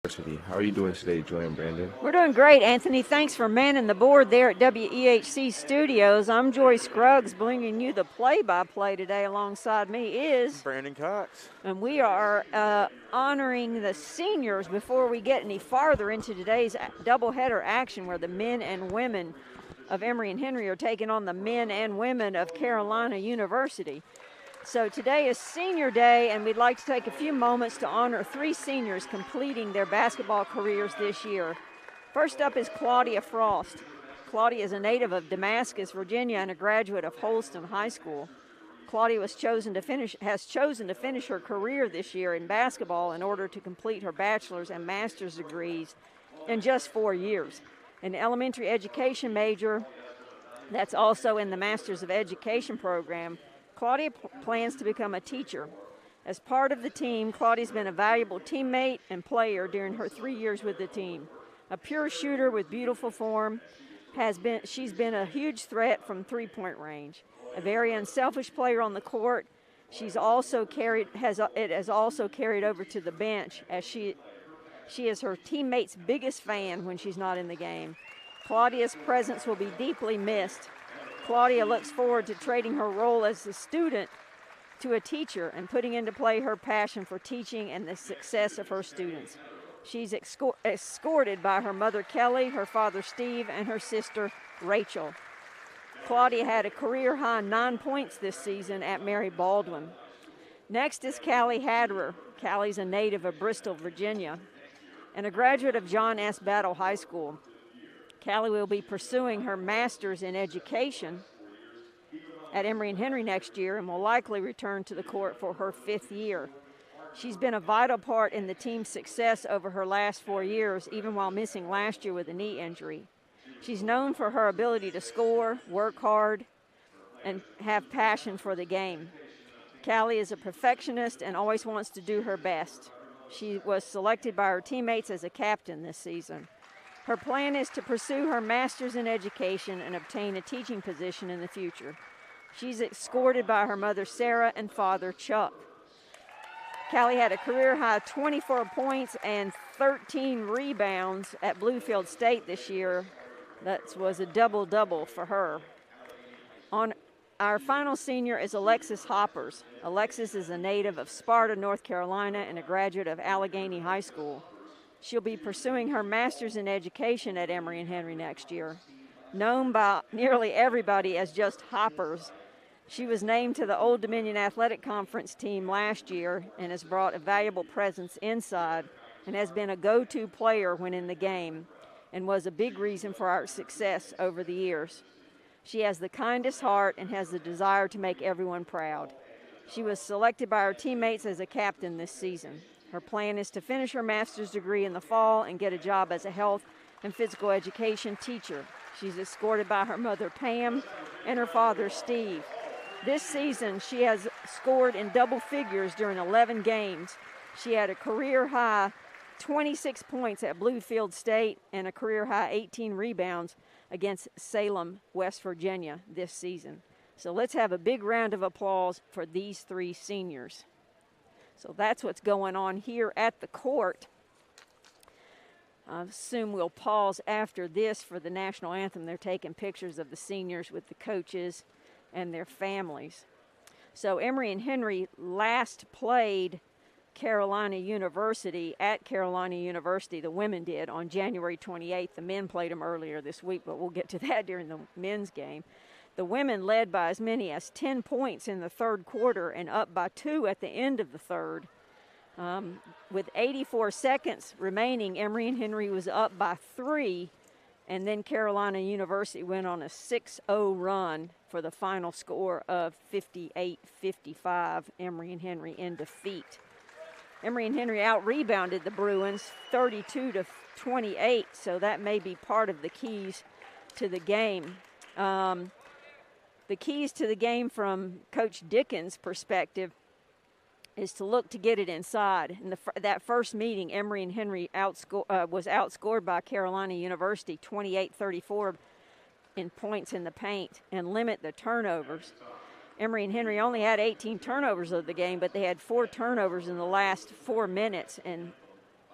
How are you doing today, Joy and Brandon? We're doing great, Anthony. Thanks for manning the board there at WEHC Studios. I'm Joy Scruggs, bringing you the play-by-play today. Alongside me is Brandon Cox. And we are honoring the seniors before we get any farther into today's doubleheader action, where the men and women of Emory and Henry are taking on the men and women of Carolina University. So today is senior day, and we'd like to take a few moments to honor 3 seniors completing their basketball careers this year. First up is Claudia Frost. Claudia is a native of Damascus, Virginia, and a graduate of Holston High School. Claudia has chosen to finish her career this year in basketball in order to complete her bachelor's and master's degrees in just 4 years. An elementary education major that's also in the Master's of Education program. Claudia plans to become a teacher. As part of the team, Claudia's been a valuable teammate and player during her 3 years with the team. A pure shooter with beautiful form, she's been a huge threat from three-point range. A very unselfish player on the court. It has also carried over to the bench, as she is her teammates' biggest fan when she's not in the game. Claudia's presence will be deeply missed. Claudia looks forward to trading her role as a student to a teacher and putting into play her passion for teaching and the success of her students. She's escorted by her mother, Kelly, her father, Steve, and her sister, Rachel. Claudia had a career-high 9 points this season at Mary Baldwin. Next is Callie Hader. Callie's a native of Bristol, Virginia, and a graduate of John S. Battle High School. Callie will be pursuing her master's in education at Emory and Henry next year and will likely return to the court for her 5th year. She's been a vital part in the team's success over her last 4 years, even while missing last year with a knee injury. She's known for her ability to score, work hard, and have passion for the game. Callie is a perfectionist and always wants to do her best. She was selected by her teammates as a captain this season. Her plan is to pursue her master's in education and obtain a teaching position in the future. She's escorted by her mother, Sarah, and father, Chuck. Callie had a career-high 24 points and 13 rebounds at Bluefield State this year. That was a double-double for her. Our final senior is Alexis Hoppers. Alexis is a native of Sparta, North Carolina, and a graduate of Allegheny High School. She'll be pursuing her master's in education at Emory and Henry next year. Known by nearly everybody as just Hoppers, she was named to the Old Dominion Athletic Conference team last year and has brought a valuable presence inside and has been a go-to player when in the game and was a big reason for our success over the years. She has the kindest heart and has the desire to make everyone proud. She was selected by her teammates as a captain this season. Her plan is to finish her master's degree in the fall and get a job as a health and physical education teacher. She's escorted by her mother, Pam, and her father, Steve. This season, she has scored in double figures during 11 games. She had a career-high 26 points at Bluefield State and a career-high 18 rebounds against Salem, West Virginia this season. So let's have a big round of applause for these 3 seniors. So that's what's going on here at the court. I assume we'll pause after this for the national anthem. They're taking pictures of the seniors with the coaches and their families. So Emory and Henry last played Carolina University at Carolina University. The women did on January 28th. The men played them earlier this week, but we'll get to that during the men's game. The women led by as many as 10 points in the third quarter and up by 2 at the end of the third. With 84 seconds remaining, Emory and Henry was up by 3, and then Carolina University went on a 6-0 run for the final score of 58-55, Emory and Henry in defeat. Emory and Henry out-rebounded the Bruins 32-28, so that may be part of the keys to the game. The keys to the game from Coach Dickens' perspective is to look to get it inside. In that first meeting, Emory and Henry was outscored by Carolina University 28-34 in points in the paint and limit the turnovers. Emory and Henry only had 18 turnovers of the game, but they had 4 turnovers in the last 4 minutes, and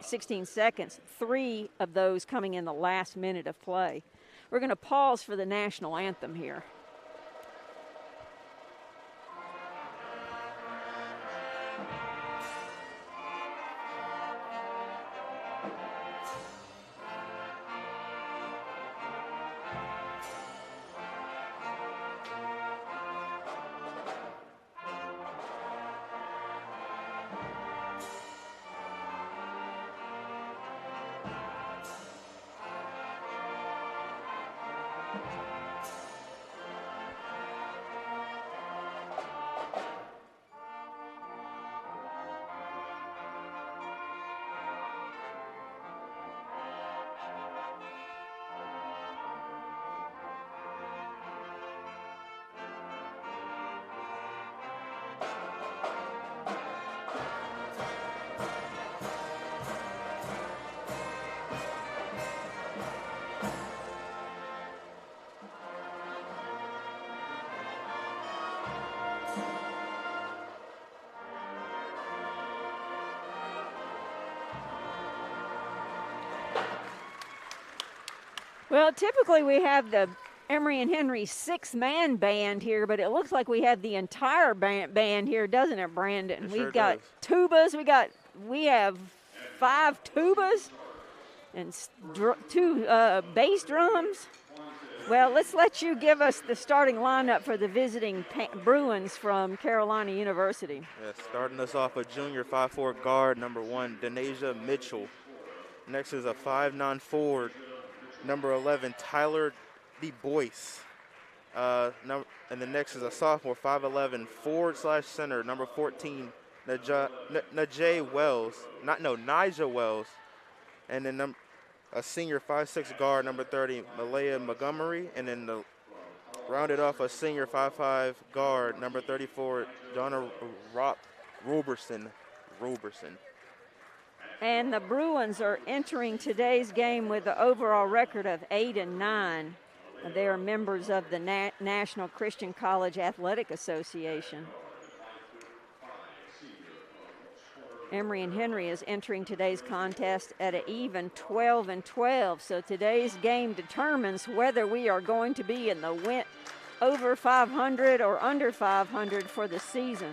16 seconds, 3 of those coming in the last minute of play. We're going to pause for the national anthem here. Well, typically we have the Emory and Henry 6-man band here, but it looks like we have the entire band here, doesn't it, Brandon? We've got tubas. We have 5 tubas and 2 bass drums. Well, let's let you give us the starting lineup for the visiting Bruins from Carolina University. Yeah, starting us off a junior 5'4" guard, number 1, Denasia Mitchell. Next is a 5'9" forward, number 11, Tyler DeBoyce. And the next is a sophomore, 5'11", forward/center, number 14, Nigel Wells. And then a senior 5'6" guard, number 30, Malaya Montgomery. And then rounded off a senior 5'5" guard, number 34, Donna Roberson. And the Bruins are entering today's game with an overall record of 8-9. They are members of the National Christian College Athletic Association. Emory and Henry is entering today's contest at an even 12-12. So today's game determines whether we are going to be in the over 500 or under 500 for the season.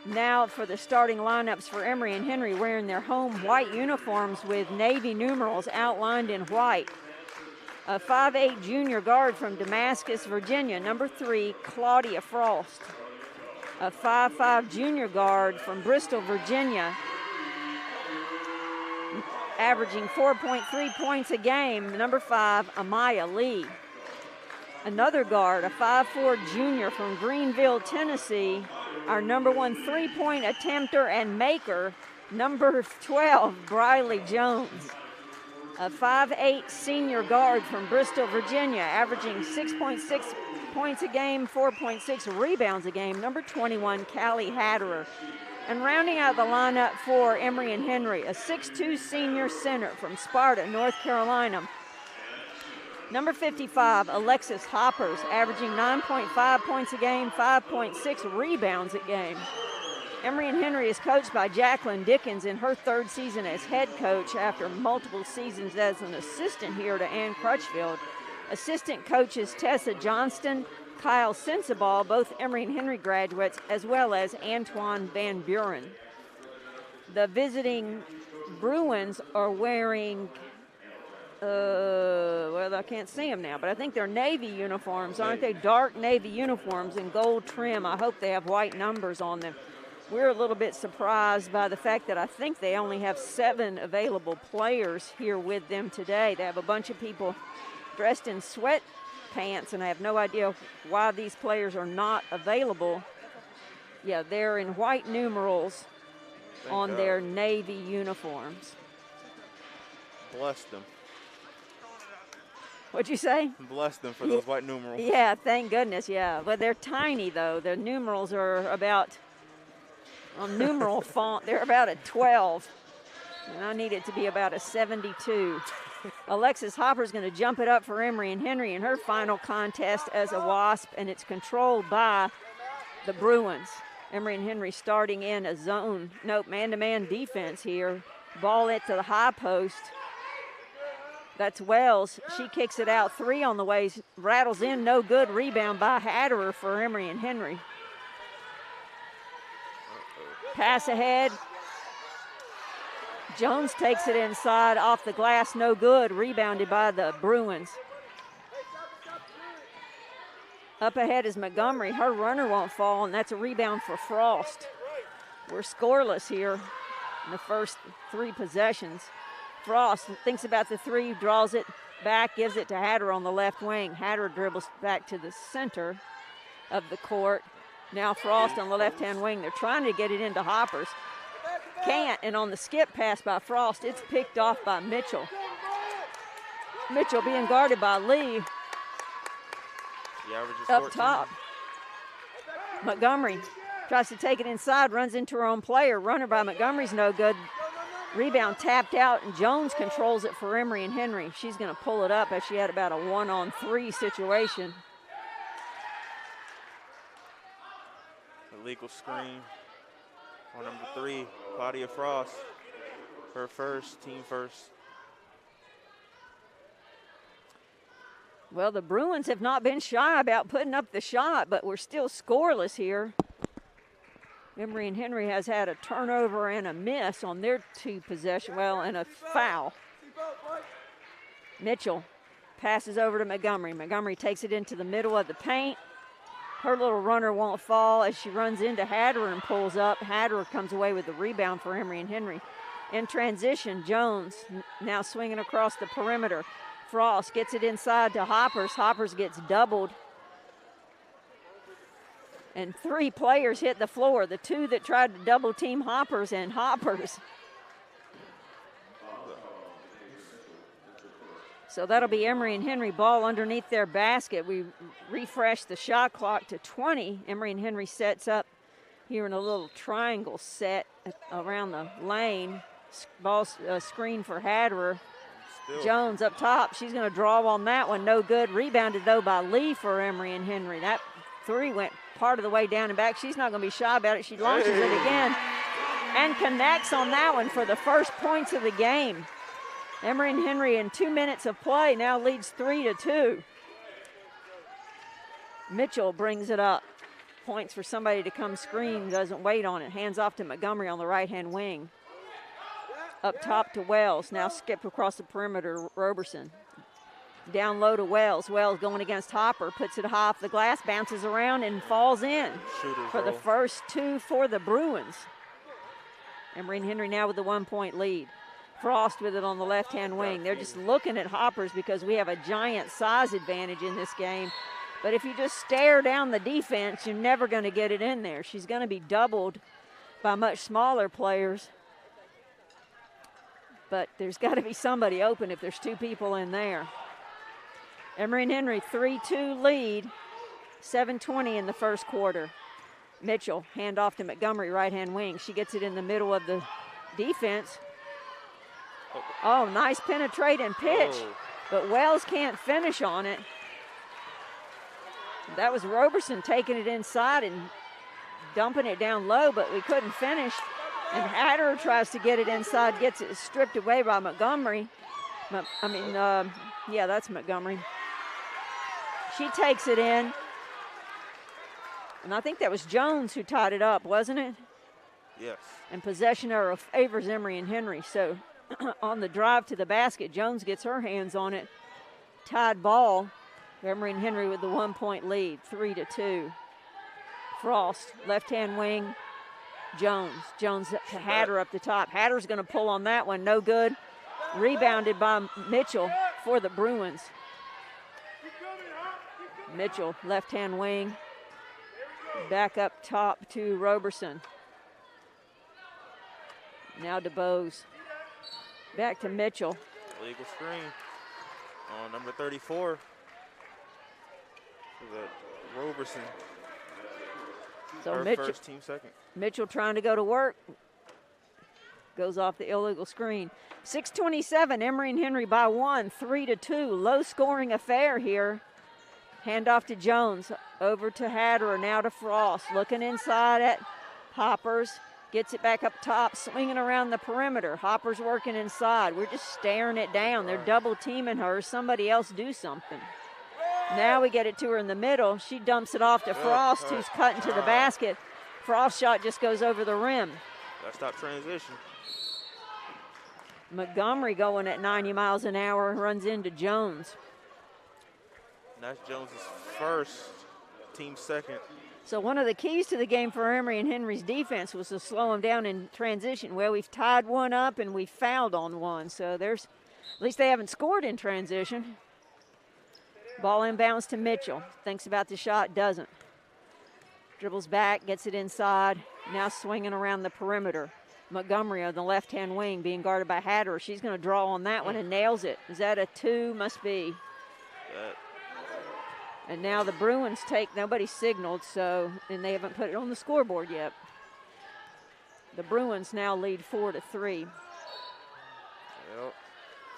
Now for the starting lineups for Emory and Henry, wearing their home white uniforms with Navy numerals outlined in white. A 5'8" junior guard from Damascus, Virginia, number 3, Claudia Frost. A 5'5" junior guard from Bristol, Virginia, averaging 4.3 points a game, number 5, Amaya Lee. Another guard, a 5'4" junior from Greenville, Tennessee, our number 1 3-point attempter and maker, number 12, Briley Jones. A 5'8" senior guard from Bristol, Virginia, averaging 6.6 points a game, 4.6 rebounds a game, number 21, Callie Hatter. And rounding out the lineup for Emory and Henry, a 6'2" senior center from Sparta, North Carolina, number 55, Alexis Hoppers, averaging 9.5 points a game, 5.6 rebounds a game. Emory and Henry is coached by Jacqueline Dickens in her 3rd season as head coach after multiple seasons as an assistant here to Ann Crutchfield. Assistant coaches Tessa Johnston, Kyle Sensabaugh, both Emory and Henry graduates, as well as Antoine Van Buren. The visiting Bruins are wearing well, I can't see them now, but I think they're Navy uniforms, aren't they? Dark Navy uniforms in gold trim. I hope they have white numbers on them. We're a little bit surprised by the fact that I think they only have 7 available players here with them today. They have a bunch of people dressed in sweatpants, and I have no idea why these players are not available. Yeah, they're in white numerals on their Navy uniforms. Bless them. What'd you say? Bless them for those white numerals. Yeah, thank goodness, yeah. But they're tiny, though. The numerals are about, on numeral font, they're about a 12. And I need it to be about a 72. Alexis Hopper's going to jump it up for Emory and Henry in her final contest as a Wasp, and it's controlled by the Bruins. Emory and Henry starting in a man-to-man defense here. Ball into the high post. That's Wells. She kicks it out. 3 on the way. Rattles in. No good. Rebound by Hatter for Emory and Henry. Pass ahead. Jones takes it inside. Off the glass. No good. Rebounded by the Bruins. Up ahead is Montgomery. Her runner won't fall, and that's a rebound for Frost. We're scoreless here in the first 3 possessions. Frost thinks about the 3, draws it back, gives it to Hatter on the left wing. Hatter dribbles back to the center of the court. Now Frost on the left-hand wing. They're trying to get it into Hoppers. Can't, and on the skip pass by Frost, it's picked off by Mitchell. Mitchell being guarded by Lee. Up top. Montgomery tries to take it inside, runs into her own player. Runner by Montgomery's no good. Rebound tapped out, and Jones controls it for Emory and Henry. She's going to pull it up as she had about a 1-on-3 situation. Illegal screen on number 3, Claudia Frost. Her first, team first. Well, the Bruins have not been shy about putting up the shot, but we're still scoreless here. Emory and Henry has had a turnover and a miss on their 2 possessions, well, and a foul. Mitchell passes over to Montgomery. Montgomery takes it into the middle of the paint. Her little runner won't fall as she runs into Hatter and pulls up. Hatter comes away with the rebound for Emory and Henry. In transition, Jones now swinging across the perimeter. Frost gets it inside to Hoppers. Hoppers gets doubled. And 3 players hit the floor. The 2 that tried to double team Hoppers and Hoppers. So that'll be Emory and Henry ball underneath their basket. We refresh the shot clock to 20. Emory and Henry sets up here in a little triangle set around the lane. Ball screen for Hatter. Jones up top. She's going to draw on that one. No good. Rebounded, though, by Lee for Emory and Henry. That 3 went part of the way down and back. She's not going to be shy about it. She launches it again and connects on that one for the first points of the game. Emory and Henry in 2 minutes of play now leads 3-2. Mitchell brings it up. Points for somebody to come screen, doesn't wait on it. Hands off to Montgomery on the right-hand wing. Up top to Wells. Now skip across the perimeter, Roberson. Down low to Wells. Wells going against Hopper. Puts it high off the glass, bounces around, and falls in for the first 2 for the Bruins. Emory and Henry now with the 1-point lead. Frost with it on the left-hand wing. They're just looking at Hoppers because we have a giant size advantage in this game. But if you just stare down the defense, you're never going to get it in there. She's going to be doubled by much smaller players. But there's got to be somebody open if there's 2 people in there. Emory and Henry, 3-2 lead, 7:20 in the first quarter. Mitchell, hand off to Montgomery, right-hand wing. She gets it in the middle of the defense. Oh, nice penetrate and pitch, but Wells can't finish on it. That was Roberson taking it inside and dumping it down low, but we couldn't finish. And Hatter tries to get it inside, gets it stripped away by Montgomery. Yeah, that's Montgomery. She takes it in. And I think that was Jones who tied it up, wasn't it? Yes. And possession arrow favors Emory and Henry. So on the drive to the basket, Jones gets her hands on it. Tied ball. Emory and Henry with the 1-point lead, 3-2. Frost, left-hand wing. Jones to Hatter up the top. Hatter's going to pull on that one, no good. Rebounded by Mitchell for the Bruins. Mitchell, left-hand wing. Back up top to Roberson. Now DeBose. Back to Mitchell. Legal screen on number 34. Roberson. So Mitchell, first, team second. Mitchell trying to go to work. Goes off the illegal screen. 6:27, Emory and Henry by 1, 3-2. Low scoring affair here. Hand off to Jones. Over to Hatter, now to Frost. Looking inside at Hoppers. Gets it back up top, swinging around the perimeter. Hoppers working inside. We're just staring it down. They're double teaming her. Somebody else do something. Now we get it to her in the middle. She dumps it off to Frost, who's cutting to the basket. Frost's shot just goes over the rim. Gotta stop transition. Montgomery going at 90 miles an hour, runs into Jones. And that's Jones's first, team second. So one of the keys to the game for Emory and Henry's defense was to slow them down in transition. Well, we've tied one up and we fouled on one. So there's, at least they haven't scored in transition. Ball inbounds to Mitchell. Thinks about the shot, doesn't. Dribbles back, gets it inside. Now swinging around the perimeter. Montgomery on the left-hand wing being guarded by Hatter. She's going to draw on that one and nails it. Is that a 2? Must be. And now the Bruins take, nobody signaled, so, and they haven't put it on the scoreboard yet. The Bruins now lead 4-3. Yep.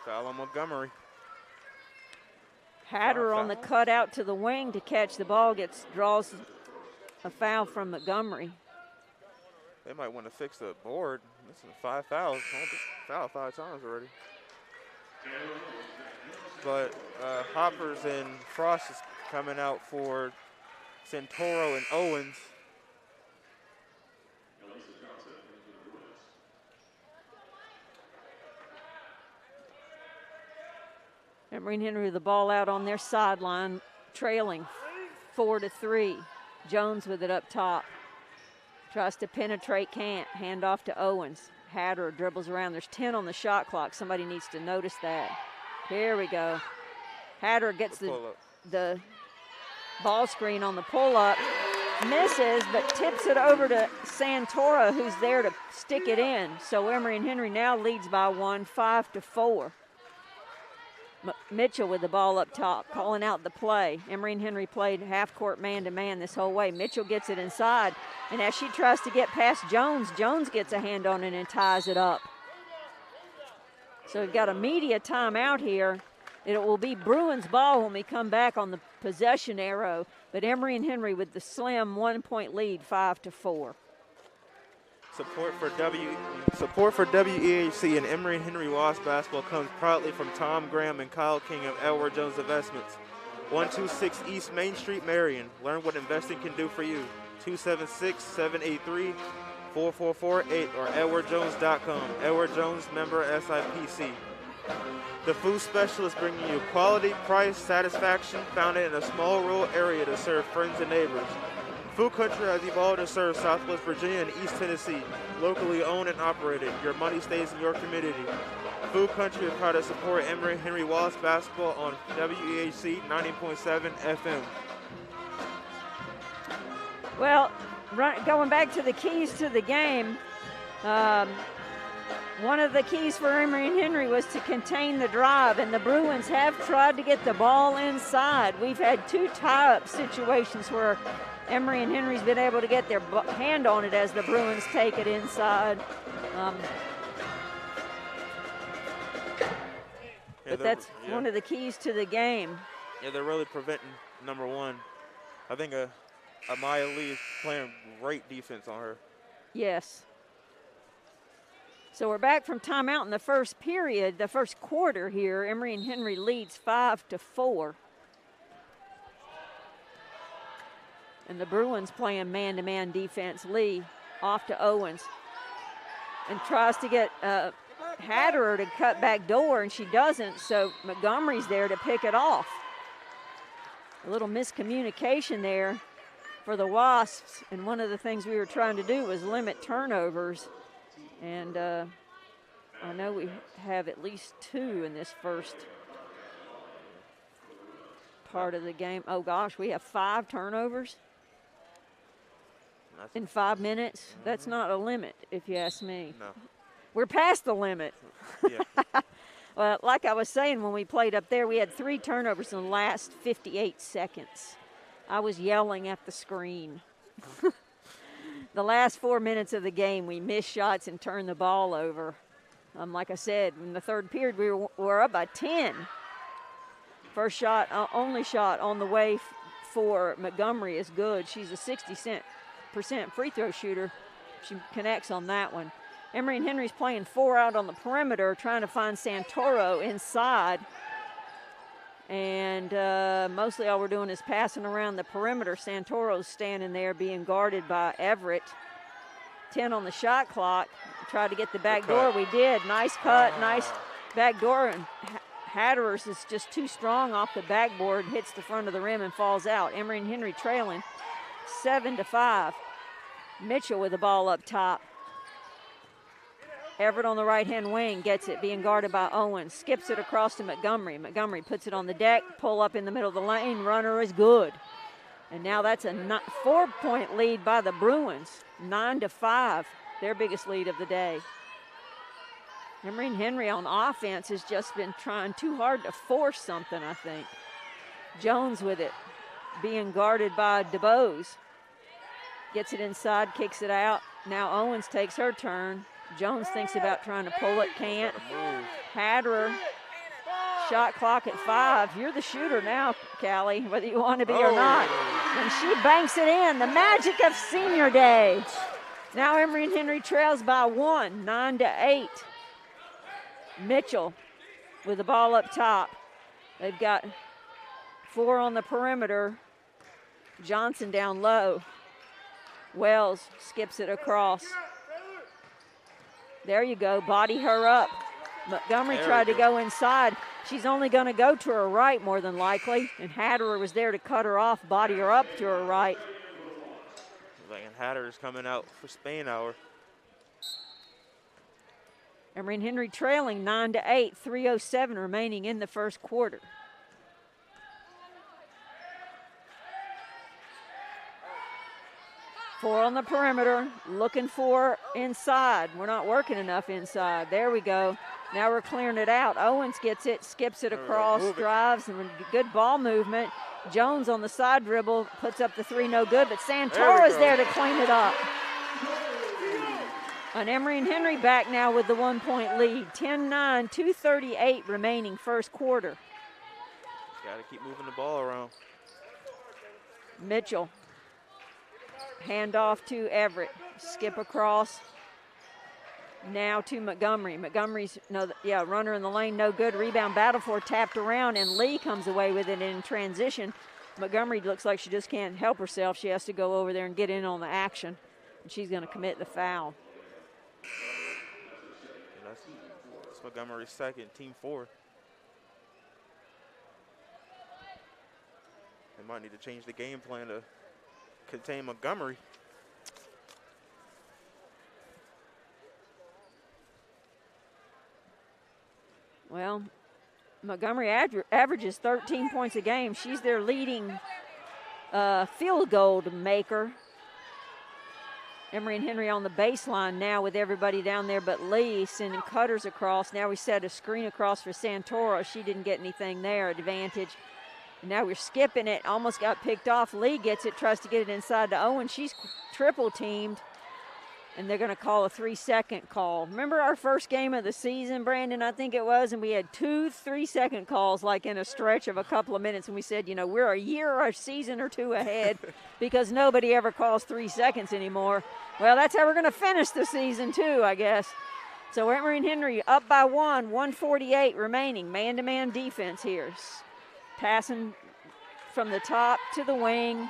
Foul on Montgomery. Hatter on the cutout to the wing to catch the ball, draws a foul from Montgomery. They might want to fix the board. This is 5 fouls. Fouled 5 times already. But Hoppers and Frost is coming out for Santoro and Owens. Emory and Henry with the ball out on their sideline, trailing 4-3. Jones with it up top. Tries to penetrate, can't. Hand off to Owens. Hatter dribbles around. There's 10 on the shot clock. Somebody needs to notice that. Here we go. Hatter gets the ball screen on the pull-up. Misses, but tips it over to Santoro, who's there to stick it in. So Emory and Henry now leads by 1, 5-4. Mitchell with the ball up top, calling out the play. Emory and Henry played half-court man-to-man this whole way. Mitchell gets it inside, and as she tries to get past Jones, Jones gets a hand on it and ties it up. So we've got a media timeout here. It will be Bruins ball when we come back on the possession arrow, but Emory and Henry with the slim 1-point lead, 5-4. Support for WEHC and Emory and Henry Wasp basketball comes proudly from Tom Graham and Kyle King of Edward Jones Investments. 126 East Main Street, Marion. Learn what investing can do for you. 276-783-4448 or edwardjones.com. Edward Jones, member SIPC. The Food Specialist bringing you quality, price, satisfaction, founded in a small rural area to serve friends and neighbors. Food Country has evolved to serve Southwest Virginia and East Tennessee. Locally owned and operated, your money stays in your community. Food Country is proud to support Emory and Henry Wallace basketball on WEHC 90.7 FM. Well, going back to the keys to the game, one of the keys for Emory and Henry was to contain the drive, and the Bruins have tried to get the ball inside. We've had 2 tie-up situations where Emory and Henry's been able to get their hand on it as the Bruins take it inside. But that's one of the keys to the game. Yeah, they're really preventing number 1. I think Amaya Lee is playing great defense on her. Yes. So we're back from timeout in the first period, the first quarter here. Emory and Henry leads 5-4. And the Bruins playing man-to-man defense. Lee off to Owens and tries to get Hatter to cut back door, and she doesn't, so Montgomery's there to pick it off. A little miscommunication there for the Wasps, and one of the things we were trying to do was limit turnovers. And I know we have at least 2 in this first part of the game. Oh, gosh, we have 5 turnovers in 5 minutes. Mm-hmm. That's not a limit, if you ask me. No. We're past the limit. Yeah. Well, like I was saying when we played up there, we had 3 turnovers in the last 58 seconds. I was yelling at the screen. The last 4 minutes of the game, we missed shots and turned the ball over. Like I said, in the third period, we were up by 10. First shot, only shot on the way for Montgomery is good. She's a 60% free throw shooter. She connects on that one. Emory and Henry's playing 4 out on the perimeter, trying to find Santoro inside. And mostly all we're doing is passing around the perimeter. Santoro's standing there being guarded by Everett. 10 on the shot clock. Tried to get the back door. We did. Nice cut, nice back door. And Hatterers is just too strong off the backboard, hits the front of the rim and falls out. Emory and Henry trailing 7-5. Mitchell with the ball up top. Everett on the right-hand wing gets it, being guarded by Owens. Skips it across to Montgomery. Montgomery puts it on the deck, pull up in the middle of the lane. Runner is good. And now that's a 4-point lead by the Bruins, 9-5, their biggest lead of the day. Emory and Henry on offense has just been trying too hard to force something, I think. Jones with it, being guarded by DeBose. Gets it inside, kicks it out. Now Owens takes her turn. Jones thinks about trying to pull it, can't. Hatter, shot clock at 5. You're the shooter now, Callie, whether you want to be or not. And she banks it in, the magic of senior day. Now Emory and Henry trails by 1, 9-8. Mitchell with the ball up top. They've got 4 on the perimeter. Johnson down low. Wells skips it across. There you go, body her up. Montgomery tried to go inside. She's only going to go to her right more than likely, and Hatter was there to cut her off, body her up to her right. And Hatter is coming out for Spain hour. Emory and Henry trailing 9-8, 3:07 remaining in the first quarter. Four on the perimeter, looking for inside. We're not working enough inside. There we go. Now we're clearing it out. Owens gets it, skips it across, drives, and good ball movement. Jones on the side dribble, puts up the 3, no good, but Santora's there to clean it up. And Emory and Henry back now with the 1-point lead. 10-9, 2:38 remaining first quarter. Got to keep moving the ball around. Mitchell. Hand off to Everett. Skip across. Now to Montgomery. Montgomery's, runner in the lane, no good. Rebound battle for, tapped around, and Lee comes away with it in transition. Montgomery looks like she just can't help herself. She has to go over there and get in on the action, and she's going to commit the foul. That's Montgomery's second, team 4. They might need to change the game plan to contain Montgomery. Well, Montgomery averages 13 points a game. She's their leading field goal maker. Emory and Henry on the baseline now with everybody down there but Lee sending cutters across. Now we set a screen across for Santoro. She didn't get anything there, advantage. Now we're skipping it, almost got picked off. Lee gets it, tries to get it inside to Owen. She's triple teamed, and they're gonna call a 3-second call. Remember our first game of the season, Brandon, I think it was, and we had 2 3-second calls like in a stretch of a couple of minutes, and we said, we're a year or a season or 2 ahead because nobody ever calls 3 seconds anymore. Well, that's how we're gonna finish the season too, I guess. So Emory and Henry up by 1, 1:48 remaining, man-to-man defense here. Passing from the top to the wing.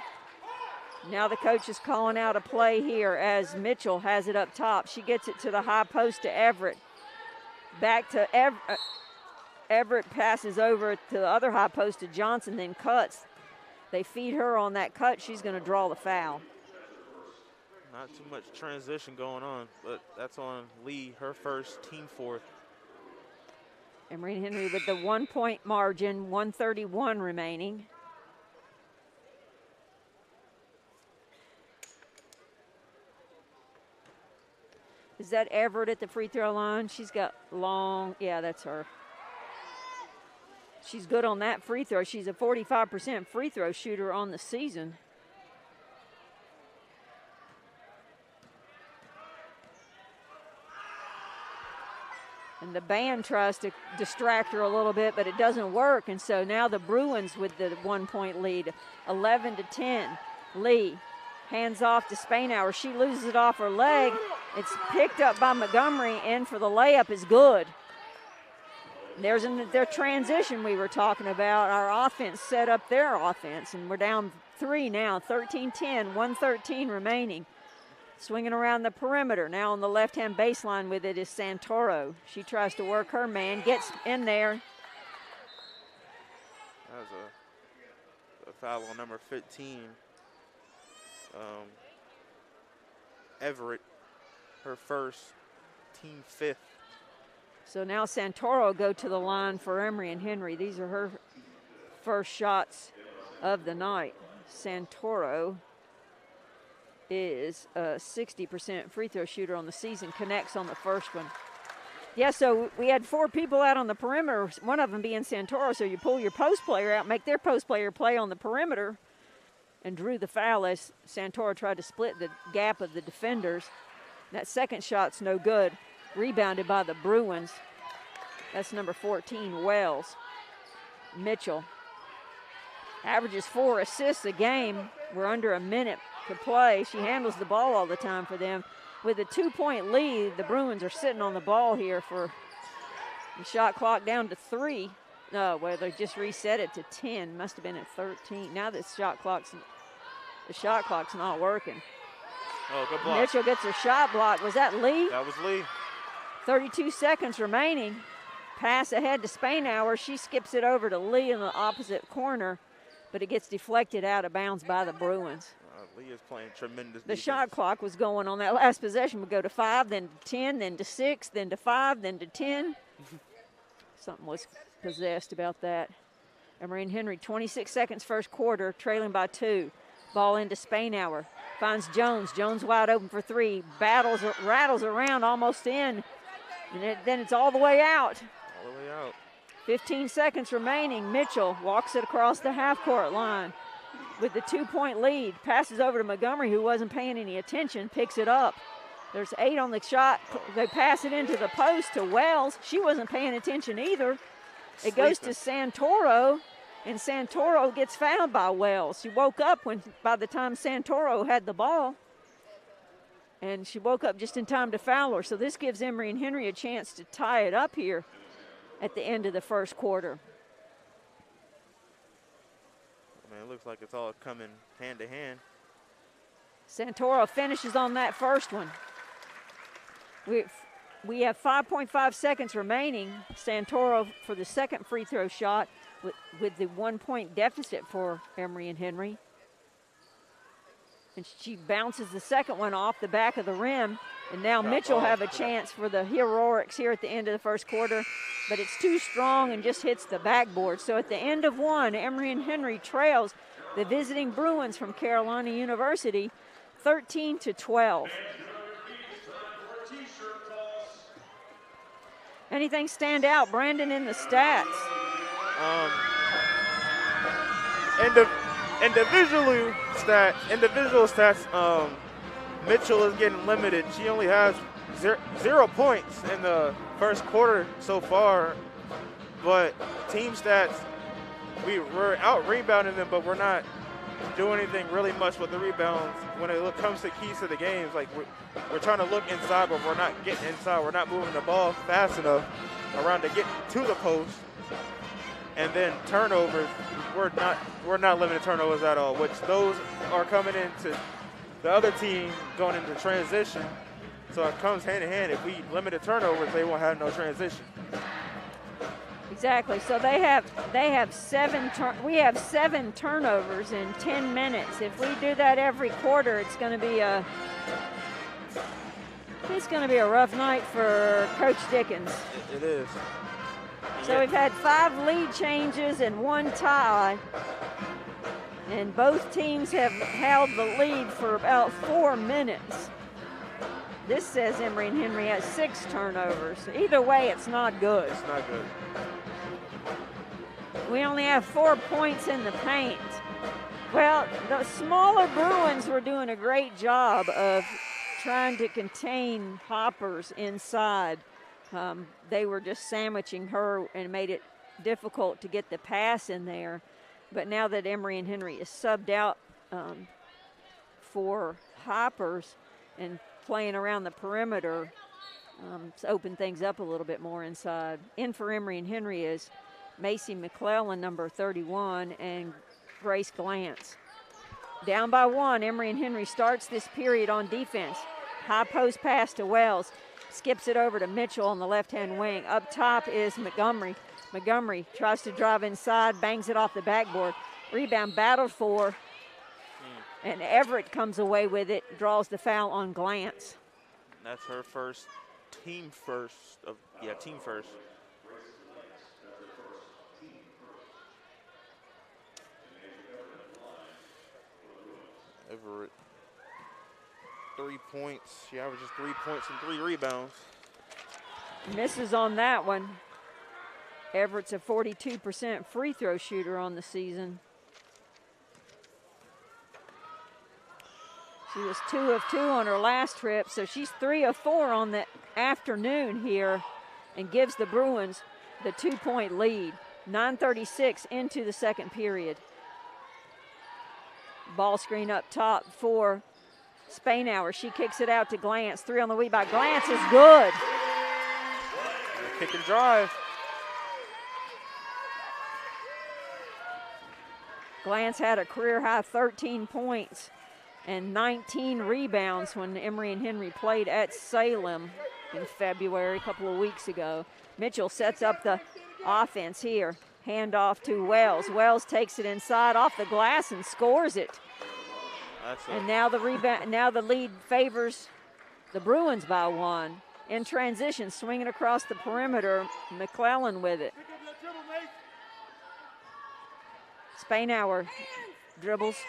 Now the coach is calling out a play here as Mitchell has it up top. She gets it to the high post to Everett. Back to Everett, passes over to the other high post to Johnson, then cuts. They feed her on that cut. She's going to draw the foul. Not too much transition going on, but that's on Lee, her first, team 4th. Emory and Henry with the 1-point margin, 1:31 remaining. Is that Everett at the free throw line? She's got long, yeah, that's her. She's good on that free throw. She's a 45% free throw shooter on the season. And the band tries to distract her a little bit, but it doesn't work. And so now the Bruins with the 1-point lead, 11-10. Lee Hands off to Spainhour. She loses it off her leg. It's picked up by Montgomery, and for the layup is good. There's their transition we were talking about. Our offense set up their offense, and we're down 3 now, 13-10, 1:13 remaining. Swinging around the perimeter. Now on the left-hand baseline with it is Santoro. She tries to work her man, gets in there. That was a foul on number 15. Everett, her first, team 5th. So now Santoro go to the line for Emory and Henry. These are her first shots of the night. Santoro is a 60% free throw shooter on the season, connects on the first one. Yeah, so we had 4 people out on the perimeter, one of them being Santoro, so you pull your post player out, make their post player play on the perimeter, and drew the foul as Santoro tried to split the gap of the defenders. That second shot's no good. Rebounded by the Bruins. That's number 14, Wells. Mitchell averages 4 assists a game. We're under a minute to play. She handles the ball all the time for them. With a 2-point lead, the Bruins are sitting on the ball here for the shot clock down to 3. No, well, they just reset it to 10. Must have been at 13. Now the shot clock's not working. Oh, good block. Mitchell gets her shot blocked. Was that Lee? That was Lee. 32 seconds remaining. Pass ahead to Spainhour. She skips it over to Lee in the opposite corner, but it gets deflected out of bounds by the Bruins. Lee is playing tremendous The defense. shot clock was going on that last possession. Would go to 5, then to 10, then to 6, then to 5, then to 10. Something was possessed about that. Emory and Henry, 26 seconds first quarter, trailing by 2. Ball into Spainhour. Finds Jones. Jones wide open for 3. Rattles around almost in. And then it's all the way out. All the way out. 15 seconds remaining. Mitchell walks it across the half-court line with the 2-point lead. Passes over to Montgomery, who wasn't paying any attention, picks it up. There's 8 on the shot. They pass it into the post to Wells. She wasn't paying attention either. It goes to Santoro, and Santoro gets fouled by Wells. She woke up by the time Santoro had the ball, and she woke up just in time to foul her. So this gives Emory and Henry a chance to tie it up here at the end of the first quarter. Man, it looks like it's all coming hand to hand. Santoro finishes on that first one. We have 5.5 seconds remaining. Santoro for the second free throw shot with the 1-point deficit for Emory and Henry. And she bounces the second one off the back of the rim. And now Mitchell have a chance for the heroics here at the end of the first quarter. But it's too strong and just hits the backboard. So at the end of one, Emory and Henry trails the visiting Bruins from Carolina University 13-12. Anything stand out, Brandon, in the stats? Individual stats, Mitchell is getting limited. She only has 0 points in the first quarter so far. But team stats, we're out rebounding them, but we're not doing anything really much with the rebounds when it comes to keys to the games. Like we're trying to look inside, but we're not getting inside. We're not moving the ball fast enough around to get to the post. And then turnovers, we're not limiting turnovers at all, which those are coming into the other team going into transition. So it comes hand in hand. If we limit the turnovers, they won't have no transition. Exactly. So we have 7 turnovers in 10 minutes. If we do that every quarter, it's going to be a rough night for Coach Dickens. It is. So we've had 5 lead changes and 1 tie. And both teams have held the lead for about 4 minutes. This says Emory and Henry has 6 turnovers. Either way, it's not good. It's not good. We only have 4 points in the paint. Well, the smaller Bruins were doing a great job of trying to contain Hoppers inside. They were just sandwiching her and made it difficult to get the pass in there. But now that Emory and Henry is subbed out for Hoppers and playing around the perimeter. It's opened things up a little bit more inside. In for Emory and Henry is Macy Mcclellan, number 31, and Grace Glantz. Down by 1, Emory and Henry starts this period on defense. High post pass to Wells. Skips it over to Mitchell on the left-hand wing. Up top is Montgomery. Montgomery tries to drive inside, bangs it off the backboard. Rebound battled for, and Everett comes away with it, draws the foul on Glantz. That's her first, team first. Team first. Everett, 3 points. She averages 3 points and 3 rebounds. Misses on that one. Everett's a 42% free throw shooter on the season. She was 2 of 2 on her last trip, so she's 3 of 4 on the afternoon here and gives the Bruins the 2-point lead. 9:36 into the second period. Ball screen up top for Spainhour. She kicks it out to Glantz. 3 on the way by Glantz is good. Kick and drive. Glantz had a career-high 13 points and 19 rebounds when Emory and Henry played at Salem in February, a couple of weeks ago. Mitchell sets up the offense here. Handoff to Wells. Wells takes it inside off the glass and scores it. And now the rebound. Now the lead favors the Bruins by 1. In transition, swinging across the perimeter, Mcclellan with it. Spainhour dribbles,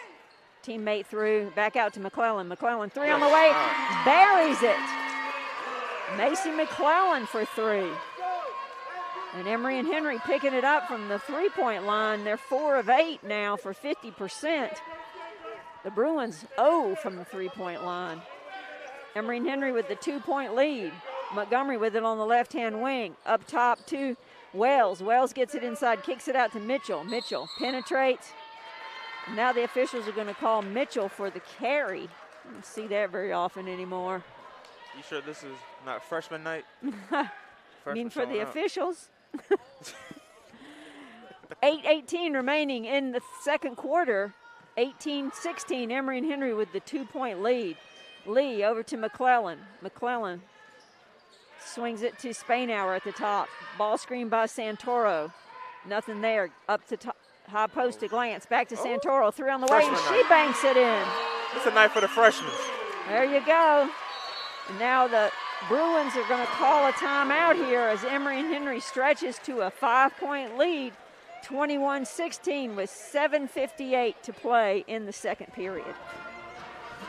teammate through, back out to Mcclellan. Mcclellan 3 on the way, buries it. Macy Mcclellan for 3. And Emory and Henry picking it up from the 3-point line. They're 4 of 8 now for 50%. The Bruins 0 from the 3-point line. Emory and Henry with the 2-point lead. Montgomery with it on the left-hand wing. Up top to Wells. Wells gets it inside, kicks it out to Mitchell. Mitchell penetrates. Now the officials are going to call Mitchell for the carry. I don't see that very often anymore. You sure this is not freshman night? I mean, for the officials. 8:18 remaining in the second quarter. 18-16, Emory and Henry with the 2-point lead. Lee over to Mcclellan. Mcclellan swings it to Spainhour at the top. Ball screen by Santoro. Nothing there. Up to top, high post to Glantz. Back to Santoro. 3 on the way, and she banks it in. It's a night for the freshmen. There you go. And now the Bruins are going to call a timeout here as Emory and Henry stretches to a 5-point lead. 21-16 with 7:58 to play in the second period.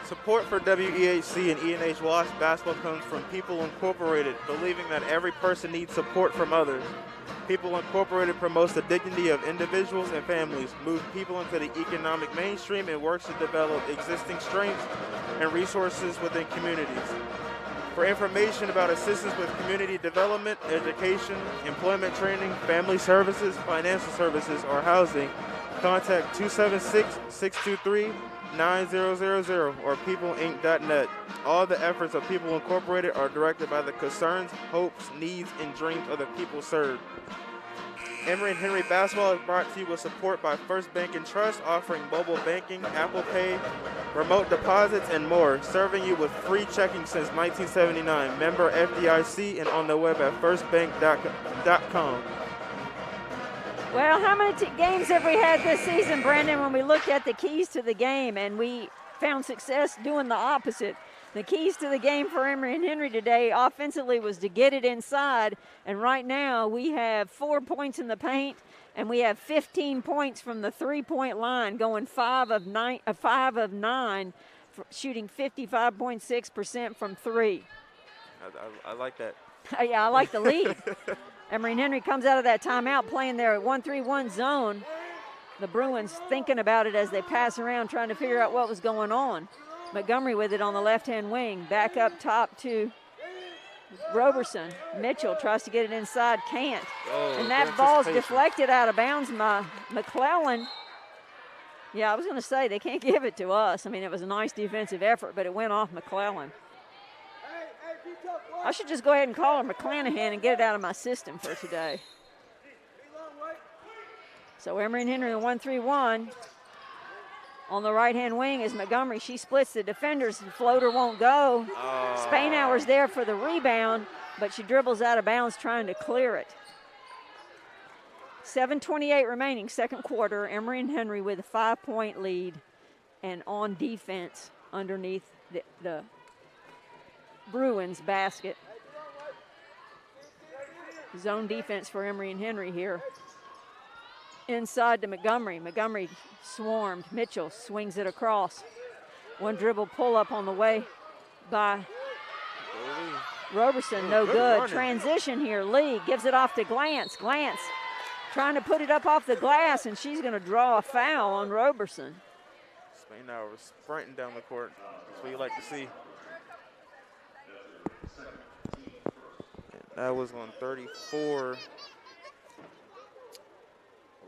Support for WEHC and ENH Wasp basketball comes from People Incorporated, believing that every person needs support from others. People Incorporated promotes the dignity of individuals and families, moves people into the economic mainstream, and works to develop existing strengths and resources within communities. For information about assistance with community development, education, employment training, family services, financial services, or housing, contact 276-623-9000 or peopleinc.net. All the efforts of People Incorporated are directed by the concerns, hopes, needs, and dreams of the people served. Emory and Henry basketball is brought to you with support by First Bank and Trust, offering mobile banking, Apple Pay, remote deposits, and more, serving you with free checking since 1979. Member FDIC and on the web at firstbank.com. Well, how many games have we had this season, Brandon, when we looked at the keys to the game and we found success doing the opposite? The keys to the game for Emory and Henry today offensively was to get it inside, and right now we have 4 points in the paint and we have 15 points from the 3-point line, going 5 of 9, shooting 55.6% from 3. I like that. Yeah, I like the lead. Emory and Henry comes out of that timeout playing their 1-3-1 zone. The Bruins thinking about it as they pass around, trying to figure out what was going on. Montgomery with it on the left-hand wing. Back up top to Roberson. Mitchell tries to get it inside, can't. And that ball's deflected out of bounds by Mcclellan. Yeah, I was going to say, they can't give it to us. I mean, it was a nice defensive effort, but it went off Mcclellan. I should just go ahead and call her McClanahan and get it out of my system for today. So Emory and Henry, 1-3-1. On the right-hand wing is Montgomery. She splits the defenders. The floater won't go. Spainhour's there for the rebound, but she dribbles out of bounds trying to clear it. 7:28 remaining, second quarter. Emory and Henry with a 5-point lead and on defense underneath the Bruins basket. Zone defense for Emory and Henry here. Inside to Montgomery. Montgomery swarmed. Mitchell swings it across. One dribble pull up on the way by Roberson. No good. Running. Transition here. Lee gives it off to Glantz. Glantz trying to put it up off the glass, and she's going to draw a foul on Roberson. Spainhour was sprinting down the court. That's what you like to see. And that was on 34.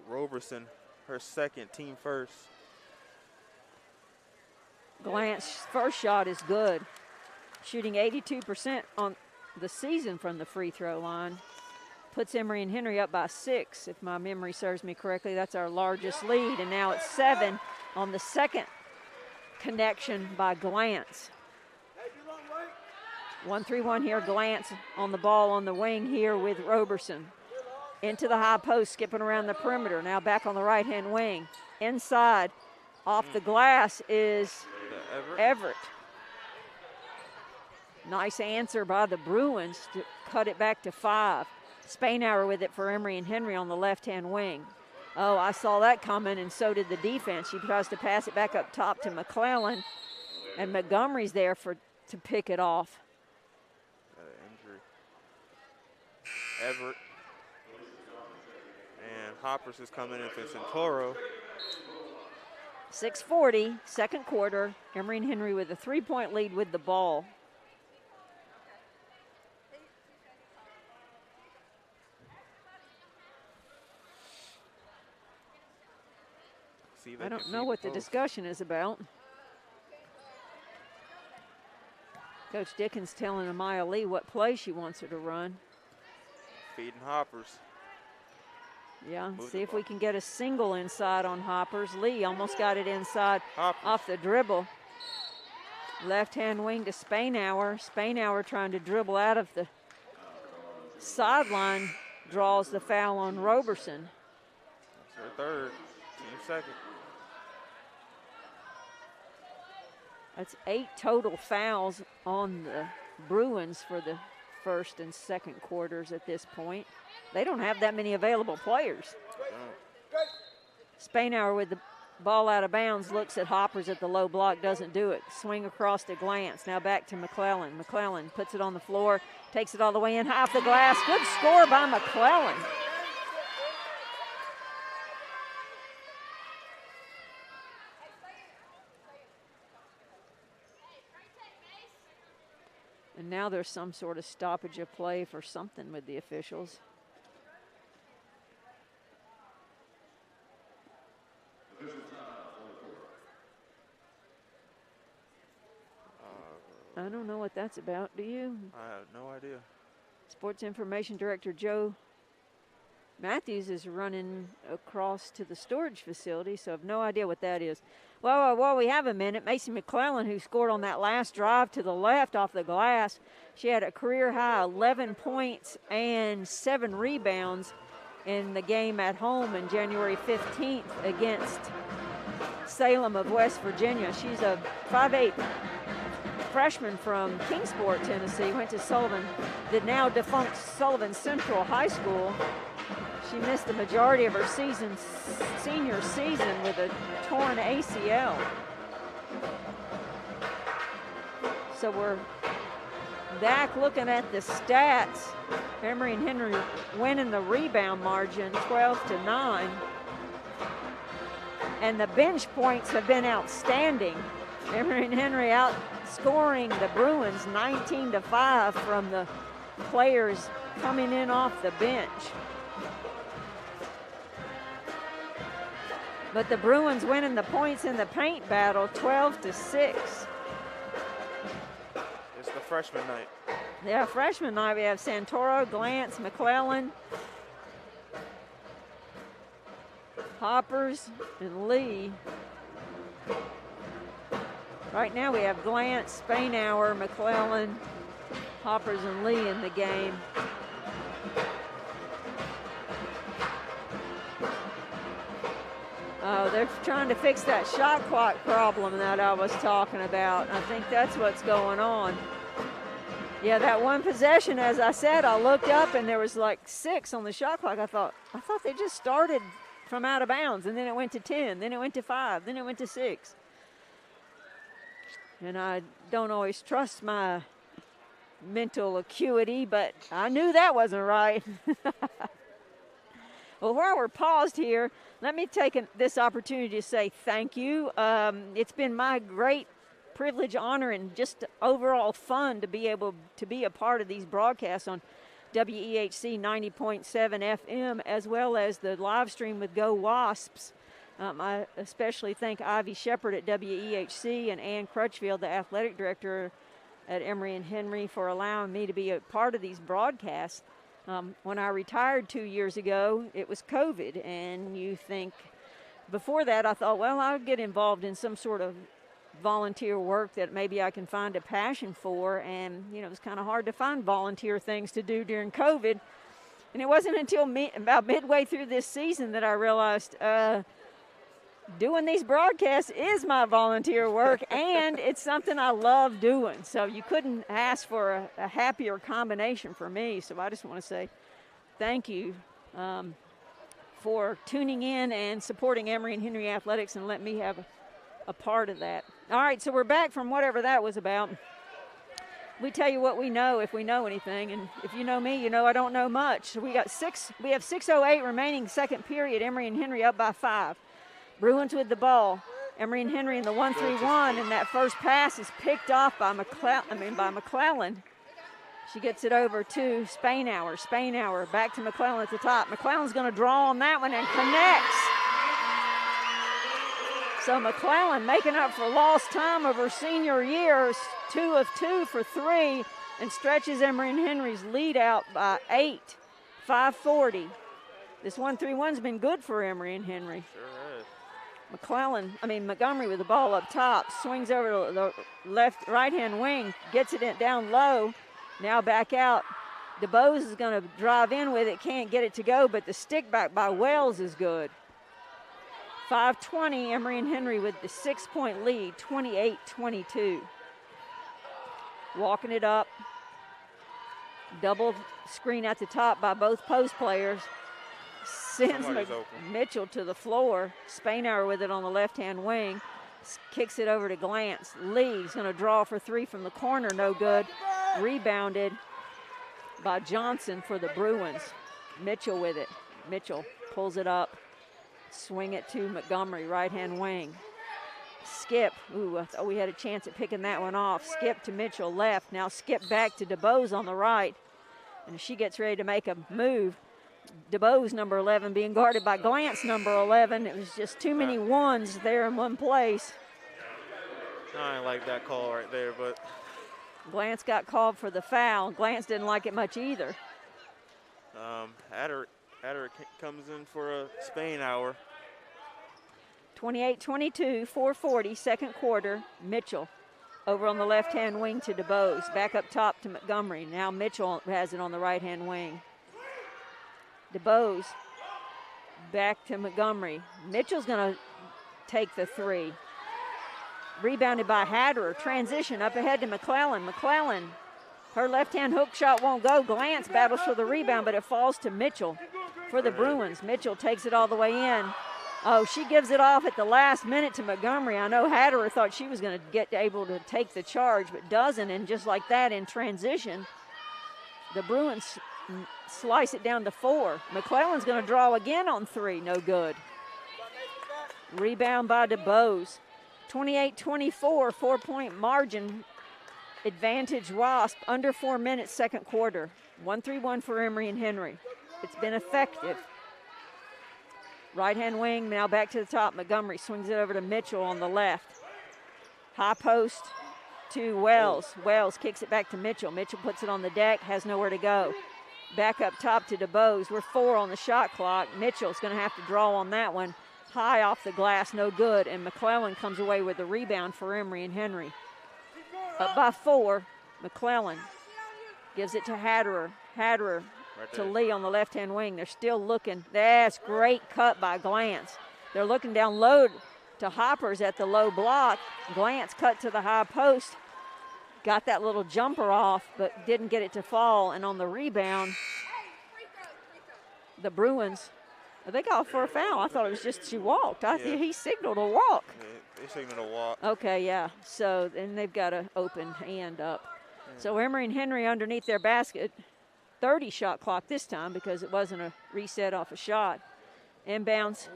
Roberson, her second, team first. Glantz's first shot is good. Shooting 82% on the season from the free throw line. Puts Emory and Henry up by 6, if my memory serves me correctly. That's our largest lead, and now it's 7 on the second connection by Glantz. 1-3-1 here. Glantz on the ball on the wing here with Roberson. Into the high post, skipping around the perimeter. Now back on the right-hand wing. Inside, off the glass is Everett. Nice answer by the Bruins to cut it back to 5. Spainhour with it for Emory and Henry on the left-hand wing. Oh, I saw that coming, and so did the defense. She tries to pass it back up top to Mcclellan, and Montgomery's there to pick it off. Injury. Everett. And Hoppers is coming in for Centoro. 6:40, second quarter. Emory and Henry with a 3-point lead with the ball. I don't know what the discussion is about. Coach Dickens telling Amaya Lee what play she wants her to run. Feeding Hoppers. Yeah, see if we can get a single inside on Hoppers. Lee almost got it inside off the dribble. Left-hand wing to Spainhour. Spainhour trying to dribble out of the sideline, draws the foul on Roberson. That's her third, team second. That's 8 total fouls on the Bruins for the first and second quarters at this point. They don't have that many available players. Spainhour with the ball out of bounds, looks at Hoppers at the low block, doesn't do it. Swing across to Glantz, now back to Mcclellan. Mcclellan puts it on the floor, takes it all the way in, high off the glass. Good score by Mcclellan. And now there's some sort of stoppage of play for something with the officials. I don't know what that's about, do you? I have no idea. Sports Information Director Joe Matthews is running across to the storage facility, so I have no idea what that is. Well, while we have a minute, Macy McClellan, who scored on that last drive to the left off the glass, she had a career-high 11 points and 7 rebounds in the game at home on January 15th against Salem of West Virginia. She's a 5'8" freshman from Kingsport, Tennessee, went to the now defunct Sullivan Central High School. She missed the majority of her senior season with a torn ACL. So we're back looking at the stats. Emory and Henry winning the rebound margin 12-9. And the bench points have been outstanding. Emory and Henry outscoring the Bruins 19-5 from the players coming in off the bench. But the Bruins winning the points in the paint battle 12-6. It's the freshman night. Yeah, freshman night. We have Santoro, Glantz, Mcclellan, Hoppers, and Lee. Right now we have Glantz, Spainhour, McClellan, Hoppers, and Lee in the game. Oh, they're trying to fix that shot clock problem that I was talking about. I think that's what's going on. Yeah, that one possession, as I said, I looked up and there was like 6 on the shot clock. I thought they just started from out of bounds, and then it went to 10, then it went to 5, then it went to 6. And I don't always trust my mental acuity, but I knew that wasn't right. Well, while we're paused here, let me take this opportunity to say thank you. It's been my great privilege, honor, and just overall fun to be able to be a part of these broadcasts on WEHC 90.7 FM, as well as the live stream with Go Wasps. I especially thank Ivy Shepard at WEHC and Ann Crutchfield, the athletic director at Emory and Henry, for allowing me to be a part of these broadcasts. When I retired 2 years ago, it was COVID, and you think, before that I thought, well, I'll get involved in some sort of volunteer work that maybe I can find a passion for, and you know, it's kind of hard to find volunteer things to do during COVID. And it wasn't until about midway through this season that I realized doing these broadcasts is my volunteer work, and it's something I love doing. So you couldn't ask for a happier combination for me. So I just want to say thank you for tuning in and supporting Emory and Henry Athletics and let me have a part of that. All right, so we're back from whatever that was about. We tell you what we know if we know anything, and if you know me, you know I don't know much. So we have 6:08 remaining second period. Emory and Henry up by 5. Bruins with the ball. Emory and Henry in the 1-3-1, and that first pass is picked off by Mcclellan. She gets it over to Spainhour. Spainhour back to Mcclellan at the top. Mcclellan's going to draw on that one and connects. So Mcclellan making up for lost time of her senior years, 2 of 2 for 3, and stretches Emory and Henry's lead out by 8, 5:40. This 1-3-1's been good for Emory and Henry. Sure has. Montgomery with the ball up top, swings over to the right-hand wing, gets it down low, now back out. DeBose is going to drive in with it, can't get it to go, but the stick back by Wells is good. 5:20, Emory and Henry with the 6-point lead, 28-22. Walking it up, double screen at the top by both post players. Sends Mitchell to the floor. Spainhour with it on the left-hand wing. Kicks it over to Glantz. Lee's going to draw for 3 from the corner. No good. Rebounded by Johnson for the Bruins. Mitchell with it. Mitchell pulls it up. Swing it to Montgomery, right-hand wing. Skip. Ooh, I thought we had a chance at picking that one off. Skip to Mitchell, left. Now Skip back to DeBose on the right. And she gets ready to make a move. DeBose, number 11, being guarded by Glantz, number 11. It was just too many ones there in one place. I didn't like that call right there, but Glantz got called for the foul. Glantz didn't like it much either. Hatter comes in for a Spainhour. 28-22, 4:40, second quarter. Mitchell over on the left-hand wing to DeBose. Back up top to Montgomery. Now Mitchell has it on the right-hand wing. DeBose back to Montgomery. Mitchell's going to take the 3. Rebounded by Hatter. Transition up ahead to McClellan. McClellan, her left-hand hook shot won't go. Glantz battles for the rebound, but it falls to Mitchell for the Bruins. Mitchell takes it all the way in. Oh, she gives it off at the last minute to Montgomery. I know Hatter thought she was going to get able to take the charge, but doesn't. And just like that in transition, the Bruins slice it down to 4. McClellan's going to draw again on 3. No good. Rebound by DeBose. 28-24, 4-point margin. Advantage Wasp, under 4 minutes, second quarter. 1-3-1 for Emory and Henry. It's been effective. Right-hand wing, now back to the top. Montgomery swings it over to Mitchell on the left. High post to Wells. Wells kicks it back to Mitchell. Mitchell puts it on the deck, has nowhere to go. Back up top to DeBose. We're 4 on the shot clock. Mitchell's going to have to draw on that one. High off the glass, no good. And Mcclellan comes away with the rebound for Emory and Henry. Up by 4, Mcclellan gives it to Hatter. Hatter to Lee on the left-hand wing. They're still looking. That's great cut by Glantz. They're looking down low to Hoppers at the low block. Glantz cut to the high post. Got that little jumper off, but didn't get it to fall. And on the rebound, the Bruins, they got for a foul. I thought it was just she walked. He signaled a walk. Yeah, they signaled a walk. Okay, yeah. So then they've got an open hand up. So Emory and Henry underneath their basket. 30 shot clock this time because it wasn't a reset off a shot. Inbounds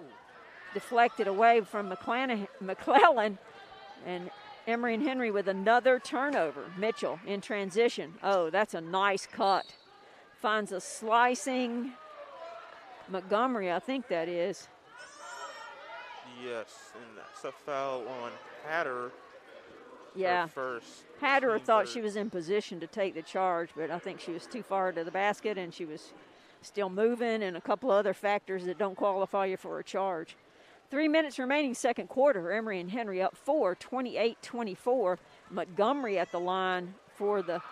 deflected away from Mcclellan, and Emory and Henry with another turnover. Mitchell in transition. Oh, that's a nice cut. Finds a slicing Montgomery, I think that is. Yes, and that's a foul on Hatter. Yeah. First. Hatter thought she was in position to take the charge, but I think she was too far to the basket and she was still moving, and a couple other factors that don't qualify you for a charge. 3 minutes remaining second quarter. Emory and Henry up 4, 28-24. Montgomery at the line for the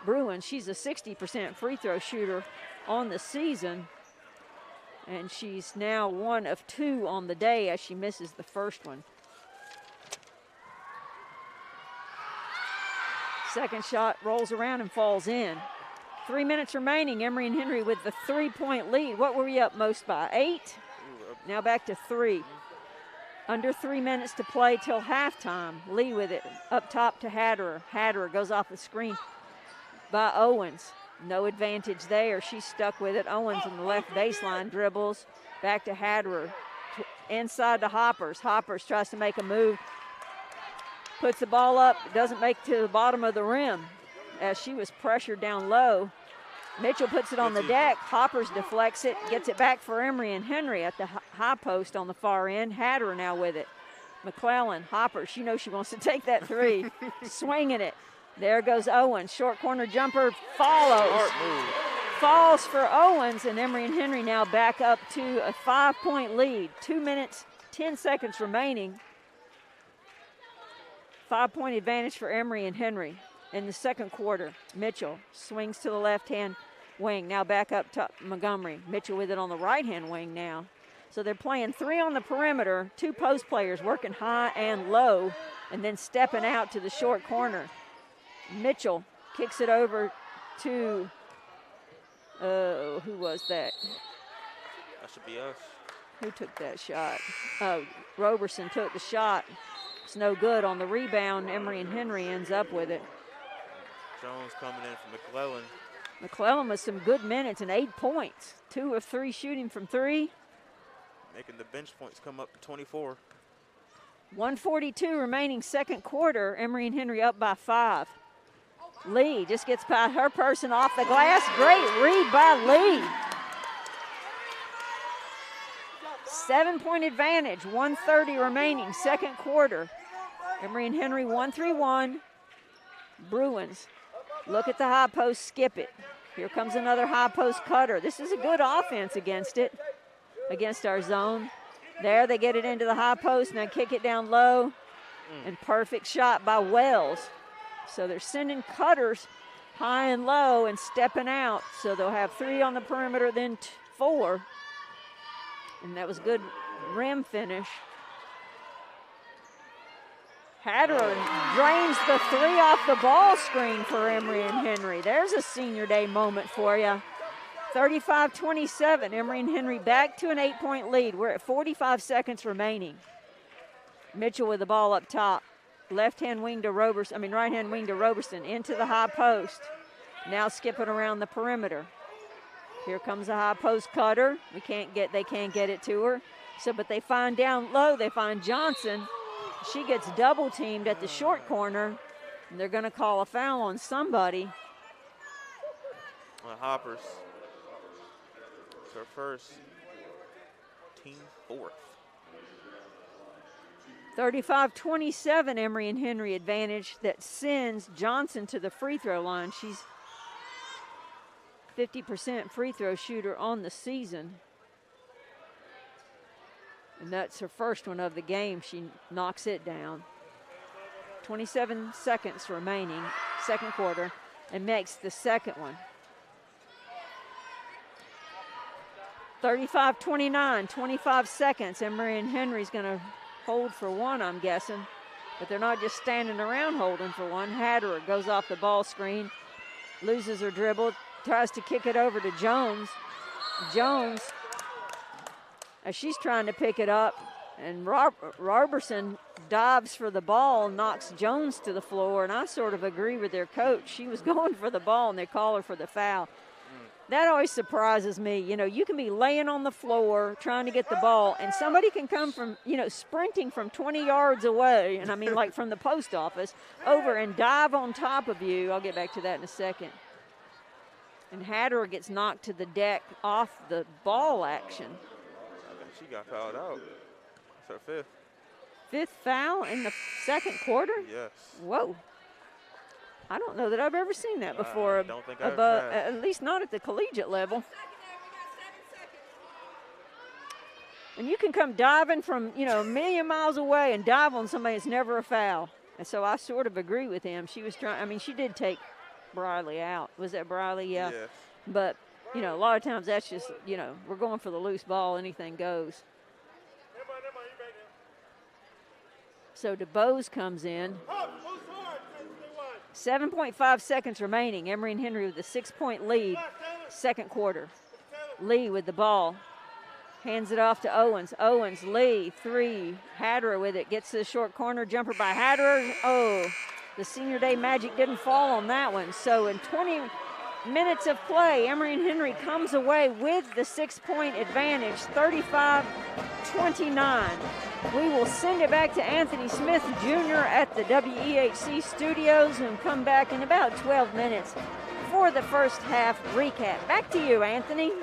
Bruins. She's a 60% free throw shooter on the season, and she's now 1 of 2 on the day as she misses the first one. Second shot rolls around and falls in. 3 minutes remaining. Emory and Henry with the 3-point lead. What were we up most by? 8? Now back to 3. Under 3 minutes to play till halftime. Lee with it up top to Hatter. Hatter goes off the screen by Owens. No advantage there. She's stuck with it. Owens in the left baseline dribbles. Back to Hatter. Inside to Hoppers. Hoppers tries to make a move. Puts the ball up, doesn't make to the bottom of the rim as she was pressured down low. Mitchell puts it on the deck. Hoppers deflects it, gets it back for Emory and Henry at the high post on the far end. Hatter now with it. Mcclellan, Hoppers, you know she wants to take that 3. Swinging it. There goes Owens. Short corner jumper follows. Falls for Owens, and Emory and Henry now back up to a 5-point lead. 2 minutes, 10 seconds remaining. 5-point advantage for Emory and Henry in the second quarter. Mitchell swings to the left-hand wing. Now back up to Montgomery. Mitchell with it on the right-hand wing now. So they're playing 3 on the perimeter, 2 post players working high and low, and then stepping out to the short corner. Mitchell kicks it over to, who was that? That should be us. Who took that shot? Oh, Roberson took the shot. It's no good. On the rebound, Emory and Henry ends up with it. Jones coming in from McClellan. McClellan with some good minutes and 8 points. 2 of 3 shooting from 3. Making the bench points come up to 24. 1:42 remaining second quarter. Emory and Henry up by 5. Lee just gets by her person off the glass. Great read by Lee. 7-point advantage, 1:30 remaining, second quarter. Emory and Henry 1-3-1. Bruins look at the high post, skip it. Here comes another high post cutter. This is a good offense against it, against our zone. There they get it into the high post, now kick it down low. And perfect shot by Wells. So they're sending cutters high and low and stepping out. So they'll have 3 on the perimeter, then 4. And that was good rim finish. Hatter drains the 3 off the ball screen for Emory and Henry. There's a senior day moment for you. 35-27, Emory and Henry back to an 8-point lead. We're at 45 seconds remaining. Mitchell with the ball up top. Right-hand wing to Roberson into the high post. Now skipping around the perimeter. Here comes a high post cutter. They can't get it to her. But they find down low, they find Johnson. She gets double teamed at the short corner. And they're gonna call a foul on somebody. Hoppers. It's her first team fourth. 35-27, Emory and Henry advantage that sends Johnson to the free throw line. She's 50% free throw shooter on the season. And that's her first one of the game. She knocks it down. 27 seconds remaining, second quarter, and makes the second one. 35-29, 25 seconds. Emory and Henry's going to hold for one, I'm guessing. But they're not just standing around holding for one. Hatter goes off the ball screen, loses her dribble, tries to kick it over to Jones. Jones, as she's trying to pick it up, and Roberson dives for the ball, knocks Jones to the floor, and I sort of agree with their coach. She was going for the ball, and they call her for the foul. That always surprises me. You know, you can be laying on the floor trying to get the ball, and somebody can come from, you know, sprinting from 20 yards away, and I mean like from the post office, over and dive on top of you. I'll get back to that in a second. And Hatter gets knocked to the deck off the ball action. I think she got fouled out. That's her fifth. Fifth foul in the second quarter? Yes. Whoa. I don't know that I've ever seen that before. I don't think I've had. At least not at the collegiate level. And you can come diving from, you know, a million miles away and dive on somebody. It's never a foul. And so I sort of agree with him. She was trying, I mean, she did take Briley out. Was that Briley? Yeah. Yes. But, you know, a lot of times that's just, you know, we're going for the loose ball. Anything goes. So DeBose comes in. 7.5 seconds remaining. Emory and Henry with a 6-point lead. Second quarter. Lee with the ball. Hands it off to Owens. Owens, Lee, three. Hatter with it. Gets to the short corner. Jumper by Hatter. Oh, the senior day magic didn't fall on that one. So in 20 minutes of play, Emory and Henry comes away with the 6-point advantage, 35-29. We will send it back to Anthony Smith Jr. at the WEHC studios and come back in about 12 minutes for the first half recap. Back to you, Anthony.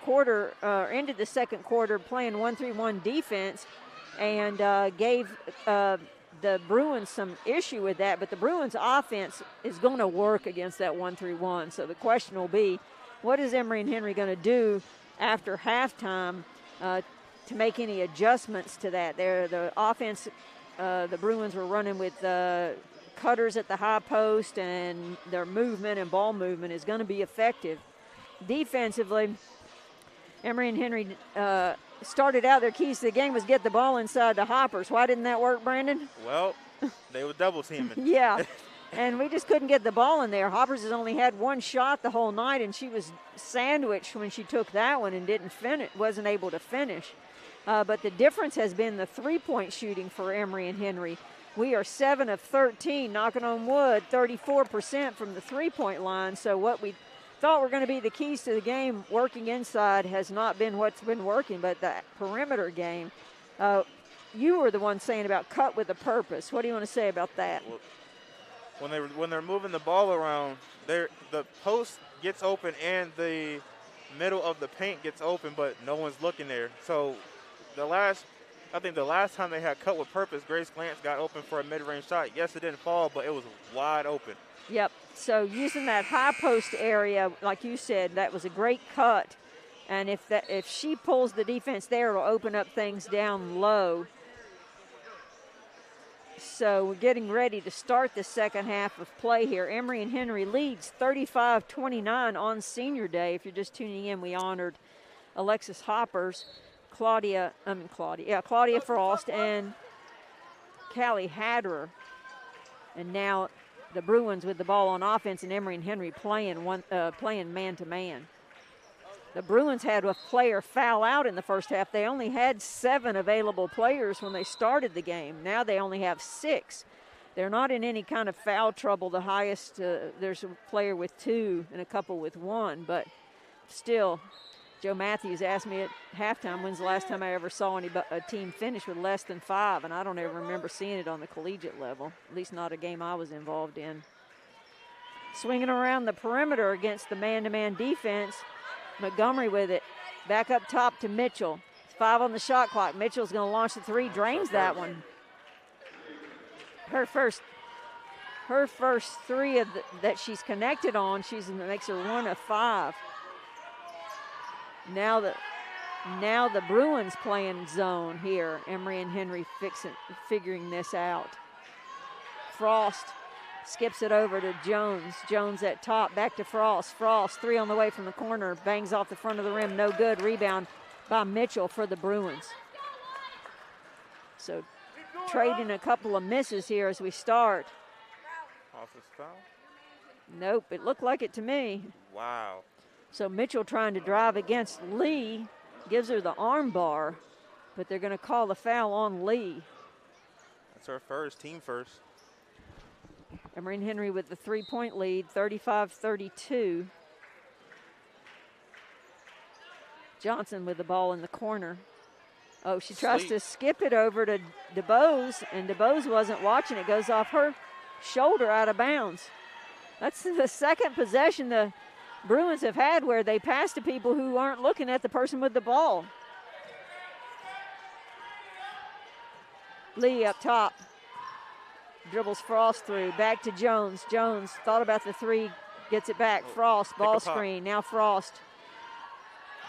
quarter, ended the second quarter playing 1-3-1 defense, and gave the Bruins some issue with that. But the Bruins offense is going to work against that 1-3-1. So the question will be, what is Emory and Henry going to do after halftime to make any adjustments to that? The offense, the Bruins were running with cutters at the high post, and their movement and ball movement is going to be effective. Defensively, Emory and Henry started out, their keys to the game was get the ball inside the Hoppers. Why didn't that work, Brandon? Well, they were double teaming. Yeah, and we just couldn't get the ball in there. Hoppers has only had one shot the whole night, and she was sandwiched when she took that one and wasn't able to finish. But the difference has been the three-point shooting for Emory and Henry. We are 7 of 13, knocking on wood, 34% from the three-point line. So what we thought were going to be the keys to the game, working inside, has not been what's been working, but the perimeter game. You were the one saying about cut with a purpose. What do you want to say about that? Well, when they're moving the ball around, the post gets open and the middle of the paint gets open, but no one's looking there. So I think the last time they had cut with purpose, Grace Glantz got open for a mid-range shot. Yes, it didn't fall, but it was wide open. Yep. So using that high post area, like you said, that was a great cut. And if she pulls the defense there, it'll open up things down low. So we're getting ready to start the second half of play here. Emory and Henry leads 35-29 on Senior Day. If you're just tuning in, we honored Alexis Hoppers, Claudia Frost, and Callie Hader. And now the Bruins with the ball on offense, and Emory and Henry playing man-to-man. The Bruins had a player foul out in the first half. They only had 7 available players when they started the game. Now they only have 6. They're not in any kind of foul trouble. The highest, there's a player with 2 and a couple with 1, but still, Joe Matthews asked me at halftime, when's the last time I ever saw a team finish with less than 5, and I don't ever remember seeing it on the collegiate level, at least not a game I was involved in. Swinging around the perimeter against the man-to-man defense, Montgomery with it. Back up top to Mitchell. 5 on the shot clock. Mitchell's going to launch the 3, drains that one. Her first 3 that she's connected on, makes her 1 of 5. Now the Bruins playing zone here. Emory and Henry figuring this out. Frost skips it over to Jones. Jones at top, back to Frost. Frost, 3 on the way from the corner, bangs off the front of the rim, no good. Rebound by Mitchell for the Bruins. So trading a couple of misses here as we start. Office foul? Nope, it looked like it to me. Wow. So Mitchell trying to drive against Lee, gives her the arm bar, but they're going to call the foul on Lee. That's her first, team first. Emory and Henry with the 3-point lead, 35-32. Johnson with the ball in the corner. Oh, she tries to skip it over to DeBose, and DeBose wasn't watching. It goes off her shoulder out of bounds. That's the second possession the Bruins have had where they pass to people who aren't looking at the person with the ball. Lee up top. Dribbles Frost through, back to Jones. Jones thought about the 3, gets it back. Frost, ball screen, now Frost.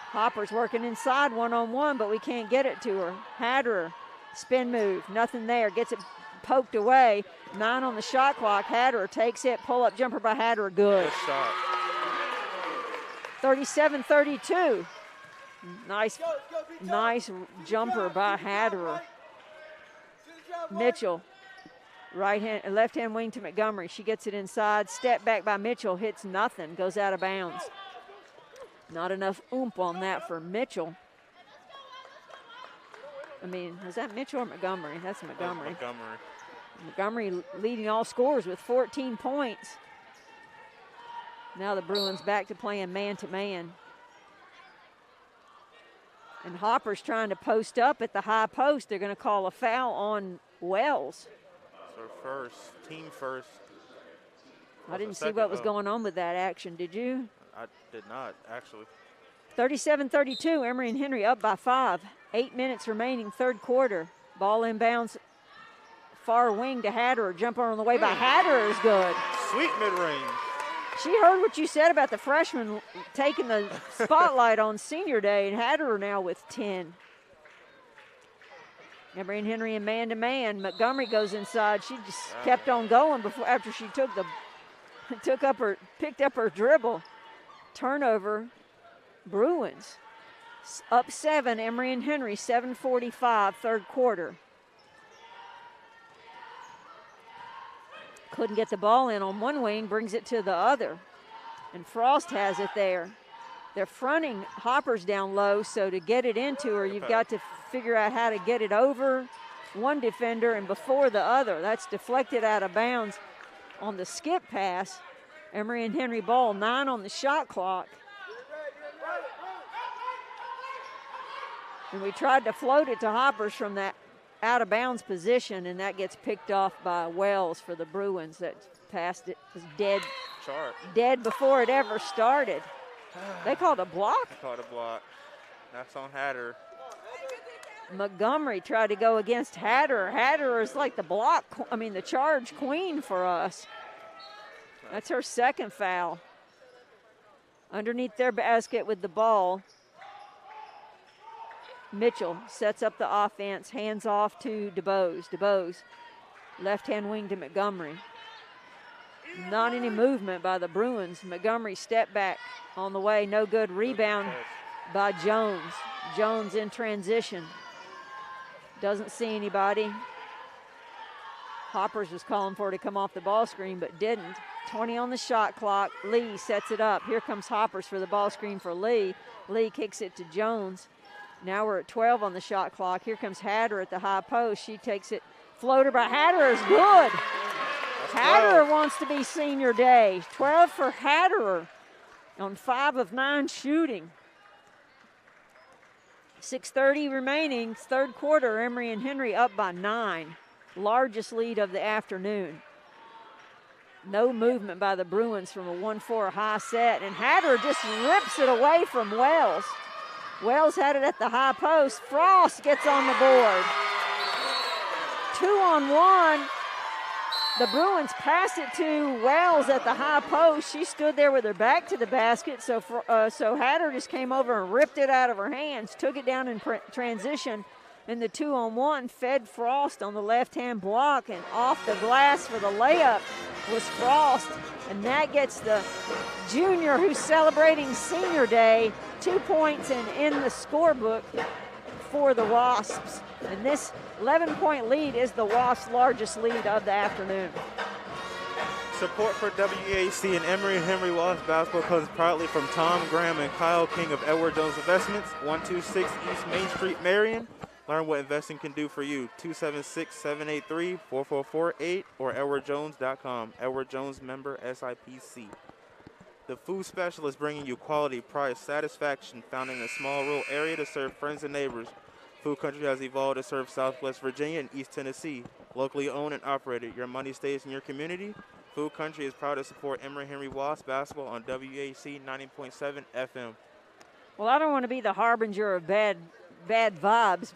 Hoppers working inside one-on-one, but we can't get it to her. Hatter, spin move, nothing there, gets it poked away. 9 on the shot clock. Hatter takes it, pull-up jumper by Hatter, good. Good shot. 37-32. Nice jumper by Hatter. Mitchell. Left-hand wing to Montgomery. She gets it inside. Step back by Mitchell. Hits nothing. Goes out of bounds. Not enough oomph on that for Mitchell. I mean, was that Mitchell or Montgomery? That's Montgomery. Montgomery leading all scorers with 14 points. Now the Bruins back to playing man-to-man. And Hopper's trying to post up at the high post. They're going to call a foul on Wells. Her first, team first. I didn't see what was going on with that action. Did you? I did not, actually. 37-32, Emory and Henry up by 5. 8 minutes remaining, third quarter. Ball inbounds, far wing to Hatter. Jumper on the way by Hatter is good. Sweet mid-range. She heard what you said about the freshman taking the spotlight on senior day, and Hatter now with 10. Emory and Henry in man-to-man. Montgomery goes inside. She just kept on going after she picked up her dribble. Turnover, Bruins. Up 7, Emory and Henry, 7:45, third quarter. Couldn't get the ball in on one wing, brings it to the other. And Frost has it there. They're fronting Hoppers down low, so to get it into her, you've got to figure out how to get it over one defender and before the other. That's deflected out of bounds on the skip pass. Emory and Henry ball, 9 on the shot clock. And we tried to float it to Hoppers from that out of bounds position, and that gets picked off by Wells for the Bruins. That passed it was dead before it ever started. They called a block? They called a block. That's on Hatter. Montgomery tried to go against Hatter. Hatter is like the charge queen for us. That's her second foul. Underneath their basket with the ball. Mitchell sets up the offense, hands off to DeBose. DeBose, left-hand wing to Montgomery. Not any movement by the Bruins. Montgomery step back on the way, no good. Rebound by Jones. Jones in transition. Doesn't see anybody. Hoppers was calling for her to come off the ball screen, but didn't. 20 on the shot clock. Lee sets it up. Here comes Hoppers for the ball screen for Lee. Lee kicks it to Jones. Now we're at 12 on the shot clock. Here comes Hatter at the high post. She takes it. Floater by Hatter is good. Hatter wants to be senior day. 12 for Hatter on 5 of 9 shooting. 6:30 remaining, third quarter. Emory and Henry up by 9. Largest lead of the afternoon. No movement by the Bruins from a 1-4 high set, and Hatter just rips it away from Wells. Wells had it at the high post. Frost gets on the board. 2-on-1. The Bruins pass it to Wells at the high post. She stood there with her back to the basket, so Hatter just came over and ripped it out of her hands, took it down in transition, and the 2-on-1 fed Frost on the left-hand block, and off the glass for the layup was Frost, and that gets the junior who's celebrating senior day 2 points and in the scorebook for the Wasps. And this 11-point lead is the Wasps' largest lead of the afternoon. Support for WEAC and Emory and Henry Wasps basketball comes proudly from Tom Graham and Kyle King of Edward Jones Investments, 126 East Main Street, Marion. Learn what investing can do for you. 276-783-4448 or edwardjones.com. Edward Jones member SIPC. The food specialist bringing you quality, price, satisfaction, found in a small rural area to serve friends and neighbors. Food Country has evolved to serve Southwest Virginia and East Tennessee. Locally owned and operated, your money stays in your community. Food Country is proud to support Emory Henry Wasps basketball on WAC 90.7 FM. Well, I don't want to be the harbinger of bad vibes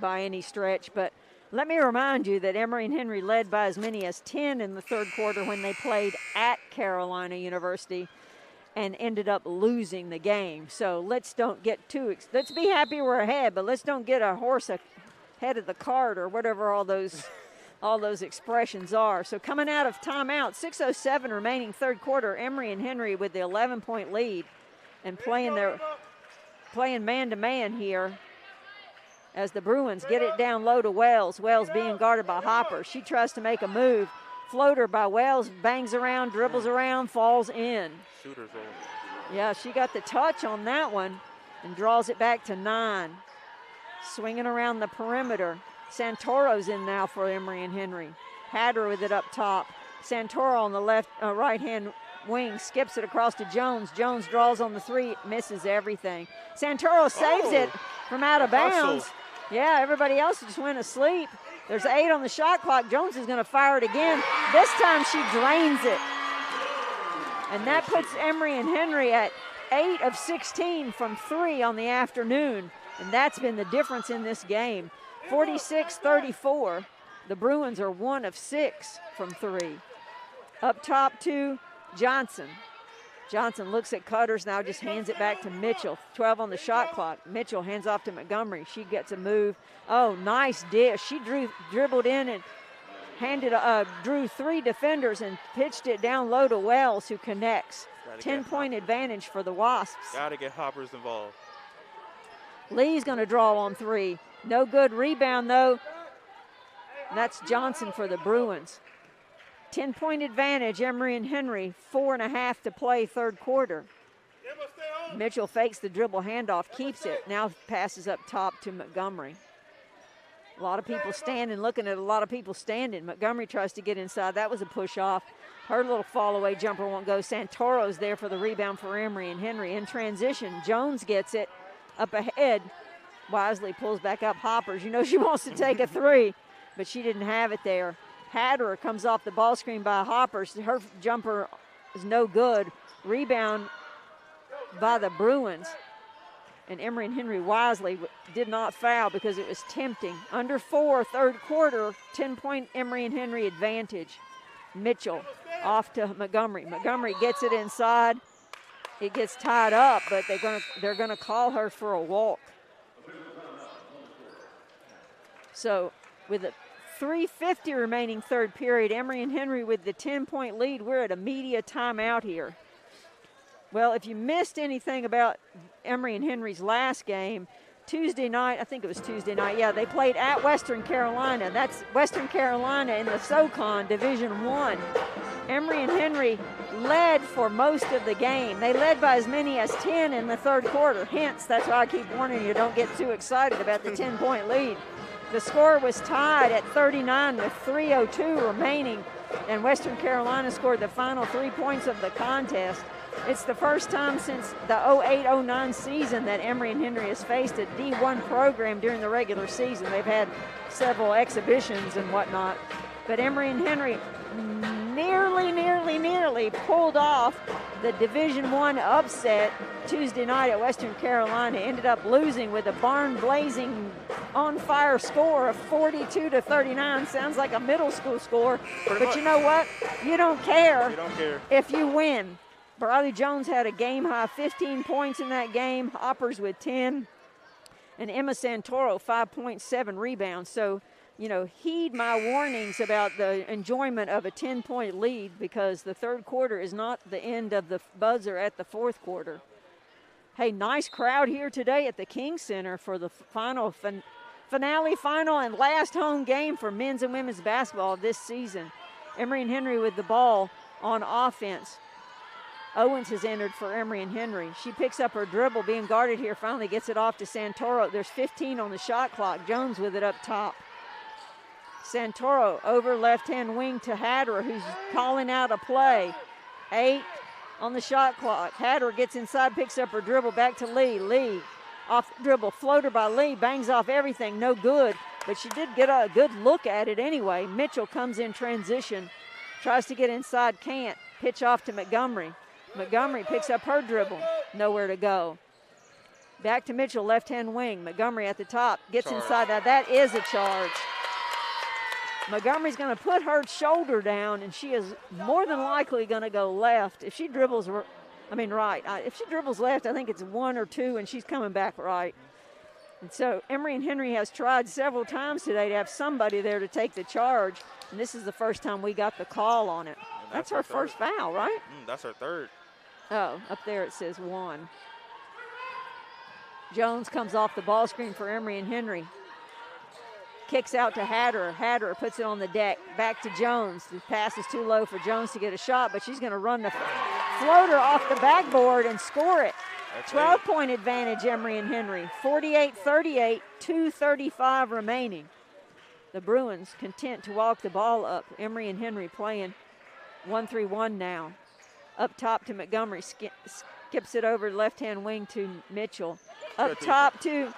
by any stretch, but let me remind you that Emory and Henry led by as many as 10 in the third quarter when they played at Carolina University and ended up losing the game. So let's don't get let's be happy we're ahead, but let's don't get our horse ahead of the cart or whatever all those expressions are. So coming out of timeout, 6:07 remaining third quarter, Emory and Henry with the 11-point lead and playing man-to-man here as the Bruins get it down low to Wells. Wells being guarded by Hopper. She tries to make a move. Floater by Wells, bangs around, dribbles around, falls in. Shooter's roll. Yeah, she got the touch on that one and draws it back to 9. Swinging around the perimeter. Santoro's in now for Emory and Henry. Hatter with it up top. Santoro on the right-hand wing skips it across to Jones. Jones draws on the 3, misses everything. Santoro saves it from out of bounds. Yeah, everybody else just went asleep. There's 8 on the shot clock. Jones is going to fire it again. This time she drains it. And that puts Emory and Henry at 8 of 16 from 3 on the afternoon, and that's been the difference in this game. 46-34. The Bruins are 1 of 6 from 3. Up top to Johnson. Johnson looks at Cutters, now just hands it back to Mitchell. 12 on the shot clock. Mitchell hands off to Montgomery. She gets a move. Oh, nice dish. She dribbled in and drew 3 defenders and pitched it down low to Wells, who connects. 10-point advantage for the Wasps. Got to get Hoppers involved. Lee's going to draw on 3. No good. Rebound, though. That's Johnson for the Bruins. 10-point advantage, Emory and Henry. 4.5 to play, third quarter. Mitchell fakes the dribble handoff, keeps it. Now passes up top to Montgomery. A lot of people standing, looking at a lot of people standing. Montgomery tries to get inside. That was a push off. Her little fall away jumper won't go. Santoro's there for the rebound for Emory and Henry. In transition, Jones gets it up ahead. Wisely pulls back up Hoppers. You know she wants to take a 3, but she didn't have it there. Hatter comes off the ball screen by Hoppers. Her jumper is no good. Rebound by the Bruins. And Emory and Henry wisely did not foul because it was tempting. Under 4, third quarter, 10-point Emory and Henry advantage. Mitchell off to Montgomery. Montgomery gets it inside. It gets tied up, but they're gonna call her for a walk. So with a 3:50 remaining third period, Emory and Henry with the 10-point lead. We're at a media timeout here. Well, if you missed anything about Emory and Henry's last game, Tuesday night, I think it was Tuesday night, yeah, they played at Western Carolina. That's Western Carolina in the SoCon Division I. Emory and Henry led for most of the game. They led by as many as 10 in the third quarter. Hence, that's why I keep warning you, don't get too excited about the 10-point lead. The score was tied at 39 with 3:02 remaining, and Western Carolina scored the final 3 points of the contest. It's the first time since the 08-09 season that Emory and Henry has faced a D1 program during the regular season. They've had several exhibitions and whatnot, but Emory and Henry nearly pulled off the Division I upset Tuesday night at Western Carolina. Ended up losing with a barn-blazing, on-fire score of 42-39. Sounds like a middle school score, but you know what? You don't care. You don't care if you win. Briley Jones had a game-high 15 points in that game, Hoppers with 10, and Emma Santoro 5.7 rebounds. So, you know, heed my warnings about the enjoyment of a 10-point lead, because the third quarter is not the end of the buzzer at the fourth quarter. Hey, nice crowd here today at the King Center for the final and last home game for men's and women's basketball this season. Emory and Henry with the ball on offense. Owens has entered for Emory and Henry. She picks up her dribble, being guarded here, finally gets it off to Santoro. There's 15 on the shot clock. Jones with it up top. Santoro over left-hand wing to Hatter, who's calling out a play. 8 on the shot clock. Hatter gets inside, picks up her dribble, back to Lee. Lee off dribble, floater by Lee, bangs off everything, no good, but she did get a good look at it anyway. Mitchell comes in transition, tries to get inside, can't. Pitch off to Montgomery. Montgomery picks up her dribble, nowhere to go. Back to Mitchell, left-hand wing. Montgomery at the top, gets inside. Now that is a charge. Montgomery's going to put her shoulder down, and she is more than likely going to go left. If she dribbles, right. If she dribbles left, I think it's 1 or 2, and she's coming back right. And so Emory and Henry has tried several times today to have somebody there to take the charge, and this is the first time we got the call on it. That's her first foul, right? That's her third. Oh, up there it says 1. Jones comes off the ball screen for Emory and Henry. Kicks out to Hatter. Hatter puts it on the deck. Back to Jones. The pass is too low for Jones to get a shot, but she's going to run the floater off the backboard and score it. 12-point advantage, Emory and Henry. 48-38, 2:35 remaining. The Bruins content to walk the ball up. Emory and Henry playing 1-3-1 now. Up top to Montgomery. Skips it over left-hand wing to Mitchell. Up top to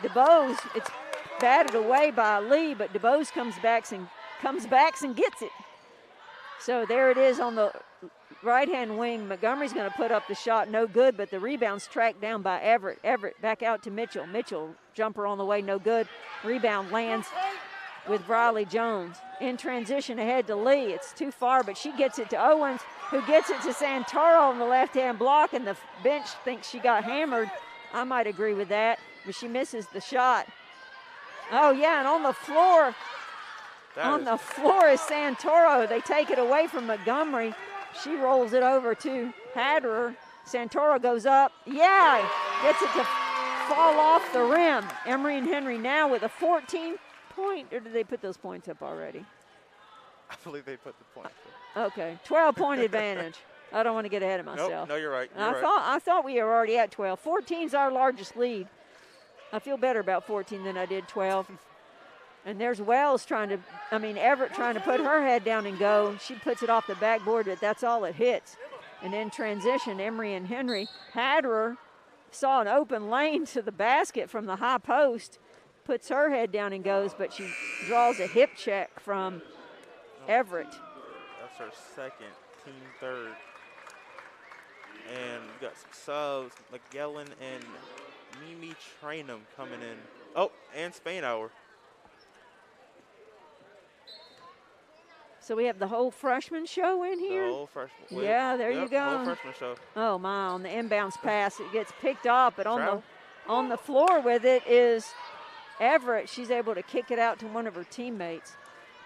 DeBose. It's batted away by Lee, but DeBose comes back and gets it. So there it is on the right-hand wing. Montgomery's going to put up the shot, no good, but the rebound's tracked down by Everett. Everett back out to Mitchell. Mitchell, jumper on the way, no good. Rebound lands with Briley Jones. In transition ahead to Lee. It's too far, but she gets it to Owens, who gets it to Santoro on the left-hand block, and the bench thinks she got hammered. I might agree with that, but she misses the shot. Oh, yeah, and on the floor, is Santoro. They take it away from Montgomery. She rolls it over to Hatter. Santoro goes up. Yeah, gets it to fall off the rim. Emory and Henry now with a 14-point, or did they put those points up already? I believe they put the points up. Okay, 12-point advantage. I don't want to get ahead of myself. Nope, no, you're right. I thought we were already at 12. 14's our largest lead. I feel better about 14 than I did 12. And there's Everett trying to put her head down and go. She puts it off the backboard, but that's all it hits. And in transition, Emory and Henry. Hatter saw an open lane to the basket from the high post, puts her head down and goes, but she draws a hip check from Everett. That's her second, team third. And we got some subs, Mcclellan and Mimi Trainum coming in. Oh, and Spainhour. So we have the whole freshman show in here? The whole freshman. Yeah, there you go. The whole freshman show. Oh, my, on the inbounds pass, it gets picked up, but on the floor with it is Everett. She's able to kick it out to one of her teammates.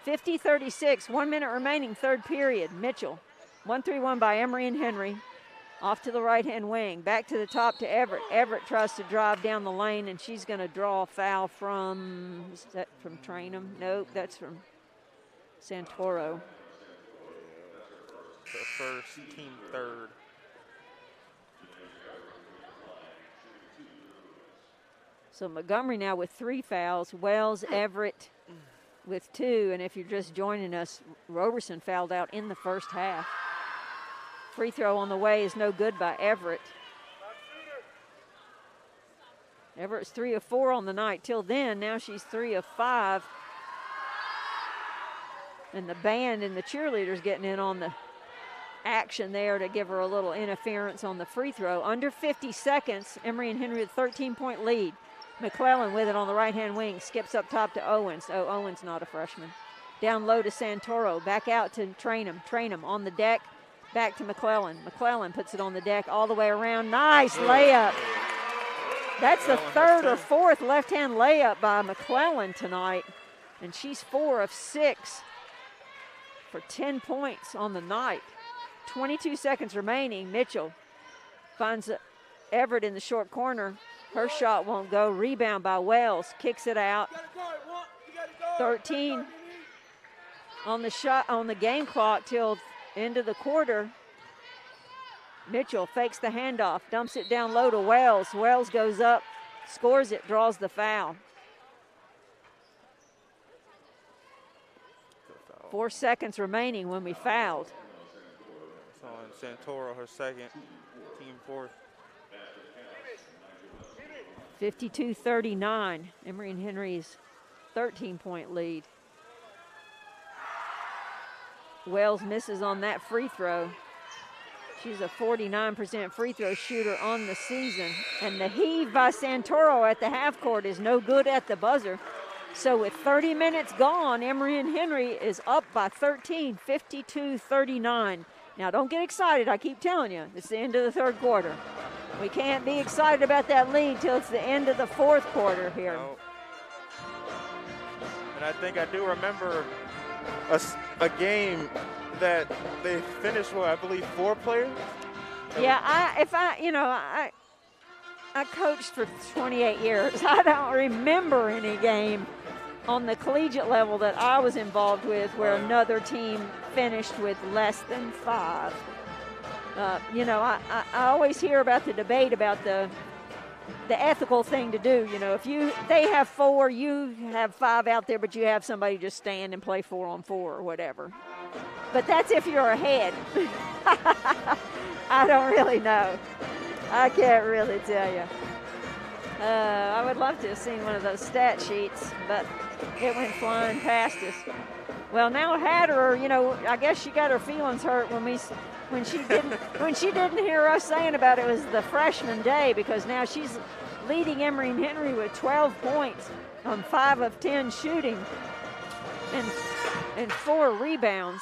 50-36, 1 minute remaining, third period. Mitchell, 1-3-1 by Emory and Henry. Off to the right-hand wing, back to the top to Everett. Everett tries to drive down the lane, and she's going to draw a foul from, is that from Trainum? Nope, that's from Santoro. The first, team third. So Montgomery now with 3 fouls. Wells, Everett with 2, and if you're just joining us, Roberson fouled out in the first half. Free throw on the way is no good by Everett. Everett's 3 of 4 on the night till then. Now she's 3 of 5. And the band and the cheerleaders getting in on the action there to give her a little interference on the free throw. Under 50 seconds, Emory and Henry with a 13-point lead. Mcclellan with it on the right-hand wing, skips up top to Owens. Oh, Owens not a freshman. Down low to Santoro, back out to Trainum. Trainum on the deck, back to Mcclellan. Mcclellan puts it on the deck all the way around. Nice layup. That's the third or fourth left-hand layup by Mcclellan tonight. And she's 4 of 6 for 10 points on the night. 22 seconds remaining. Mitchell finds Everett in the short corner. Her shot won't go. Rebound by Wells. Kicks it out. 13 on the game clock till end of the quarter. Mitchell fakes the handoff, dumps it down low to Wells. Wells goes up, scores it, draws the foul. 4 seconds remaining when we fouled. It's on Santoro, her second, team fourth. 52-39, Emory and Henry's 13-point lead. Wells misses on that free throw. She's a 49% free throw shooter on the season. And the heave by Santoro at the half court is no good at the buzzer. So with 30 minutes gone, Emory and Henry is up by 13, 52-39. Now don't get excited, I keep telling you, it's the end of the third quarter. We can't be excited about that lead till it's the end of the fourth quarter here. No. And I think I do remember a game that they finished with, I believe, 4 players. Yeah, I coached for 28 years. I don't remember any game on the collegiate level that I was involved with where another team finished with less than 5. I always hear about the debate about the ethical thing to do. You know, if they have 4, you have 5 out there, but you have somebody just stand and play 4-on-4 or whatever. But that's if you're ahead. I don't really know. I can't really tell you. I would love to have seen one of those stat sheets, but it went flying past us. Well, now Hatter, I guess she got her feelings hurt when we when she didn't hear us saying about it was the freshman day, because now she's leading Emory and Henry with 12 points on 5 of 10 shooting and 4 rebounds.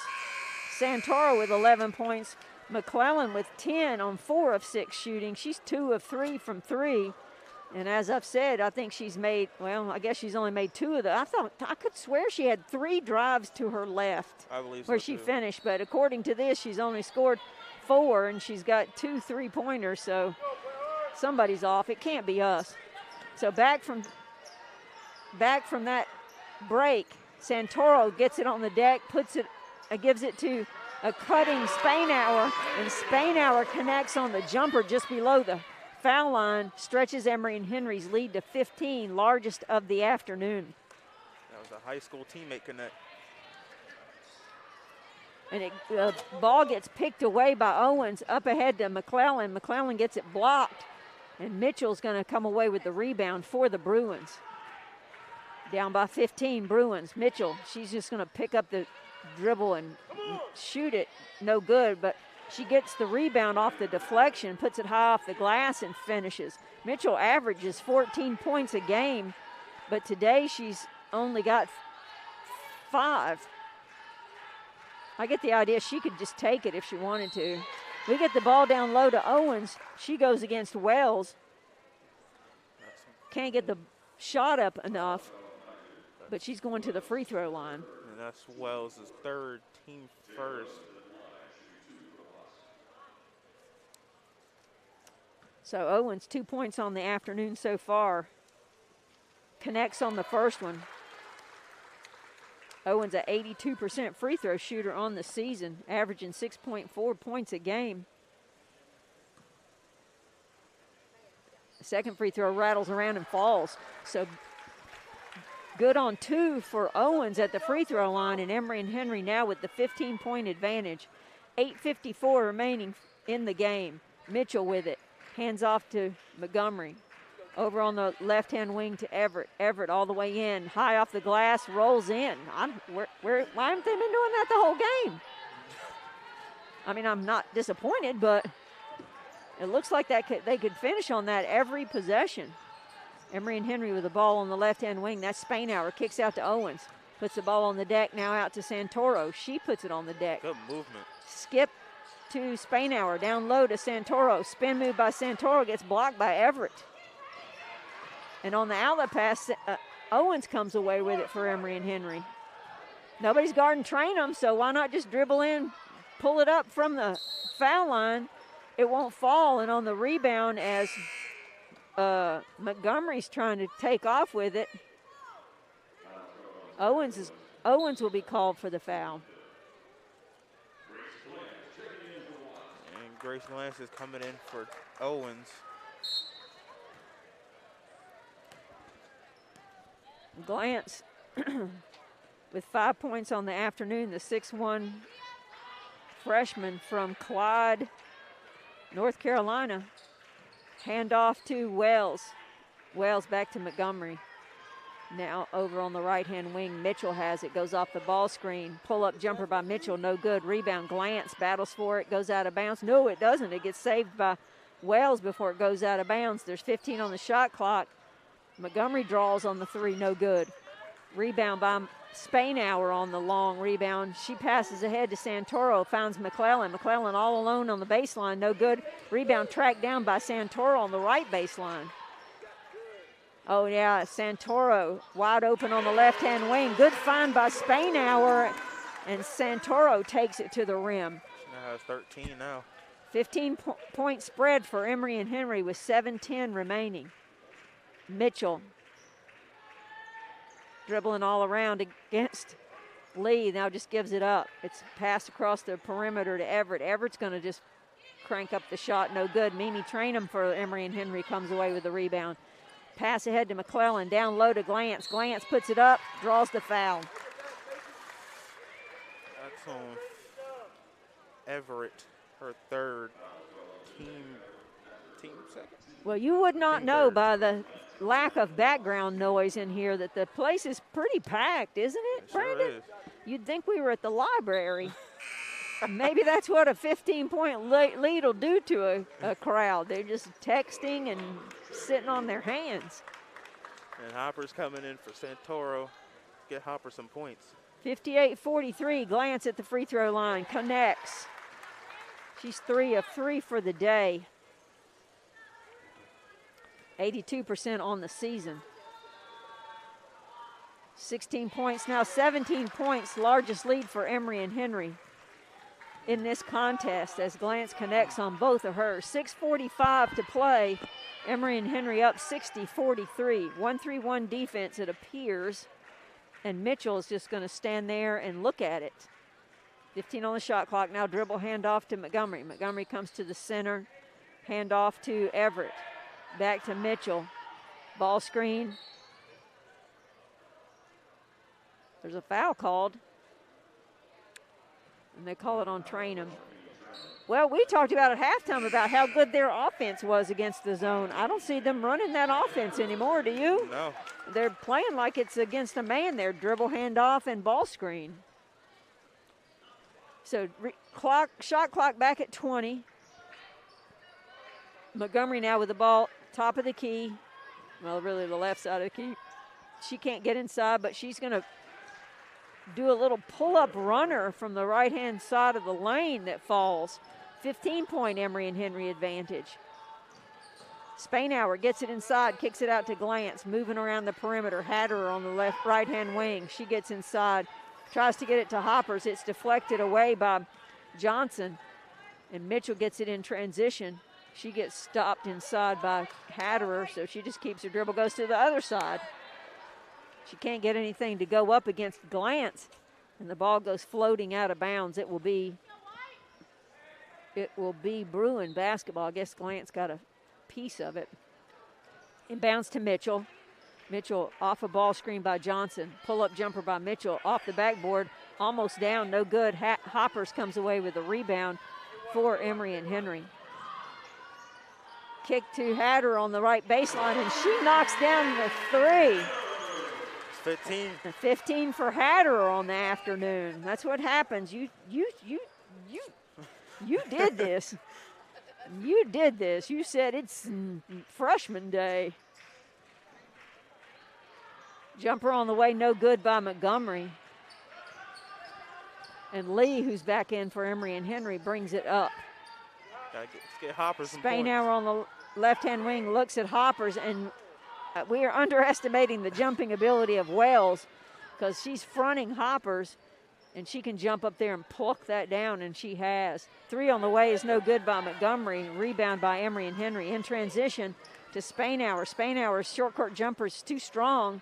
Santoro with 11 points. Mcclellan with 10 on 4 of 6 shooting. She's 2 of 3 from 3. And as I've said, I think she's made, well, I guess she's only made 2 of them. I could swear she had 3 drives to her left. I believe so, where she too. finished. But according to this, she's only scored 4, and she's got 2 3-pointers. So somebody's off. It can't be us. So back from that break, Santoro gets it on the deck, gives it to a cutting Spainhour, and Spainhour connects on the jumper just below the foul line, stretches Emory and Henry's lead to 15, largest of the afternoon. That was a high school teammate connect. And the ball gets picked away by Owens up ahead to Mcclellan. Mcclellan gets it blocked, and Mitchell's going to come away with the rebound for the Bruins. Down by 15, Bruins. Mitchell, she's just going to pick up the dribble and shoot it. No good, but she gets the rebound off the deflection, puts it high off the glass, and finishes. Mitchell averages 14 points a game, but today she's only got 5. I get the idea she could just take it if she wanted to. We get the ball down low to Owens. She goes against Wells. Can't get the shot up enough, but she's going to the free throw line. And that's Wells' 3rd, team first. So Owens 2 points on the afternoon so far. Connects on the first one. Owens an 82% free throw shooter on the season, averaging 6.4 points a game. The second free throw rattles around and falls. So good on 2 for Owens at the free throw line, and Emory and Henry now with the 15-point advantage. 8:54 remaining in the game. Mitchell with it. Hands off to Montgomery. Over on the left-hand wing to Everett. Everett all the way in. High off the glass, rolls in. Why haven't they been doing that the whole game? I mean, I'm not disappointed, but it looks like they could finish on that every possession. Emory and Henry with the ball on the left-hand wing. That's Spainhour. Kicks out to Owens. Puts the ball on the deck, now out to Santoro. She puts it on the deck. Good movement. Skip to Spainhour. Down low to Santoro. Spin move by Santoro. Gets blocked by Everett. And on the outlet pass, Owens comes away with it for Emory and Henry. Nobody's guarding Trainum, so why not just dribble in, pull it up from the foul line. It won't fall, and on the rebound as Montgomery's trying to take off with it, Owens will be called for the foul. And Grace Lance is coming in for Owens. Glance with 5 points on the afternoon, the 6'1" freshman from Clyde, North Carolina. Hand off to Wells. Wells back to Montgomery. Now over on the right-hand wing, Mitchell has it, goes off the ball screen. Pull-up jumper by Mitchell, no good. Rebound, Glance battles for it, goes out of bounds. No, it doesn't. It gets saved by Wells before it goes out of bounds. There's 15 on the shot clock. Montgomery draws on the 3, no good. Rebound by Spainhour on the long rebound. She passes ahead to Santoro, finds Mcclellan. Mcclellan all alone on the baseline, no good. Rebound tracked down by Santoro on the right baseline. Oh yeah, Santoro wide open on the left-hand wing. Good find by Spainhour, and Santoro takes it to the rim. She now has 13 now. 15-point spread for Emory and Henry with 7:10 remaining. Mitchell dribbling all around against Lee, now just gives it up. It's passed across the perimeter to Everett. Everett's going to just crank up the shot, no good. Mimi Trainum for Emory and Henry comes away with the rebound. Pass ahead to Mcclellan, down low to Glance. Glance puts it up, draws the foul. That's on Everett, her 3rd, team second. Well, you would not Team know 3rd. by the lack of background noise in here that the place is pretty packed, isn't it, It sure Brandon? is. You'd think we were at the library. Maybe that's what a 15-point lead will do to a crowd. They're just texting and sitting on their hands. And Hoppers coming in for Santoro. Get Hopper some points. 58-43, glance at the free throw line, connects. She's 3 of 3 for the day. 82% on the season. 16 points now, 17 points, largest lead for Emory and Henry in this contest as Glance connects on both of hers. 6:45 to play. Emory and Henry up 60-43. 1-3-1 defense, it appears. And Mitchell is just going to stand there and look at it. 15 on the shot clock. Now dribble handoff to Montgomery. Montgomery comes to the center. Handoff to Everett. Back to Mitchell. Ball screen. There's a foul called. And they call it on Trainham. Well, we talked about at halftime about how good their offense was against the zone. I don't see them running that offense anymore, do you? No. They're playing like it's against a man there. Dribble handoff and ball screen. So shot clock back at 20. Montgomery now with the ball, top of the key. Well, really the left side of the key. She can't get inside, but she's going to do a little pull-up runner from the right-hand side of the lane that falls. 15-point Emory and Henry advantage. Spainhour gets it inside, kicks it out to Glance, moving around the perimeter. Hatter on the right-hand wing. She gets inside, tries to get it to Hoppers. It's deflected away by Johnson, and Mitchell gets it in transition. She gets stopped inside by Hatterer, so she just keeps her dribble, goes to the other side. She can't get anything to go up against Glance, and the ball goes floating out of bounds. It will be Bruin basketball. I guess Glance got a piece of it. Inbounds to Mitchell. Mitchell off a ball screen by Johnson. Pull-up jumper by Mitchell off the backboard. Almost down, no good. Hoppers comes away with a rebound for Emory and Henry. Kick to Hatter on the right baseline, and she knocks down the three. 15. 15 for Hatter on the afternoon. That's what happens. You did this. You did this. You said it's freshman day. Jumper on the way, no good by Montgomery. And Lee, who's back in for Emory and Henry, brings it up. Let's get Hoppers some Spainhour on the left-hand wing looks at Hoppers, and we are underestimating the jumping ability of Wells because she's fronting Hoppers, and she can jump up there and pluck that down, and she has. 3 on the way is no good by Montgomery. Rebound by Emory and Henry. In transition to Spainhour. Spainhour's short court jumper is too strong.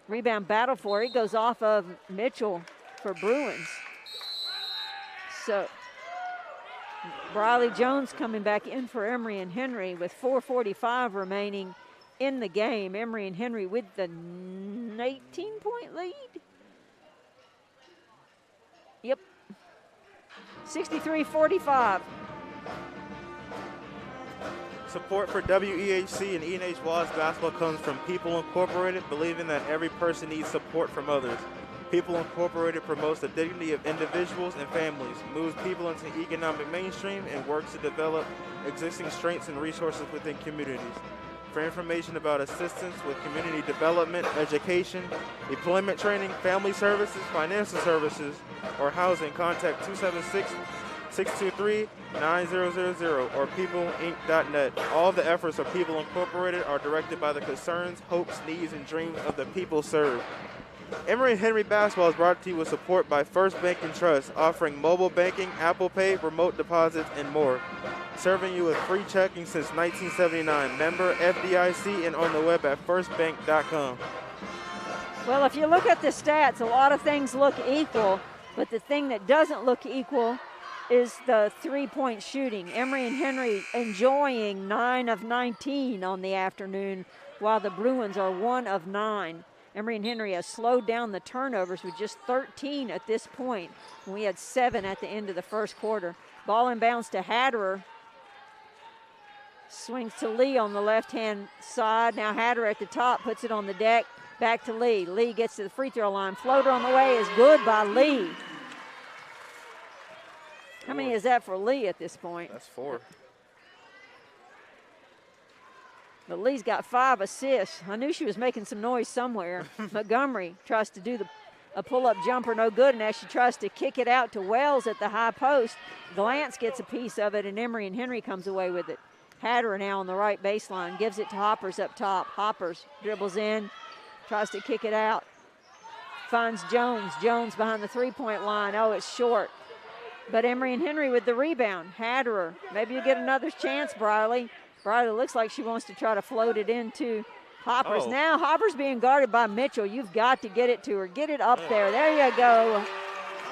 Rebound battle for it. It goes off of Mitchell for Bruins. So Briley Jones coming back in for Emory and Henry with 4:45 remaining in the game. Emory and Henry with the 18-point lead. Yep. 63-45. Support for WEHC and E&H Wallace basketball comes from People Incorporated, believing that every person needs support from others. People Incorporated promotes the dignity of individuals and families, moves people into economic mainstream, and works to develop existing strengths and resources within communities. For information about assistance with community development, education, employment training, family services, financial services, or housing, contact 276-623-9000 or peopleinc.net. All of the efforts of People Incorporated are directed by the concerns, hopes, needs, and dreams of the people served. Emory and Henry basketball is brought to you with support by First Bank and Trust, offering mobile banking, Apple Pay, remote deposits, and more. Serving you with free checking since 1979. Member FDIC and on the web at firstbank.com. Well, if you look at the stats, a lot of things look equal, but the thing that doesn't look equal is the three-point shooting. Emory and Henry enjoying 9 of 19 on the afternoon, while the Bruins are 1 of 9. Emory and Henry has slowed down the turnovers with just 13 at this point. We had 7 at the end of the first quarter. Ball inbounds to Hatterer. Swings to Lee on the left-hand side. Now Hatter at the top, puts it on the deck. Back to Lee. Lee gets to the free throw line. Floater on the way is good by Lee. How many is that for Lee at this point? That's 4. But Lee's got 5 assists. I knew she was making some noise somewhere. Montgomery tries to do a pull-up jumper, no good, and as she tries to kick it out to Wells at the high post, Glantz gets a piece of it, and Emory and Henry comes away with it. Hatter now on the right baseline, gives it to Hoppers up top. Hoppers dribbles in, tries to kick it out. Finds Jones. Jones behind the three-point line. Oh, it's short. But Emory and Henry with the rebound. Hatterer, maybe you get another chance, Briley. Briley looks like she wants to try to float it into Hoppers. Now Hoppers being guarded by Mitchell. You've got to get it to her. Get it up there. There you go,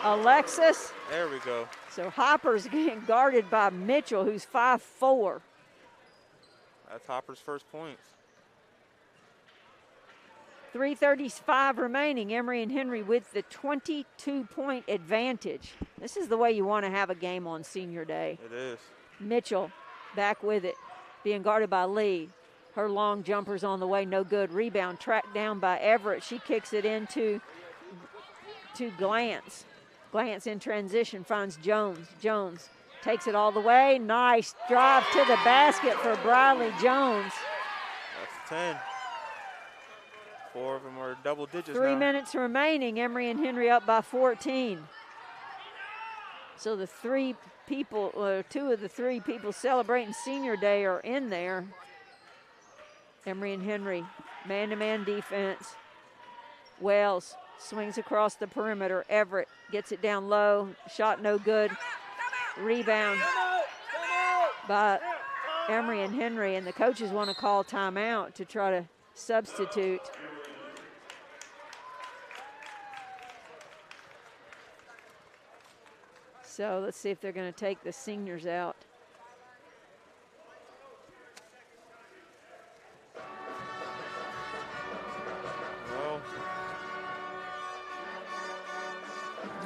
Alexis. There we go. So Hoppers being guarded by Mitchell, who's 5'4". That's Hopper's first points. 3:35 remaining. Emory and Henry with the 22-point advantage. This is the way you want to have a game on senior day. It is. Mitchell back with it, being guarded by Lee. Her long jumper's on the way, no good. Rebound tracked down by Everett. She kicks it into Glantz. Glantz in transition finds Jones. Jones takes it all the way. Nice drive to the basket for Briley Jones. That's 10. 4 of them are double digits 3 now. minutes remaining. Emory and Henry up by 14. So the 2 of the 3 people celebrating senior day are in there. Emory and Henry, man-to-man defense. Wells swings across the perimeter. Everett gets it down low. Shot no good. Rebound by Emory and Henry, and the coaches want to call timeout to try to substitute. So let's see if they're going to take the seniors out.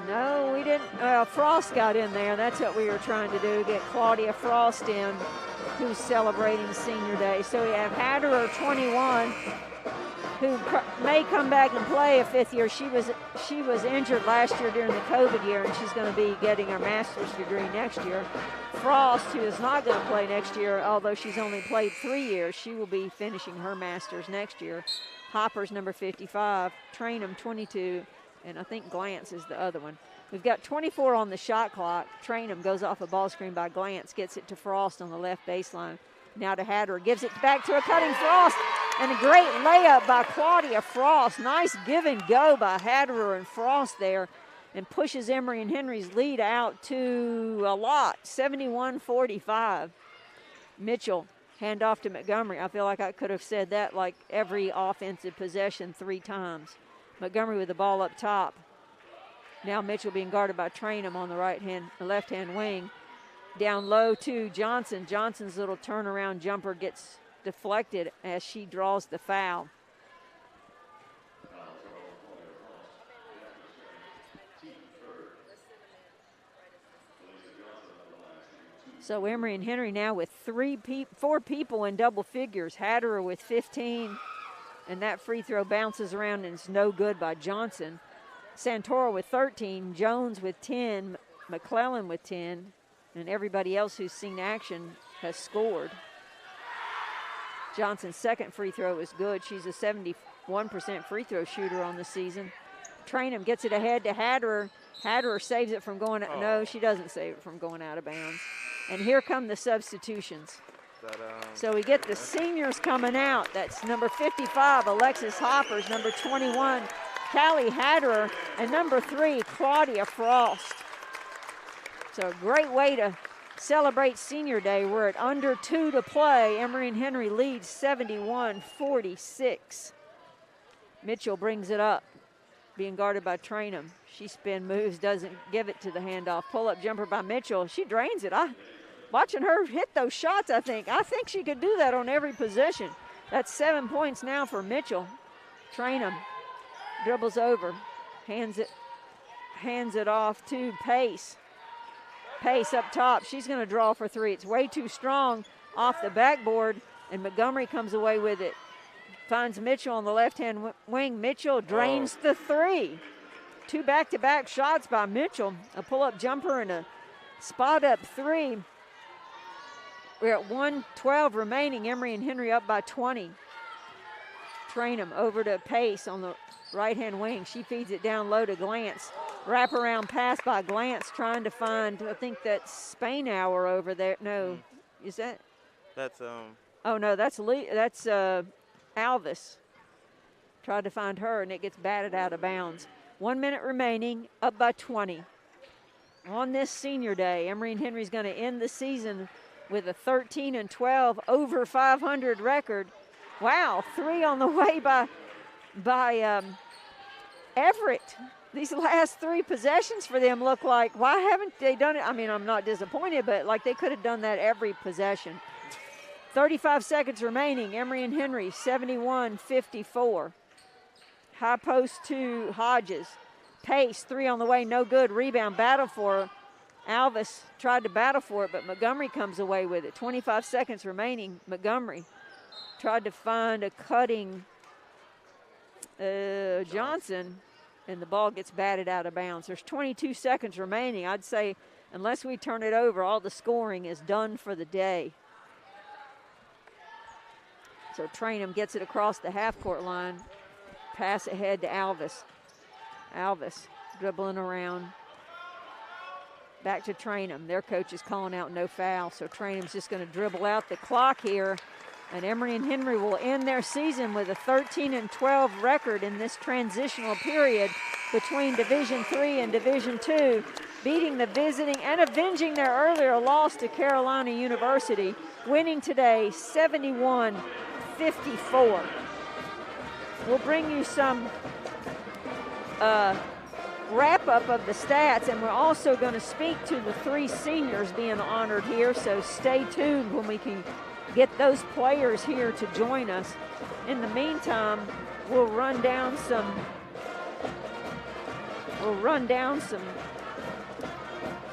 No, we didn't. Frost got in there. That's what we were trying to do, get Claudia Frost in, who's celebrating senior day. So we have Hatter, 21, who may come back and play a 5th year. She was injured last year during the COVID year, and she's going to be getting her master's degree next year. Frost, who is not going to play next year, although she's only played 3 years, she will be finishing her master's next year. Hoppers, number 55, Trainham, 22, and I think Glantz is the other one. We've got 24 on the shot clock. Trainham goes off a ball screen by Glantz, gets it to Frost on the left baseline. Now to Hatter, gives it back to a cutting Frost, and a great layup by Claudia Frost. Nice give and go by Hatter and Frost there, and pushes Emory and Henry's lead out to a lot, 71-45. Mitchell, hand off to Montgomery. I feel like I could have said that like every offensive possession 3 times. Montgomery with the ball up top. Now Mitchell being guarded by Trainham on the left-hand wing. Down low to Johnson. Johnson's little turnaround jumper gets deflected as she draws the foul. So Emory and Henry now with 4 people in double figures. Hatter with 15. And that free throw bounces around and is no good by Johnson. Santoro with 13, Jones with 10, Mcclellan with 10, and everybody else who's seen action has scored. Johnson's second free throw is good. She's a 71% free throw shooter on the season. Trainham gets it ahead to Hatter. Hatter saves it from going, no, she doesn't save it from going out of bounds. And here come the substitutions. So we get the seniors coming out. That's number 55, Alexis Hoppers, number 21, Callie Hader, and number 3, Claudia Frost. So a great way to celebrate senior day. We're at under 2 to play. Emory and Henry leads 71-46. Mitchell brings it up, being guarded by Trainham. She spin moves, doesn't give it to the handoff. Pull-up jumper by Mitchell. She drains it. Watching her hit those shots, I think she could do that on every possession. That's 7 points now for Mitchell. Trainham dribbles over, hands it off to Pace. Pace up top. She's going to draw for 3. It's way too strong off the backboard, and Montgomery comes away with it. Finds Mitchell on the left-hand wing. Mitchell drains the 3. 2 back-to-back shots by Mitchell. A pull-up jumper and a Spot up 3. We're at 1:12 remaining. Emory and Henry up by 20. Trainham over to Pace on the right-hand wing. She feeds it down low to Glantz. Wraparound pass by Glantz trying to find, I think that's Spainhour over there. No, is that? That's Oh no, that's Alvis. Tried to find her, and it gets batted out of bounds. 1 minute remaining, up by 20. On this senior day, Emory and Henry's going to end the season with a 13-12 over 500 record. Wow, 3 on the way by Everett. These last 3 possessions for them look like, why haven't they done it? I mean, I'm not disappointed, but like they could have done that every possession. 35 seconds remaining. Emory and Henry, 71-54. High post to Hodges. Pace, 3 on the way, no good. Rebound, battle for it. Alvis tried to battle for it, but Montgomery comes away with it. 25 seconds remaining. Montgomery tried to find a cutting Johnson, and the ball gets batted out of bounds. There's 22 seconds remaining. I'd say unless we turn it over, all the scoring is done for the day. So Trainham gets it across the half-court line. Pass ahead to Alvis. Alvis dribbling around. Back to Trainham. Their coach is calling out no foul, so Trainham's just going to dribble out the clock here. And Emory and Henry will end their season with a 13-12 record in this transitional period between Division III and Division II, beating the visiting and avenging their earlier loss to Carolina University, winning today 71-54. We'll bring you some wrap-up of the stats, and we're also going to speak to the 3 seniors being honored here, so stay tuned when we can get those players here to join us. In the meantime, we'll run down some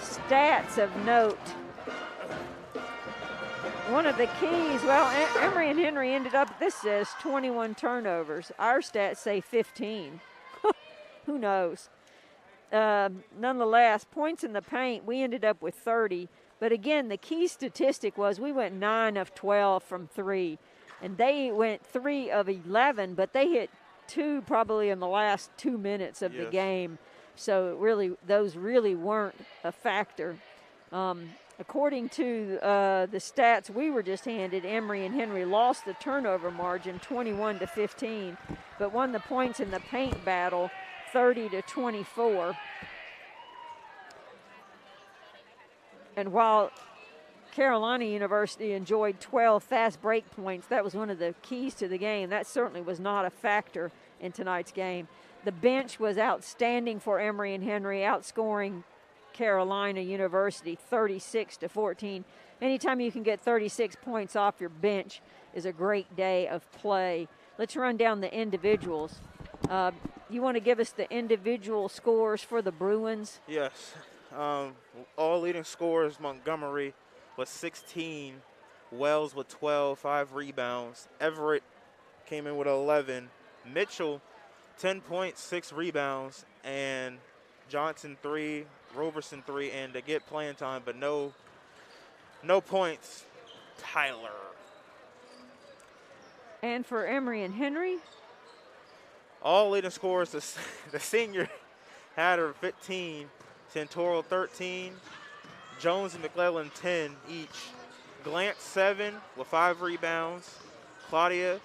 stats of note. One of the keys, well, Emory and Henry ended up, this says 21 turnovers. Our stats say 15. Who knows? Nonetheless, points in the paint, we ended up with 30. But again, the key statistic was we went 9 of 12 from 3. And they went 3 of 11, but they hit 2 probably in the last 2 minutes of the game. So really, those really weren't a factor. According to the stats we were just handed, Emory and Henry lost the turnover margin 21-15, but won the points in the paint battle 30-24. And while Carolina University enjoyed 12 fast break points, that was one of the keys to the game. That certainly was not a factor in tonight's game. The bench was outstanding for Emory and Henry, outscoring Carolina University 36-14. Anytime you can get 36 points off your bench is a great day of play. Let's run down the individuals. You want to give us the individual scores for the Bruins? Yes. All leading scorers, Montgomery with 16, Wells with 12, 5 rebounds. Everett came in with 11. Mitchell, 10 points, 6 rebounds. And Johnson, 3, Roberson, 3. And to get playing time, but no points, Tyler. And for Emory and Henry? All leading scorers, the senior Hatter, 15. Santoro 13, Jones and Mcclellan 10 each. Glantz 7 with 5 rebounds. Claudia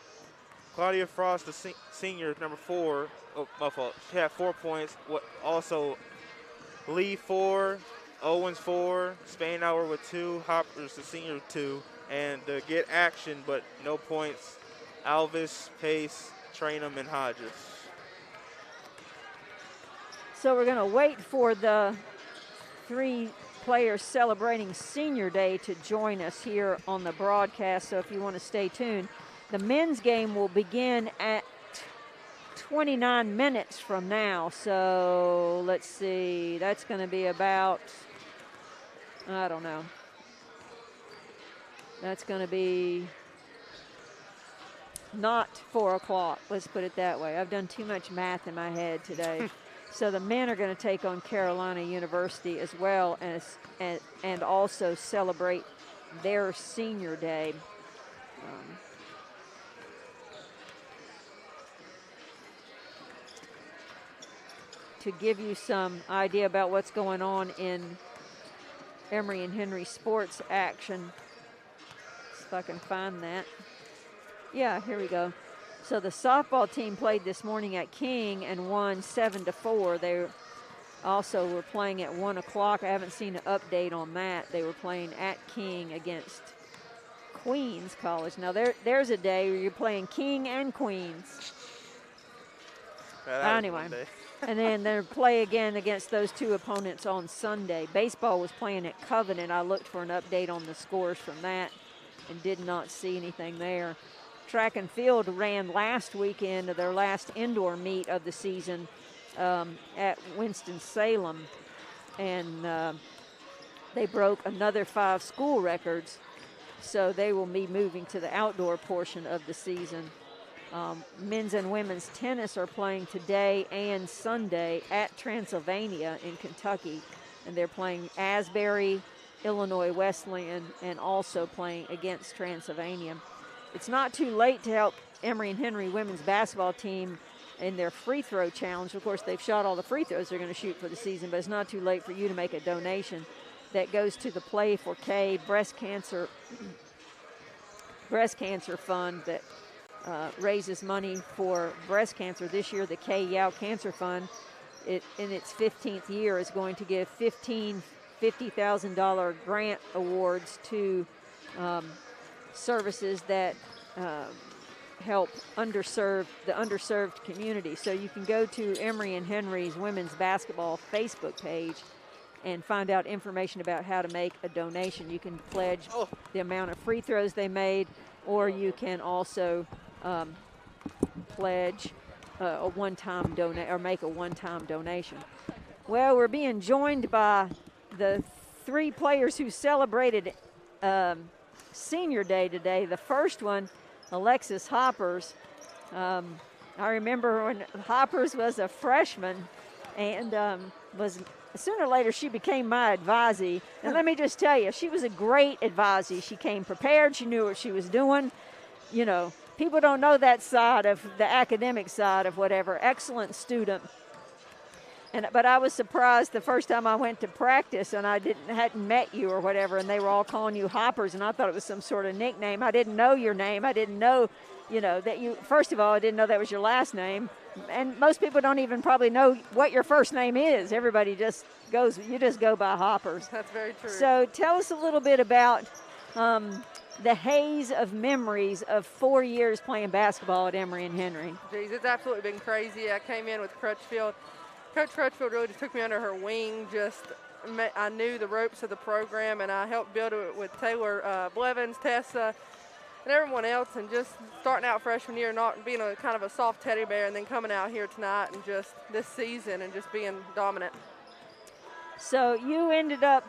Frost, the senior, number 4. Oh, my fault. She had 4 points. Also, Lee 4, Owens 4, Spainhour with 2, Hoppers the senior 2, and to get action but no points, Alvis, Pace, Trainham, and Hodges. So we're going to wait for the 3 players celebrating Senior Day to join us here on the broadcast, so if you want to stay tuned. The men's game will begin at 29 minutes from now, so let's see, that's going to be about, I don't know, that's going to be not 4 o'clock, let's put it that way. I've done too much math in my head today. So the men are going to take on Carolina University as well and also celebrate their senior day. To give you some idea about what's going on in Emory and Henry sports action, if I can find that. Yeah, here we go. So the softball team played this morning at King and won 7-4. They also were playing at 1 o'clock. I haven't seen an update on that. They were playing at King against Queens College. Now there's a day where you're playing King and Queens. Anyway, and then they'll play again against those two opponents on Sunday. Baseball was playing at Covenant. I looked for an update on the scores from that and did not see anything there. Track and field ran last weekend of their last indoor meet of the season at Winston-Salem, and they broke another 5 school records, so they will be moving to the outdoor portion of the season. Men's and women's tennis are playing today and Sunday at Transylvania in Kentucky, and they're playing Asbury, Illinois Wesleyan, and also playing against Transylvania. It's not too late to help Emory and Henry women's basketball team in their free throw challenge. Of course, they've shot all the free throws they're going to shoot for the season, but it's not too late for you to make a donation that goes to the Play for K breast cancer fund that raises money for breast cancer. This year, the K Yao Cancer Fund, in its 15th year, is going to give $50,000 grant awards to services that help the underserved community. So you can go to Emory and Henry's women's basketball Facebook page and find out information about how to make a donation. You can pledge the amount of free throws they made, or you can also pledge a one-time donate or make a one-time donation. Well, we're being joined by the 3 players who celebrated senior day today. The first one, Alexis Hoppers. I remember when Hoppers was a freshman and sooner or later she became my advisee. And let me just tell you, she was a great advisee. She came prepared. She knew what she was doing. You know, people don't know that side of the academic side of whatever. Excellent student. But I was surprised the first time I went to practice and I hadn't met you or whatever, and they were all calling you Hoppers, and I thought it was some sort of nickname. I didn't know your name. I didn't know, that you, first of all, I didn't know that was your last name. And most people don't even probably know what your first name is. Everybody you just go by Hoppers. That's very true. So tell us a little bit about the haze of memories of 4 years playing basketball at Emory and Henry. Geez, it's absolutely been crazy. I came in with Crutchfield. Coach Crutchfield really just took me under her wing. I knew the ropes of the program, and I helped build it with Taylor Blevins, Tessa, and everyone else, and just starting out freshman year, not being a kind of a soft teddy bear, and then coming out here tonight and just this season and just being dominant. So you ended up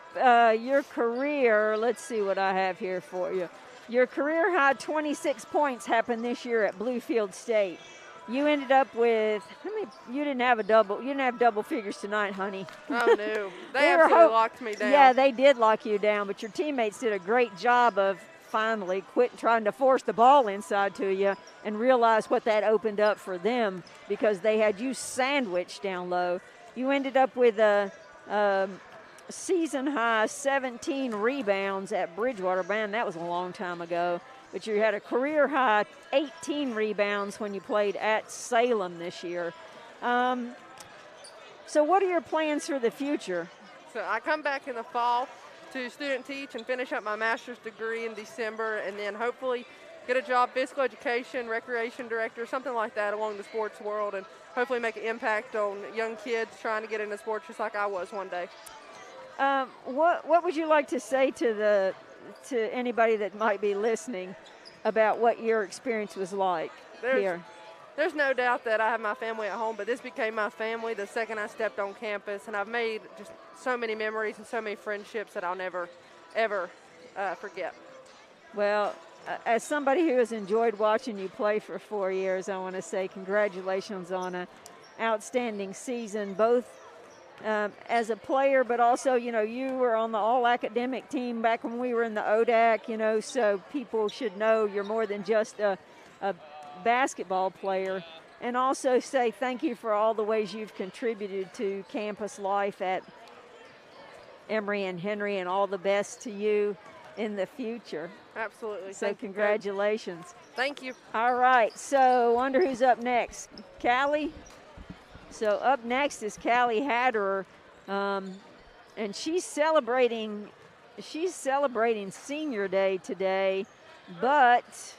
your career, let's see what I have here for you. Your career high 26 points happened this year at Bluefield State. You ended up with, you didn't have double figures tonight, honey. Oh, no. They absolutely locked me down. Yeah, they did lock you down, but your teammates did a great job of finally quit trying to force the ball inside to you and realize what that opened up for them because they had you sandwiched down low. You ended up with a season high 17 rebounds at Bridgewater. Man, that was a long time ago. But you had a career high 18 rebounds when you played at Salem this year. So what are your plans for the future? So I come back in the fall to student teach and finish up my master's degree in December, and then hopefully get a job, physical education, recreation director, something like that along the sports world, and hopefully make an impact on young kids trying to get into sports just like I was one day. What would you like to say to anybody that might be listening about what your experience was like here? There's no doubt that I have my family at home, but this became my family the second I stepped on campus, and I've made just so many memories and so many friendships that I'll never, ever forget. Well, as somebody who has enjoyed watching you play for 4 years, I want to say congratulations on outstanding season, both as a player, but also, you know, you were on the all-academic team back when we were in the ODAC, you know, so people should know you're more than just a basketball player. And also say thank you for all the ways you've contributed to campus life at Emory and Henry, and all the best to you in the future. Absolutely. So Thank congratulations. you. Thank you. All right, so wonder who's up next. Callie? So up next is Callie Hatter, and she's celebrating Senior Day today, but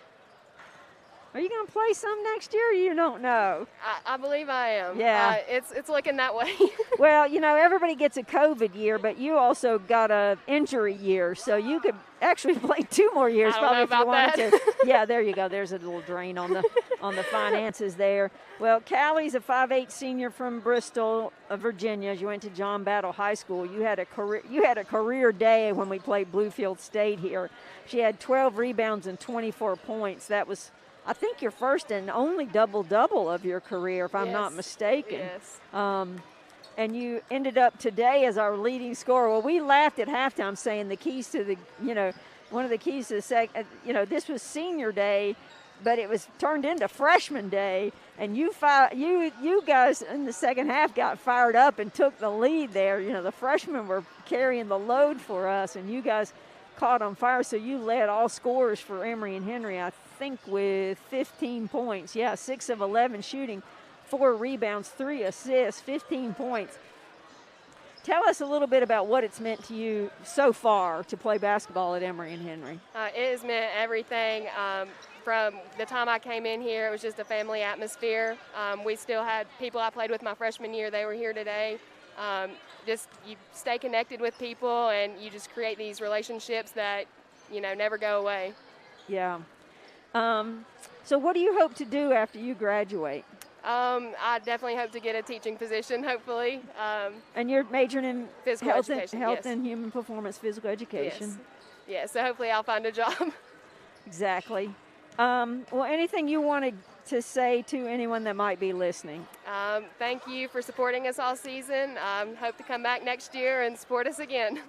are you going to play some next year, or you don't know? I believe I am. Yeah. It's looking that way. Well, you know, everybody gets a COVID year, but you also got a injury year, so you could actually play 2 more years I don't know probably if you about wanted to. Yeah, there you go. There's a little drain on the finances there. Well, Callie's a 5'8" senior from Bristol, Virginia. You went to John Battle High School. You had a career day when we played Bluefield State here. She had 12 rebounds and 24 points. That was, I think, your first and only double-double of your career, if I'm not mistaken. Yes. And you ended up today as our leading scorer. Well, we laughed at halftime saying the keys to the, you know, one of the keys to the you know, this was Senior Day, but it was turned into Freshman Day, and you guys in the second half got fired up and took the lead there. You know, the freshmen were carrying the load for us, and you guys caught on fire, so you led all scorers for Emory and Henry, I think, with 15 points. Yeah, 6 of 11 shooting, 4 rebounds, 3 assists, 15 points. Tell us a little bit about what it's meant to you so far to play basketball at Emory and Henry. It has meant everything. From the time I came in here, it was just a family atmosphere. We still had people I played with my freshman year. They were here today. Just you stay connected with people, and you just create these relationships that, you know, never go away. Yeah. So what do you hope to do after you graduate? I definitely hope to get a teaching position, hopefully. And you're majoring in physical education, health yes. and human performance physical education. Yes, so hopefully I'll find a job. Exactly. Well, anything you wanted to say to anyone that might be listening? Thank you for supporting us all season. Hope to come back next year and support us again.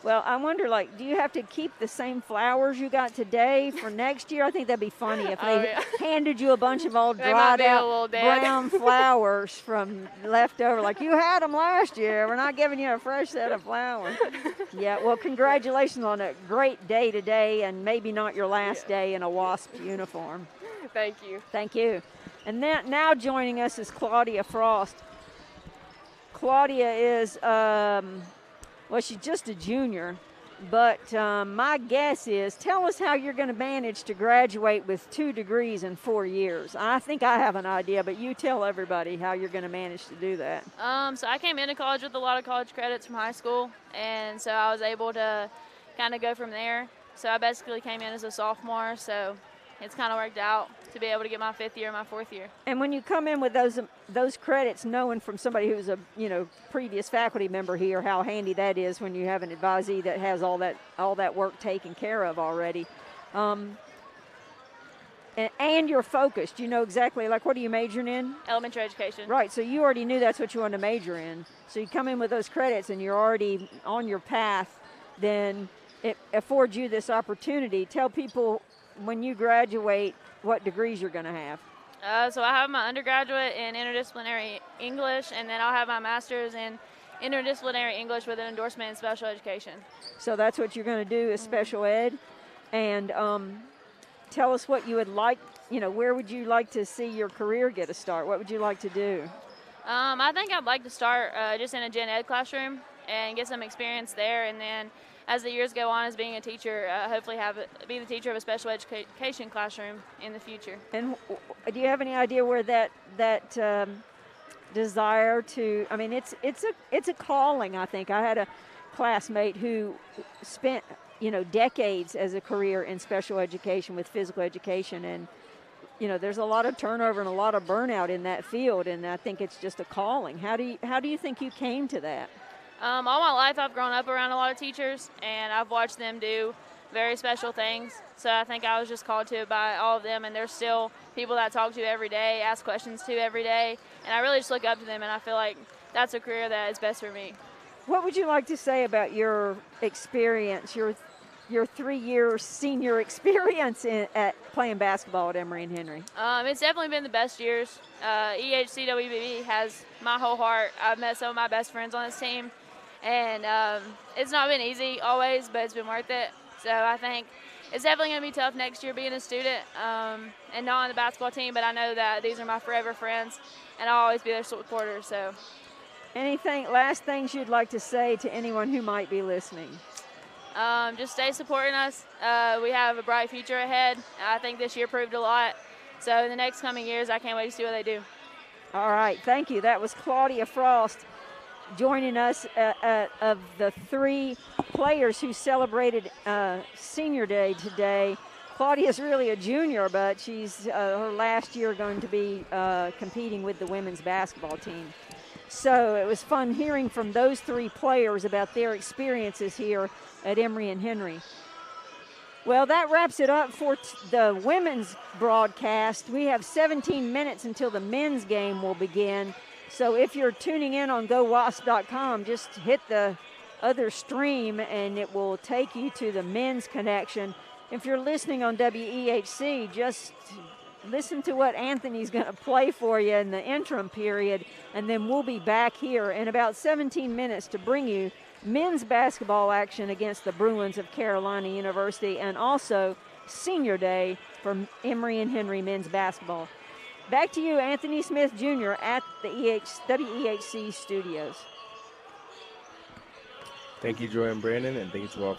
Well, I wonder, like, do you have to keep the same flowers you got today for next year? I think that'd be funny if they handed you a bunch of all dried out brown flowers from leftover, like you had them last year. We're not giving you a fresh set of flowers. Yeah, well, congratulations on a great day today, and maybe not your last day in a WASP uniform. Thank you. Thank you. And now joining us is Claudia Frost. Claudia is, well, she's just a junior, but my guess is, tell us how you're going to manage to graduate with 2 degrees in 4 years. I think I have an idea, but you tell everybody how you're going to manage to do that. So I came into college with a lot of college credits from high school, and so I was able to kind of go from there. So I basically came in as a sophomore, so it's kind of worked out to be able to get my 5th year and my 4th year. And when you come in with those credits, knowing from somebody who's a previous faculty member here how handy that is when you have an advisee that has all that work taken care of already, and you're focused. You know exactly, like, what are you majoring in? Elementary education. Right. So you already knew that's what you wanted to major in. So you come in with those credits and you're already on your path. Then it affords you this opportunity. Tell people, when you graduate, what degrees you're going to have. So I have my undergraduate in interdisciplinary English, and then I'll have my master's in interdisciplinary English with an endorsement in special education. So that's what you're going to do, is special ed. And tell us what you would like, where would you like to see your career get a start? What would you like to do? I think I'd like to start just in a gen ed classroom and get some experience there, and then as the years go on as being a teacher, hopefully be the teacher of a special education classroom in the future. And do you have any idea where that desire to, I mean, it's a calling, I think. I had a classmate who spent, decades as a career in special education with physical education, and there's a lot of turnover and a lot of burnout in that field, and I think it's just a calling. How do you think you came to that? All my life I've grown up around a lot of teachers, and I've watched them do very special things. So I think I was just called to it by all of them, and there's still people that I talk to every day, ask questions to every day, and I really just look up to them, and I feel like that's a career that is best for me. What would you like to say about your experience, your 3-year senior experience at playing basketball at Emory and Henry? It's definitely been the best years. EHCWBB has my whole heart. I've met some of my best friends on this team, and it's not been easy always, but it's been worth it. So I think it's definitely going to be tough next year being a student and not on the basketball team, but I know that these are my forever friends, and I'll always be their supporter. So, last things you'd like to say to anyone who might be listening? just stay supporting us. We have a bright future ahead. I think this year proved a lot. So in the next coming years, I can't wait to see what they do. All right, thank you. That was Claudia Frost joining us of the 3 players who celebrated Senior Day today. Claudia's really a junior, but she's her last year going to be competing with the women's basketball team. So it was fun hearing from those 3 players about their experiences here at Emory and Henry. Well, that wraps it up for the women's broadcast. We have 17 minutes until the men's game will begin. So if you're tuning in on GoWasp.com, just hit the other stream and it will take you to the men's connection. If you're listening on WEHC, just listen to what Anthony's going to play for you in the interim period, and then we'll be back here in about 17 minutes to bring you men's basketball action against the Bruins of Carolina University and also Senior Day for Emory and Henry men's basketball. Back to you, Anthony Smith Jr. at the WEHC studios. Thank you, Joy and Brandon, and thank you to all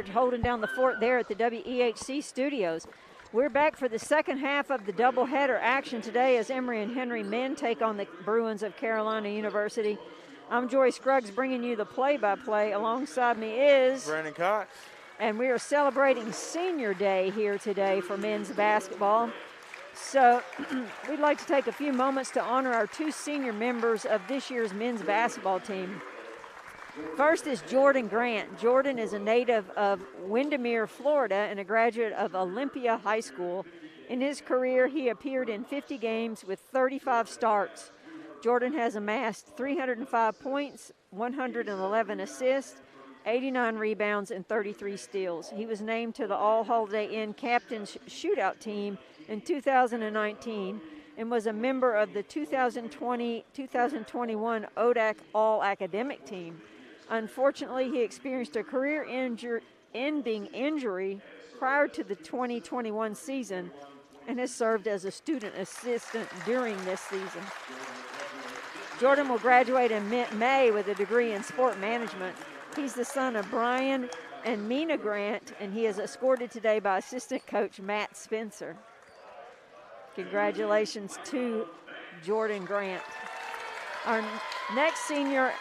holding down the fort there at the WEHC studios. We're back for the second half of the doubleheader action today as Emory and Henry men take on the Bruins of Carolina University. I'm Joy Scruggs bringing you the play-by-play. Alongside me is Brandon Cox. And we are celebrating Senior Day here today for men's basketball. So we'd like to take a few moments to honor our 2 senior members of this year's men's basketball team. First is Jordan Grant. Jordan is a native of Windermere, Florida, and a graduate of Olympia High School. In his career, he appeared in 50 games with 35 starts. Jordan has amassed 305 points, 111 assists, 89 rebounds, and 33 steals. He was named to the All-Holiday Inn Captain's Shootout team in 2019 and was a member of the 2020-2021 ODAC All-Academic team. Unfortunately, he experienced a career-ending injury prior to the 2021 season and has served as a student assistant during this season. Jordan will graduate in May with a degree in sport management. He's the son of Brian and Mina Grant, and he is escorted today by assistant coach Matt Spencer. Congratulations to Jordan Grant. Our next senior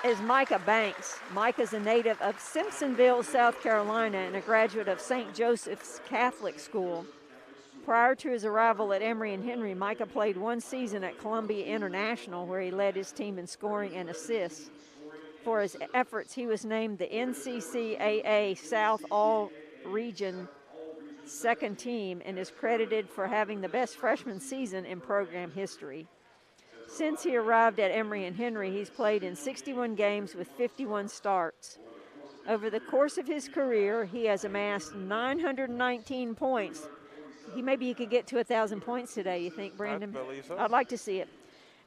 is Micah Banks. Micah's a native of Simpsonville, South Carolina, and a graduate of St. Joseph's Catholic School. Prior to his arrival at Emory and Henry, Micah played 1 season at Columbia International, where he led his team in scoring and assists. For his efforts, he was named the NCCAA South All-Region second team and is credited for having the best freshman season in program history. Since he arrived at Emory and Henry, he's played in 61 games with 51 starts. Over the course of his career, he has amassed 919 points. Maybe he could get to 1,000 points today, you think, Brandon? I believe so. I'd like to see it.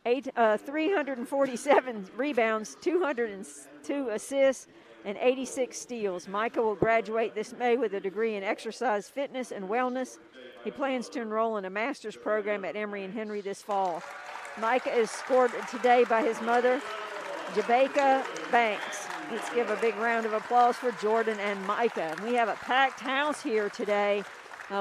347 rebounds, 202 assists, and 86 steals. Micah will graduate this May with a degree in exercise fitness and wellness. He plans to enroll in a master's program at Emory and Henry this fall. Micah is scored today by his mother, Micah Banks. Let's give a big round of applause for Jordan and Micah. We have a packed house here today.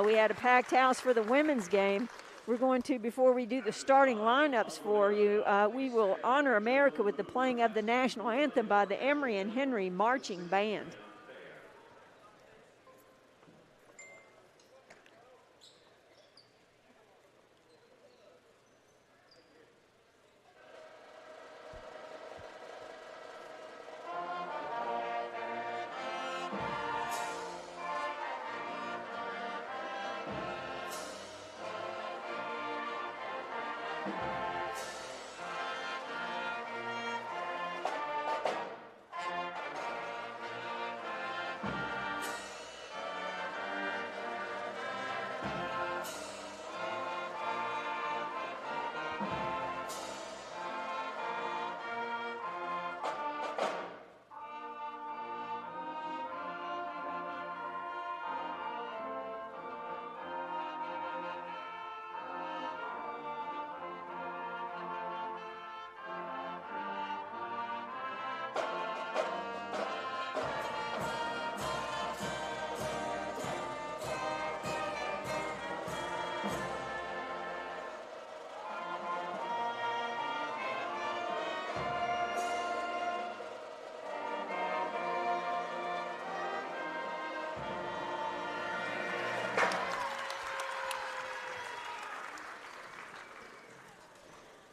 We had a packed house for the women's game. We're going to, before we do the starting lineups for you, we will honor America with the playing of the national anthem by the Emory and Henry Marching Band.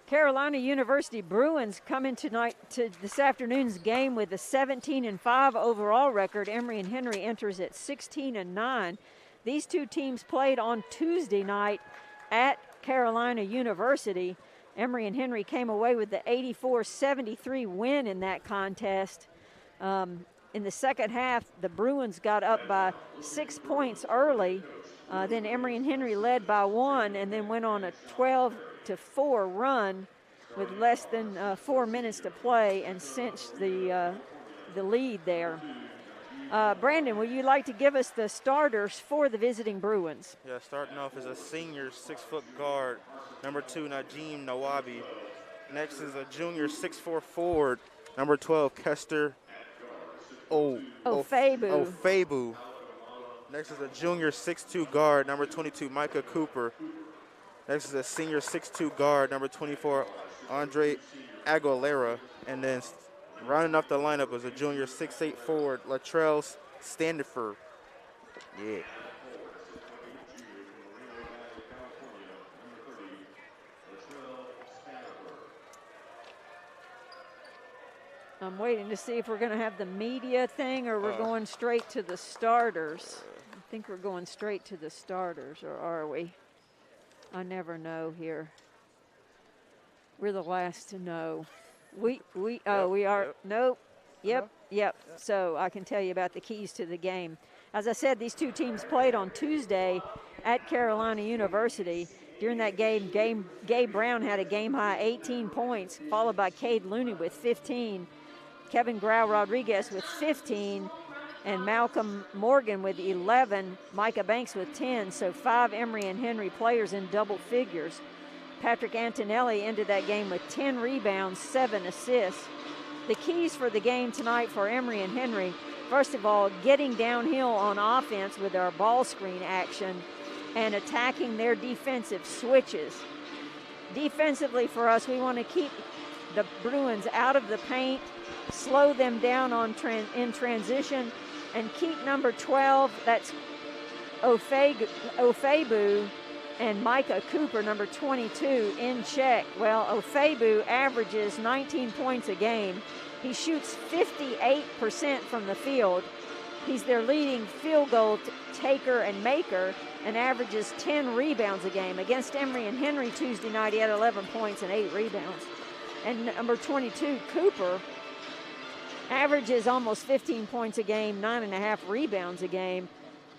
Carolina University Bruins come in tonight to this afternoon's game with a 17-5 overall record. Emory and Henry enters at 16-9. These two teams played on Tuesday night at Carolina University. Emory and Henry came away with the 84-73 win in that contest. In the second half, the Bruins got up by 6 points early. Then Emory and Henry led by 1 and then went on a 12-4 run with less than 4 minutes to play and cinched the lead there. Brandon, would you like to give us the starters for the visiting Bruins? Yeah, starting off is a senior 6-foot guard, number 2, Najim Nawabi. Next is a junior 6'4" forward, number 12, Kester Ofebu. Next is a junior 6'2" guard, number 22, Micah Cooper. Next is a senior 6'2" guard, number 24, Andre Aguilera. And then rounding up the lineup is a junior 6'8" forward, Latrell Standiford. Yeah. I'm waiting to see if we're going to have the media thing or we're going straight to the starters. I think we're going straight to the starters, or are we? I never know here. We're the last to know. We are. Nope. Yep. So I can tell you about the keys to the game. As I said, these two teams played on Tuesday at Carolina University. During that game, Gabe Brown had a game-high 18 points, followed by Cade Looney with 15, Kevin Grau Rodriguez with 15, and Malcolm Morgan with 11, Micah Banks with 10, so 5 Emory and Henry players in double figures. Patrick Antonelli ended that game with 10 rebounds, 7 assists. The keys for the game tonight for Emory and Henry, first of all, getting downhill on offense with our ball screen action and attacking their defensive switches. Defensively for us, we want to keep the Bruins out of the paint, slow them down in transition, and keep number 12, that's Ofebu, and Micah Cooper, number 22, in check. Well, Ofebu averages 19 points a game. He shoots 58% from the field. He's their leading field goal taker and maker and averages 10 rebounds a game. Against Emory and Henry Tuesday night, he had 11 points and 8 rebounds. And number 22, Cooper, averages almost 15 points a game, 9.5 rebounds a game,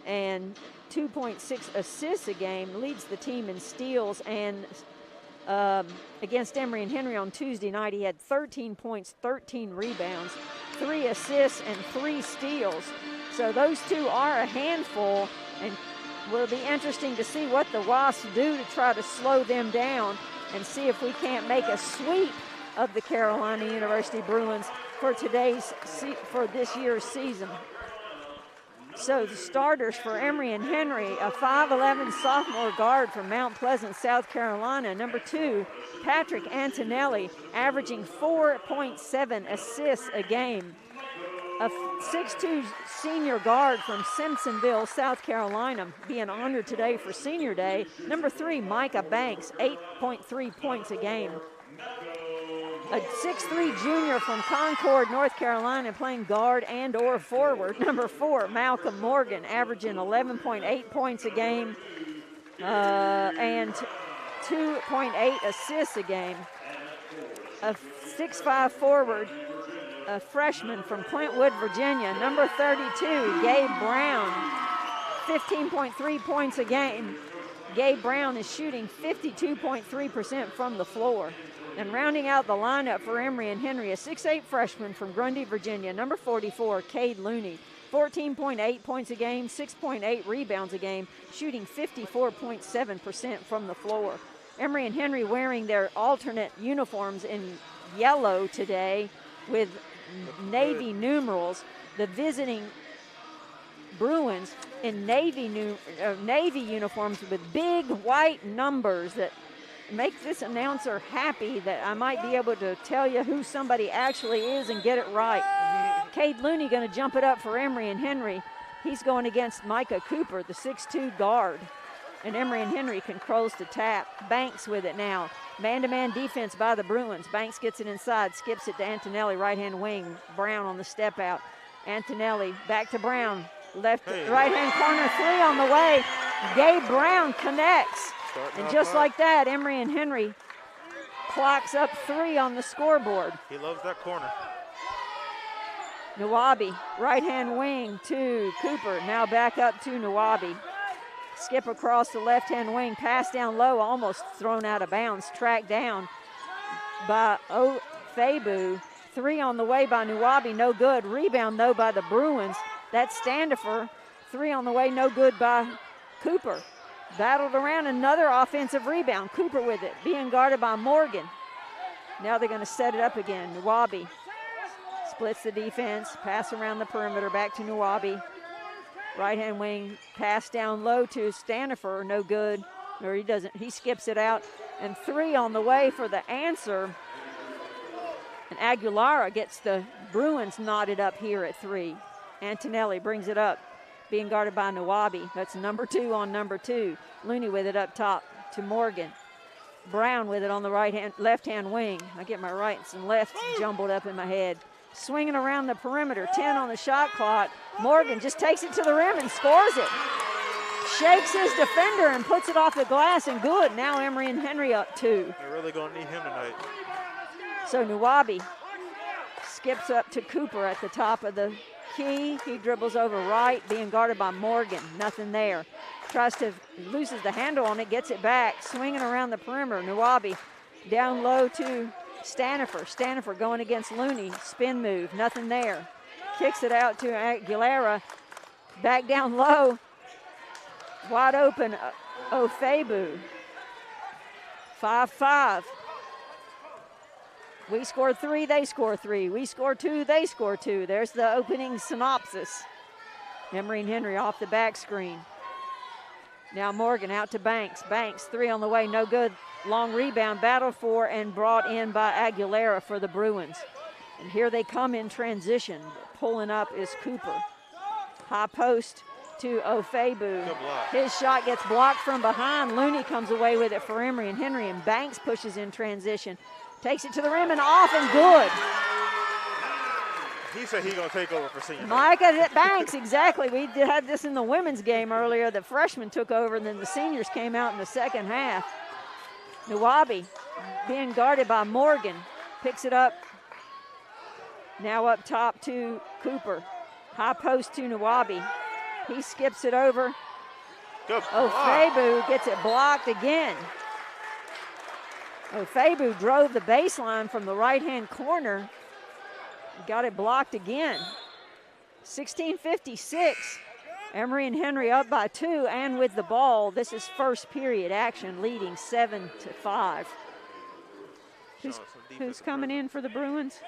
and 2.6 assists a game, leads the team in steals. And against Emory and Henry on Tuesday night, he had 13 points, 13 rebounds, 3 assists, and 3 steals. So those two are a handful, and will be interesting to see what the Wasps do to try to slow them down and see if we can't make a sweep of the Carolina University Bruins for this year's season. So the starters for Emory and Henry, a 5'11" sophomore guard from Mount Pleasant, South Carolina. Number 2, Patrick Antonelli, averaging 4.7 assists a game. A 6'2" senior guard from Simpsonville, South Carolina, being honored today for Senior Day. Number 3, Micah Banks, 8.3 points a game. A 6'3" junior from Concord, North Carolina, playing guard and or forward. Number 4, Malcolm Morgan, averaging 11.8 points a game and 2.8 assists a game. A 6'5" forward, a freshman from Clintwood, Virginia, number 32, Gabe Brown, 15.3 points a game. Gabe Brown is shooting 52.3% from the floor. And rounding out the lineup for Emory and Henry, a 6'8" freshman from Grundy, Virginia, number 44, Cade Looney, 14.8 points a game, 6.8 rebounds a game, shooting 54.7% from the floor. Emory and Henry wearing their alternate uniforms in yellow today with navy numerals. The visiting Bruins in navy uniforms with big white numbers that make this announcer happy that I might be able to tell you who somebody actually is and get it right. Cade Looney going to jump it up for Emory and Henry. He's going against Micah Cooper, the 6'2" guard. And Emory and Henry controls the tap. Banks with it now. Man-to-man defense by the Bruins. Banks gets it inside, skips it to Antonelli, right-hand wing. Brown on the step out. Antonelli back to Brown. Right-hand corner, 3 on the way. Gabe Brown connects. And just like that, Emory and Henry clocks up 3 on the scoreboard. He loves that corner. Nawabi, right-hand wing to Cooper. Now back up to Nawabi. Skip across the left-hand wing, pass down low, almost thrown out of bounds. Tracked down by Ofebu. 3 on the way by Nawabi, no good. Rebound, though, by the Bruins. That's Standifer. 3 on the way, no good by Cooper. Battled around, another offensive rebound. Cooper with it, being guarded by Morgan. Now they're going to set it up again. Nawabi Splits the defense, pass around the perimeter, back to Nawabi. Right-hand wing, pass down low to Stanifer, no good. Or he skips it out. And 3 on the way for the answer. And Aguilera gets the Bruins knotted up here at 3. Antonelli brings it up, being guarded by Nawabi. That's number 2 on number 2. Looney with it up top to Morgan. Brown with it on the left-hand wing. I get my rights and lefts jumbled up in my head. Swinging around the perimeter, 10 on the shot clock. Morgan just takes it to the rim and scores it. Shakes his defender and puts it off the glass, and good. Now Emory and Henry up 2. They're really going to need him tonight. So Nawabi skips up to Cooper at the top of the key. He dribbles over right, being guarded by Morgan. Nothing there. Loses the handle on it, gets it back. Swinging around the perimeter. Nawabi down low to Stanifer. Stanifer going against Looney. Spin move, nothing there. Kicks it out to Aguilera. Back down low. Wide open, Ofebu. 5-5. We scored 3, they score 3. We score 2, they score 2. There's the opening synopsis. Emory and Henry off the back screen. Now Morgan out to Banks. Banks, 3 on the way, no good. Long rebound, battled for and brought in by Aguilera for the Bruins. And here they come in transition. Pulling up is Cooper. High post to Ofebu. His shot gets blocked from behind. Looney comes away with it for Emory and Henry, and Banks pushes in transition. Takes it to the rim and off and good. He said he's going to take over for senior. Micah Banks, exactly. We had this in the women's game earlier. The freshmen took over, and then the seniors came out in the second half. Nawabi being guarded by Morgan. Picks it up. Now up top to Cooper. High post to Nawabi. He skips it over. Ofebu gets it blocked again. Ofebu drove the baseline from the right-hand corner. Got it blocked again. 16:56. Emory and Henry up by 2 and with the ball. This is first period action, leading 7-5. Who's coming in for the Bruins?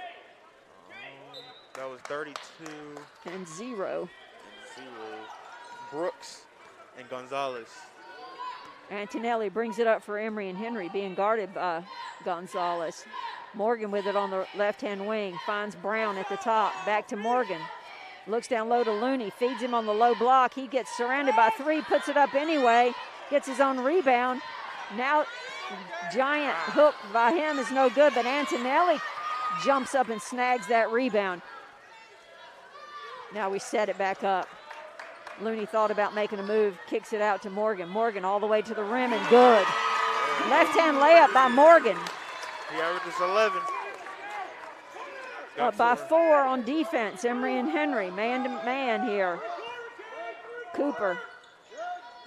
That was 32. And 0. Brooks and Gonzalez. Antonelli brings it up for Emory and Henry, being guarded by Gonzalez. Morgan with it on the left-hand wing. Finds Brown at the top. Back to Morgan. Looks down low to Looney. Feeds him on the low block. He gets surrounded by 3. Puts it up anyway. Gets his own rebound. Now, giant hook by him is no good, but Antonelli jumps up and snags that rebound. Now we set it back up. Looney thought about making a move. Kicks it out to Morgan. Morgan all the way to the rim and good. Left-hand layup by Morgan. He averages 11. Up by 4 on defense. Emory and Henry, man-to-man here. Cooper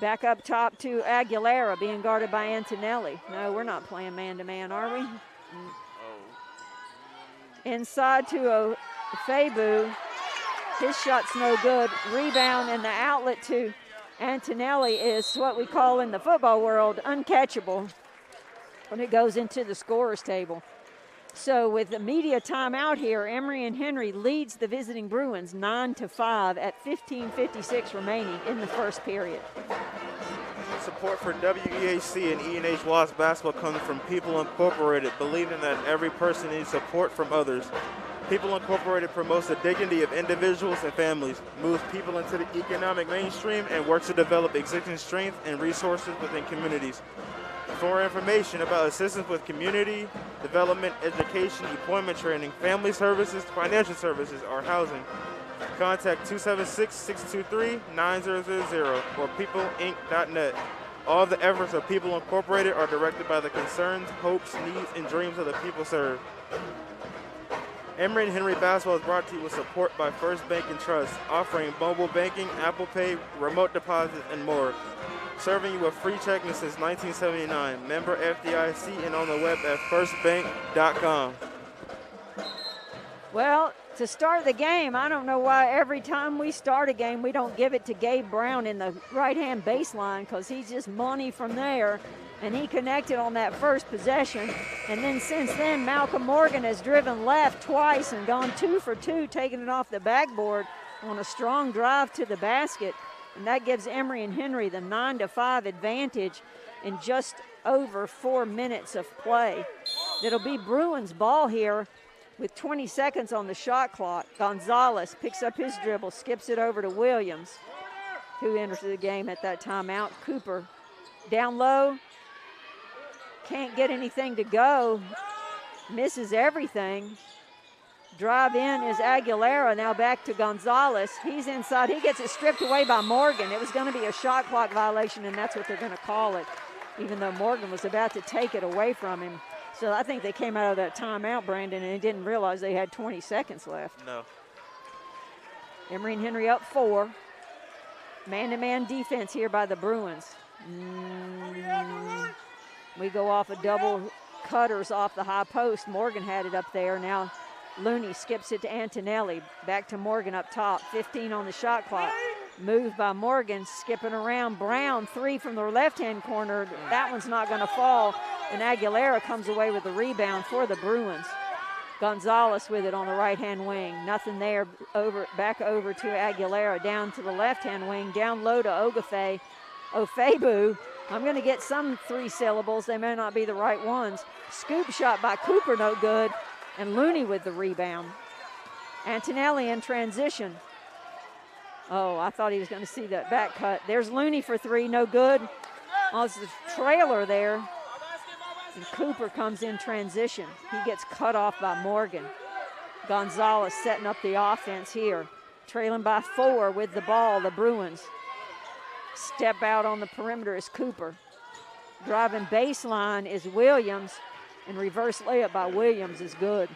back up top to Aguilera, being guarded by Antonelli. No, we're not playing man-to-man, are we? Inside to Ofebu. His shot's no good. Rebound, and the outlet to Antonelli is what we call in the football world uncatchable when it goes into the scorer's table. So with the media timeout here, Emory and Henry leads the visiting Bruins 9-5 at 15:56 remaining in the first period. Support for WEAC and E&H Wasp basketball comes from People Incorporated, believing that every person needs support from others. People Incorporated promotes the dignity of individuals and families, moves people into the economic mainstream, and works to develop existing strength and resources within communities. For more information about assistance with community development, education, employment training, family services, financial services, or housing, contact 276-623-9000 or peopleinc.net. All the efforts of People Incorporated are directed by the concerns, hopes, needs, and dreams of the people served. Emory and Henry basketball is brought to you with support by First Bank and Trust, offering mobile banking, Apple Pay, remote deposits, and more. Serving you with free checking since 1979. Member FDIC and on the web at firstbank.com. Well, to start the game, I don't know why every time we start a game, we don't give it to Gabe Brown in the right-hand baseline, because he's just money from there, and he connected on that first possession. And then since then, Malcolm Morgan has driven left twice and gone 2 for 2, taking it off the backboard on a strong drive to the basket. And that gives Emory and Henry the 9-5 advantage in just over 4 minutes of play. It'll be Bruins ball here with 20 seconds on the shot clock. Gonzalez picks up his dribble, skips it over to Williams, who enters the game at that timeout. Cooper down low, can't get anything to go, misses everything. Drive in is Aguilera, now back to Gonzalez. He's inside, he gets it stripped away by Morgan. It was gonna be a shot clock violation, and that's what they're gonna call it, even though Morgan was about to take it away from him. So I think they came out of that timeout, Brandon, and didn't realize they had 20 seconds left. No. Emory and Henry up 4. Man-to-man defense here by the Bruins. We go off a double cutters off the high post. Morgan had it up there. Now Looney skips it to Antonelli. Back to Morgan up top. 15 on the shot clock. Moved by Morgan, skipping around. Brown, 3 from the left-hand corner. That one's not going to fall. And Aguilera comes away with the rebound for the Bruins. Gonzalez with it on the right-hand wing. Nothing there. Back over to Aguilera. Down to the left-hand wing. Down low to Ogafe. Ofebu. I'm going to get some 3 syllables. They may not be the right ones. Scoop shot by Cooper, no good. And Looney with the rebound. Antonelli in transition. Oh, I thought he was going to see that back cut. There's Looney for 3, no good. Oh, it's the trailer there. And Cooper comes in transition. He gets cut off by Morgan. Gonzalez setting up the offense here. Trailing by 4 with the ball, the Bruins. Step out on the perimeter is Cooper. Driving baseline is Williams. And reverse layup by Williams is good.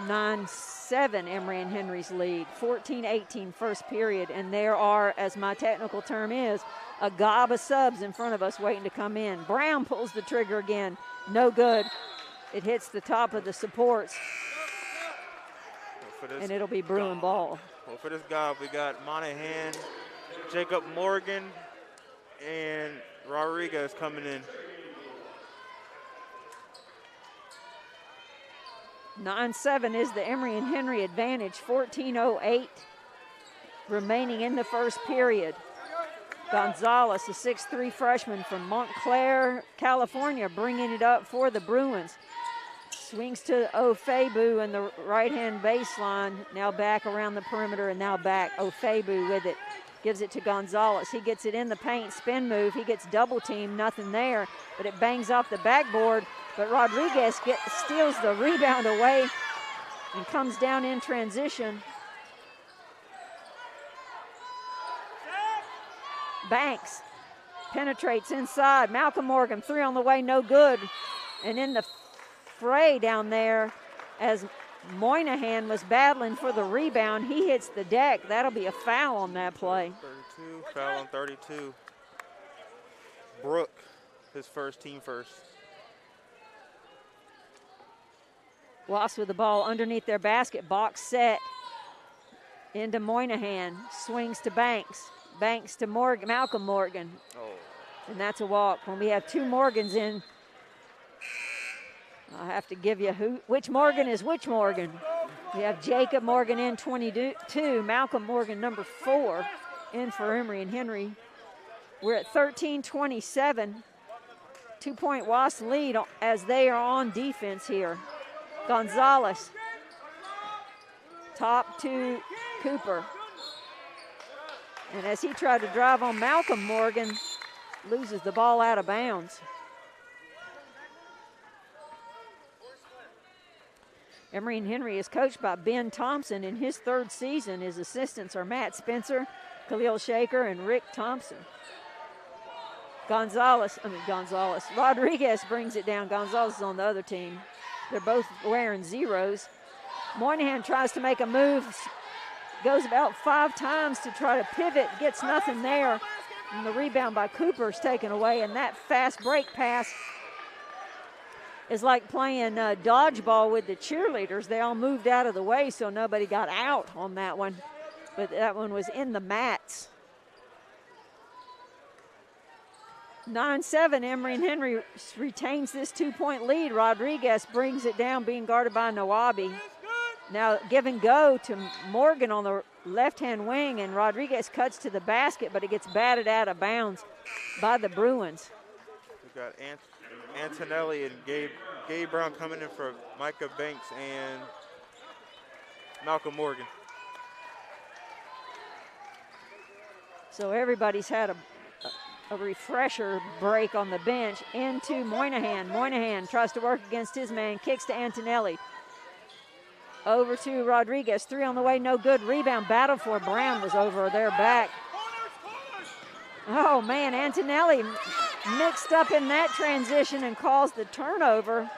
9-7 Emory and Henry's lead. 14-18 first period. And there are, as my technical term is, a gob of subs in front of us waiting to come in. Brown pulls the trigger again. No good. It hits the top of the supports. And it'll be Bruin ball. Well, for this gob, we got Monahan, Jacob Morgan, and Rodriguez coming in. 9-7 is the Emory and Henry advantage. 14:08 remaining in the first period. Gonzalez, a 6'3" freshman from Montclair, California, bringing it up for the Bruins. Swings to Ofebu in the right-hand baseline. Now back around the perimeter and now back. Ofebu with it. Gives it to Gonzalez. He gets it in the paint, spin move. He gets double teamed, nothing there, but it bangs off the backboard. But Rodriguez steals the rebound away and comes down in transition. Banks penetrates inside. Malcolm Morgan, 3 on the way, no good. And in the fray down there, as Moynihan was battling for the rebound, he hits the deck. That'll be a foul on that play. 32, foul on 32. Brooke, his first, team first. Wasps with the ball underneath their basket. Box set into Moynihan. Swings to Banks. Banks to Morgan, Malcolm Morgan. Oh. And that's a walk. When we have 2 Morgans in, I'll have to give you which Morgan is which Morgan. We have Jacob Morgan in 22, Malcolm Morgan number 4 in for Emory and Henry. We're at 13-27. 2-point Wasp lead as they are on defense here. Gonzalez, top to Cooper. And as he tried to drive on Malcolm Morgan, loses the ball out of bounds. Emory and Henry is coached by Ben Thompson. In his 3rd season, his assistants are Matt Spencer, Khalil Shaker, and Rick Thompson. Rodriguez brings it down. Gonzalez is on the other team. They're both wearing 0s. Moynihan tries to make a move, goes about 5 times to try to pivot, gets nothing there. And the rebound by Cooper is taken away, and that fast break pass It's like playing dodgeball with the cheerleaders. They all moved out of the way so nobody got out on that one. But that one was in the mats. 9-7, Emory and Henry retains this 2-point lead. Rodriguez brings it down, being guarded by Nawabi. Now give and go to Morgan on the left-hand wing, and Rodriguez cuts to the basket, but it gets batted out of bounds by the Bruins. We got Antonelli and Gabe Brown coming in for Micah Banks and Malcolm Morgan. So everybody's had a refresher break on the bench. Into Moynihan. Moynihan tries to work against his man, kicks to Antonelli. Over to Rodriguez, 3 on the way, no good. Rebound, battle for Brown was over their back. Oh man, Antonelli mixed up in that transition and caused the turnover.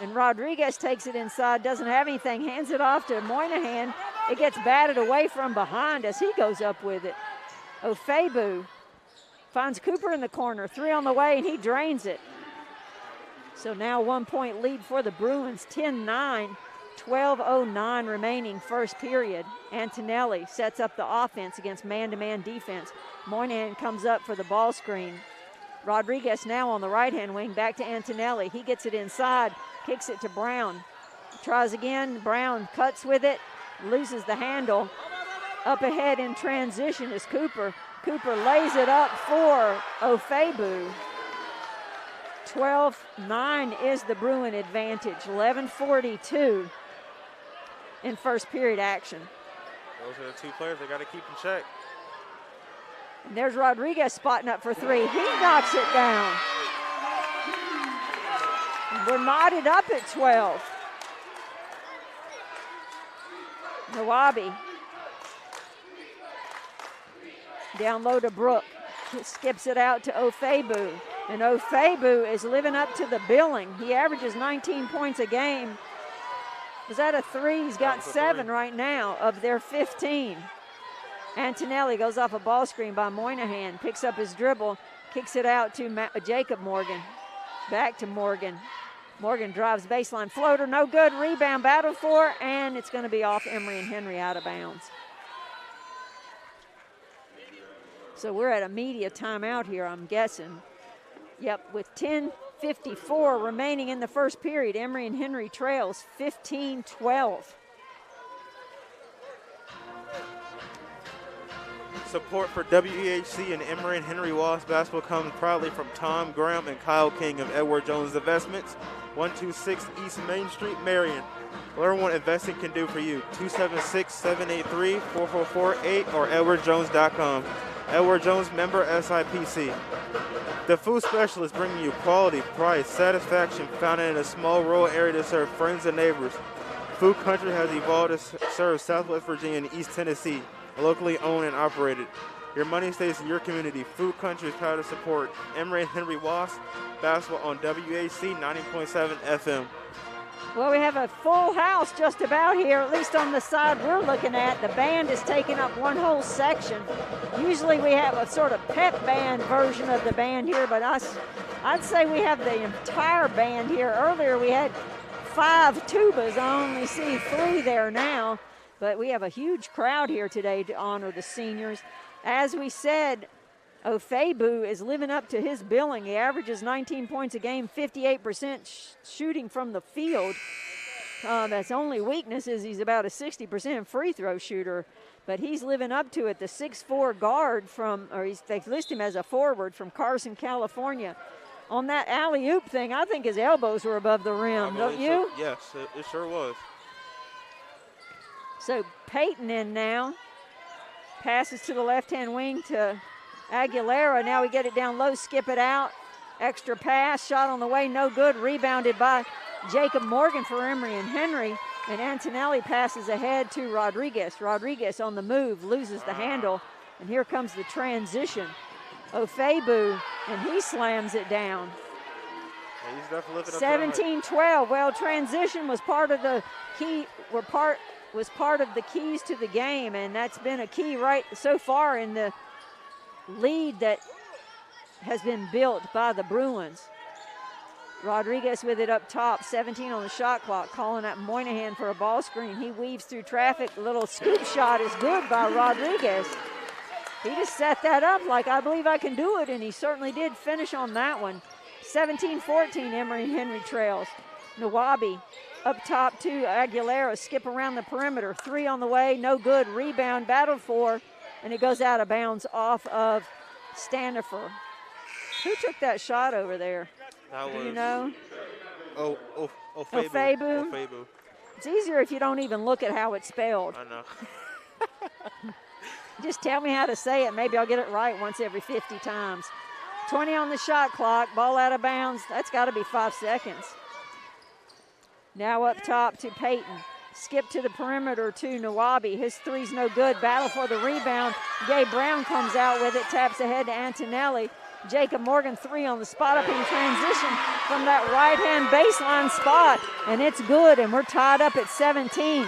And Rodriguez takes it inside, doesn't have anything, hands it off to Moynihan. It gets batted away from behind as he goes up with it. Ofebu finds Cooper in the corner, 3 on the way, and he drains it. So now 1-point lead for the Bruins, 10-9. 12:09 remaining first period. Antonelli sets up the offense against man-to-man defense. Moynihan comes up for the ball screen. Rodriguez now on the right-hand wing, back to Antonelli. He gets it inside, kicks it to Brown. Tries again, Brown cuts with it, loses the handle. Up ahead in transition is Cooper. Cooper lays it up for Ofebu. 12-9 is the Bruin advantage, 11:42 in first period action. Those are the two players they got to keep in check. And there's Rodriguez spotting up for 3. He knocks it down. We're knotted up at 12. Nawabi. Down low to Brooke. Skips it out to Ofebu. And Ofebu is living up to the billing. He averages 19 points a game. Was that a 3? He's got 7 right now of their 15. Antonelli goes off a ball screen by Moynihan, picks up his dribble, kicks it out to Jacob Morgan. Back to Morgan. Morgan drives baseline floater, no good. Rebound battle for, and it's going to be off Emory and Henry, out of bounds. So we're at a media timeout here, I'm guessing. Yep, with 10:54 remaining in the first period, Emory and Henry trails 15-12. Support for WEHC and Emory and Henry Wasp basketball comes proudly from Tom Graham and Kyle King of Edward Jones Investments, 126 East Main Street, Marion. Learn what investing can do for you. 276-783-4448 or edwardjones.com. Edward Jones, member SIPC. The Food Specialist, bringing you quality, price, satisfaction, founded in a small rural area to serve friends and neighbors. Food Country has evolved to serve Southwest Virginia and East Tennessee, locally owned and operated. Your money stays in your community. Food Country is proud to support Emory and Henry Wasp basketball on WAC 90.7 FM. Well, we have a full house just about here, at least on the side we're looking at. The band is taking up one whole section. Usually we have a sort of pep band version of the band here, but I'd say we have the entire band here. Earlier we had 5 tubas. I only see 3 there now, but we have a huge crowd here today to honor the seniors. As we said, Ofebu is living up to his billing. He averages 19 points a game, 58% shooting from the field. That's only weakness is he's about a 60% free throw shooter, but he's living up to it. The 6'4" guard they list him as a forward from Carson, California. On that alley-oop thing, I think his elbows were above the rim, don't you? So. Yes, it sure was. So Peyton in now. Passes to the left-hand wing to Aguilera. Now we get it down low, skip it out. Extra pass, shot on the way, no good. Rebounded by Jacob Morgan for Emory and Henry. And Antonelli passes ahead to Rodriguez. Rodriguez on the move, loses the handle. And here comes the transition. Ofebu, and he slams it down. Yeah, he's definitely lifting up 17-12. Well, transition was part of the key. Was part of the keys to the game, and that's been a key right so far in the lead that has been built by the Bruins. Rodriguez with it up top, 17 on the shot clock, calling out Moynihan for a ball screen. He weaves through traffic. A little scoop shot is good by Rodriguez. He just set that up like, I believe I can do it, and he certainly did finish on that one. 17-14, Emory and Henry trails. Nawabi up top to Aguilera, skip around the perimeter. 3 on the way, no good. Rebound, battled for, and it goes out of bounds off of Standifer. Who took that shot over there? That Do was, you know? Ofebu. It's easier if you don't even look at how it's spelled. I know. Just tell me how to say it. Maybe I'll get it right once every 50 times. 20 on the shot clock. Ball out of bounds. That's got to be 5 seconds. Now up top to Peyton. Skip to the perimeter to Nawabi. His three's no good. Battle for the rebound. Gabe Brown comes out with it. Taps ahead to Antonelli. Jacob Morgan 3 on the spot up in transition from that right-hand baseline spot. And it's good, and we're tied up at 17.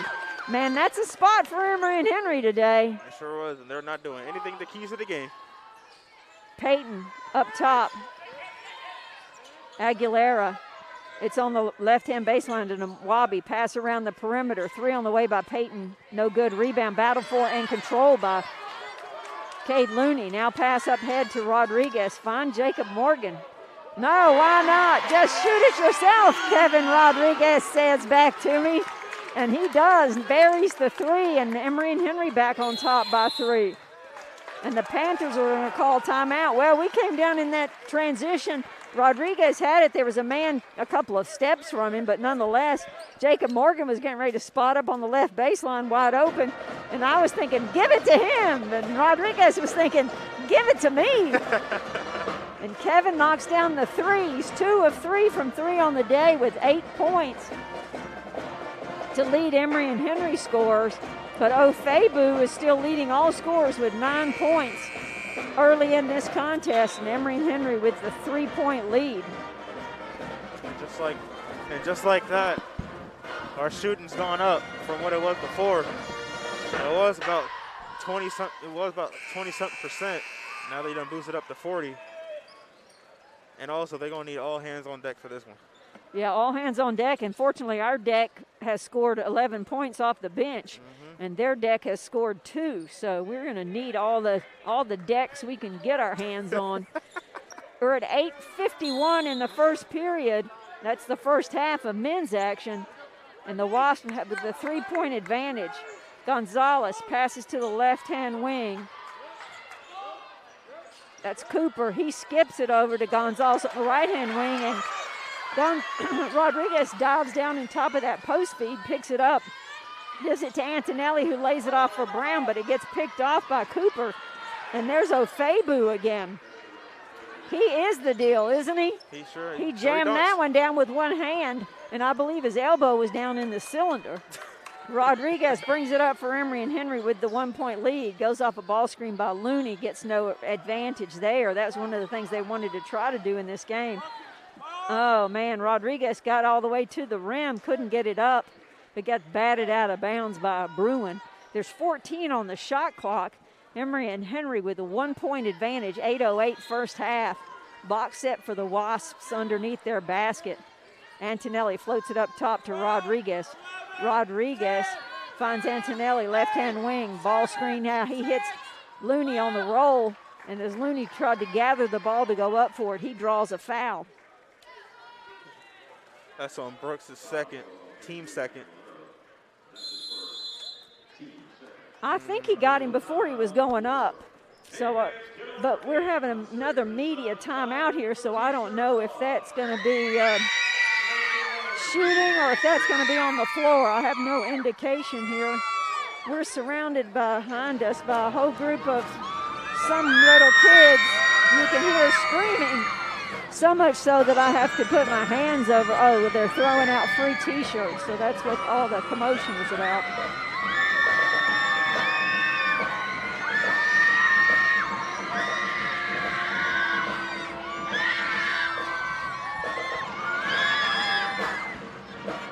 Man, that's a spot for Emory and Henry today. It sure was, and they're not doing anything the keys of the game. Peyton up top. Aguilera. It's on the left-hand baseline to Nawabi. Pass around the perimeter. 3 on the way by Peyton. No good. Rebound, battle for, and control by Cade Looney. Now pass up head to Rodriguez. Find Jacob Morgan. No, why not? Just shoot it yourself, Kevin Rodriguez says back to me. And he does, buries the 3, and Emory and Henry back on top by 3. And the Panthers are going to call timeout. Well, we came down in that transition. Rodriguez had it. There was a man a couple of steps from him, but nonetheless, Jacob Morgan was getting ready to spot up on the left baseline wide open. And I was thinking, give it to him. And Rodriguez was thinking, give it to me. And Kevin knocks down the 3s, 2 of 3 from 3 on the day with 8 points to lead Emory and Henry scores, but Ofebu is still leading all scorers with 9 points early in this contest, and Emory and Henry with the 3-point lead. Just like that, our shooting's gone up from what it was before. It was about 20-something%. Now they done boosted up to 40. And also, they're gonna need all hands on deck for this one. Yeah, all hands on deck, and fortunately our deck has scored 11 points off the bench, and their deck has scored 2, so we're going to need all the decks we can get our hands on. We're at 8:51 in the first period. That's the first half of men's action, and the Wasps have the 3-point advantage. Gonzalez passes to the left-hand wing. That's Cooper. He skips it over to Gonzalez at the right-hand wing, and Rodriguez dives down on top of that post feed, picks it up, gives it to Antonelli, who lays it off for Brown, but it gets picked off by Cooper. And there's Ofebu again. He is the deal, isn't he? He jammed that one down with one hand, and I believe his elbow was down in the cylinder. Rodriguez brings it up for Emory and Henry with the 1-point lead. Goes off a ball screen by Looney, gets no advantage there. That was one of the things they wanted to try to do in this game. Oh, man, Rodriguez got all the way to the rim, couldn't get it up, but got batted out of bounds by a Bruin. There's 14 on the shot clock. Emory and Henry with a 1-point advantage, 8:08 first half. Box set for the Wasps underneath their basket. Antonelli floats it up top to Rodriguez. Rodriguez finds Antonelli, left-hand wing. Ball screen now. He hits Looney on the roll, and as Looney tried to gather the ball to go up for it, he draws a foul. That's on Brooks' team second. I think he got him before he was going up. So, but we're having another media timeout here, so I don't know if that's going to be shooting or if that's going to be on the floor. I have no indication here. We're surrounded behind us by a whole group of some little kids. You can hear screaming. So much so that I have to put my hands over. Oh, they're throwing out free T-shirts, so that's what all the commotion is about.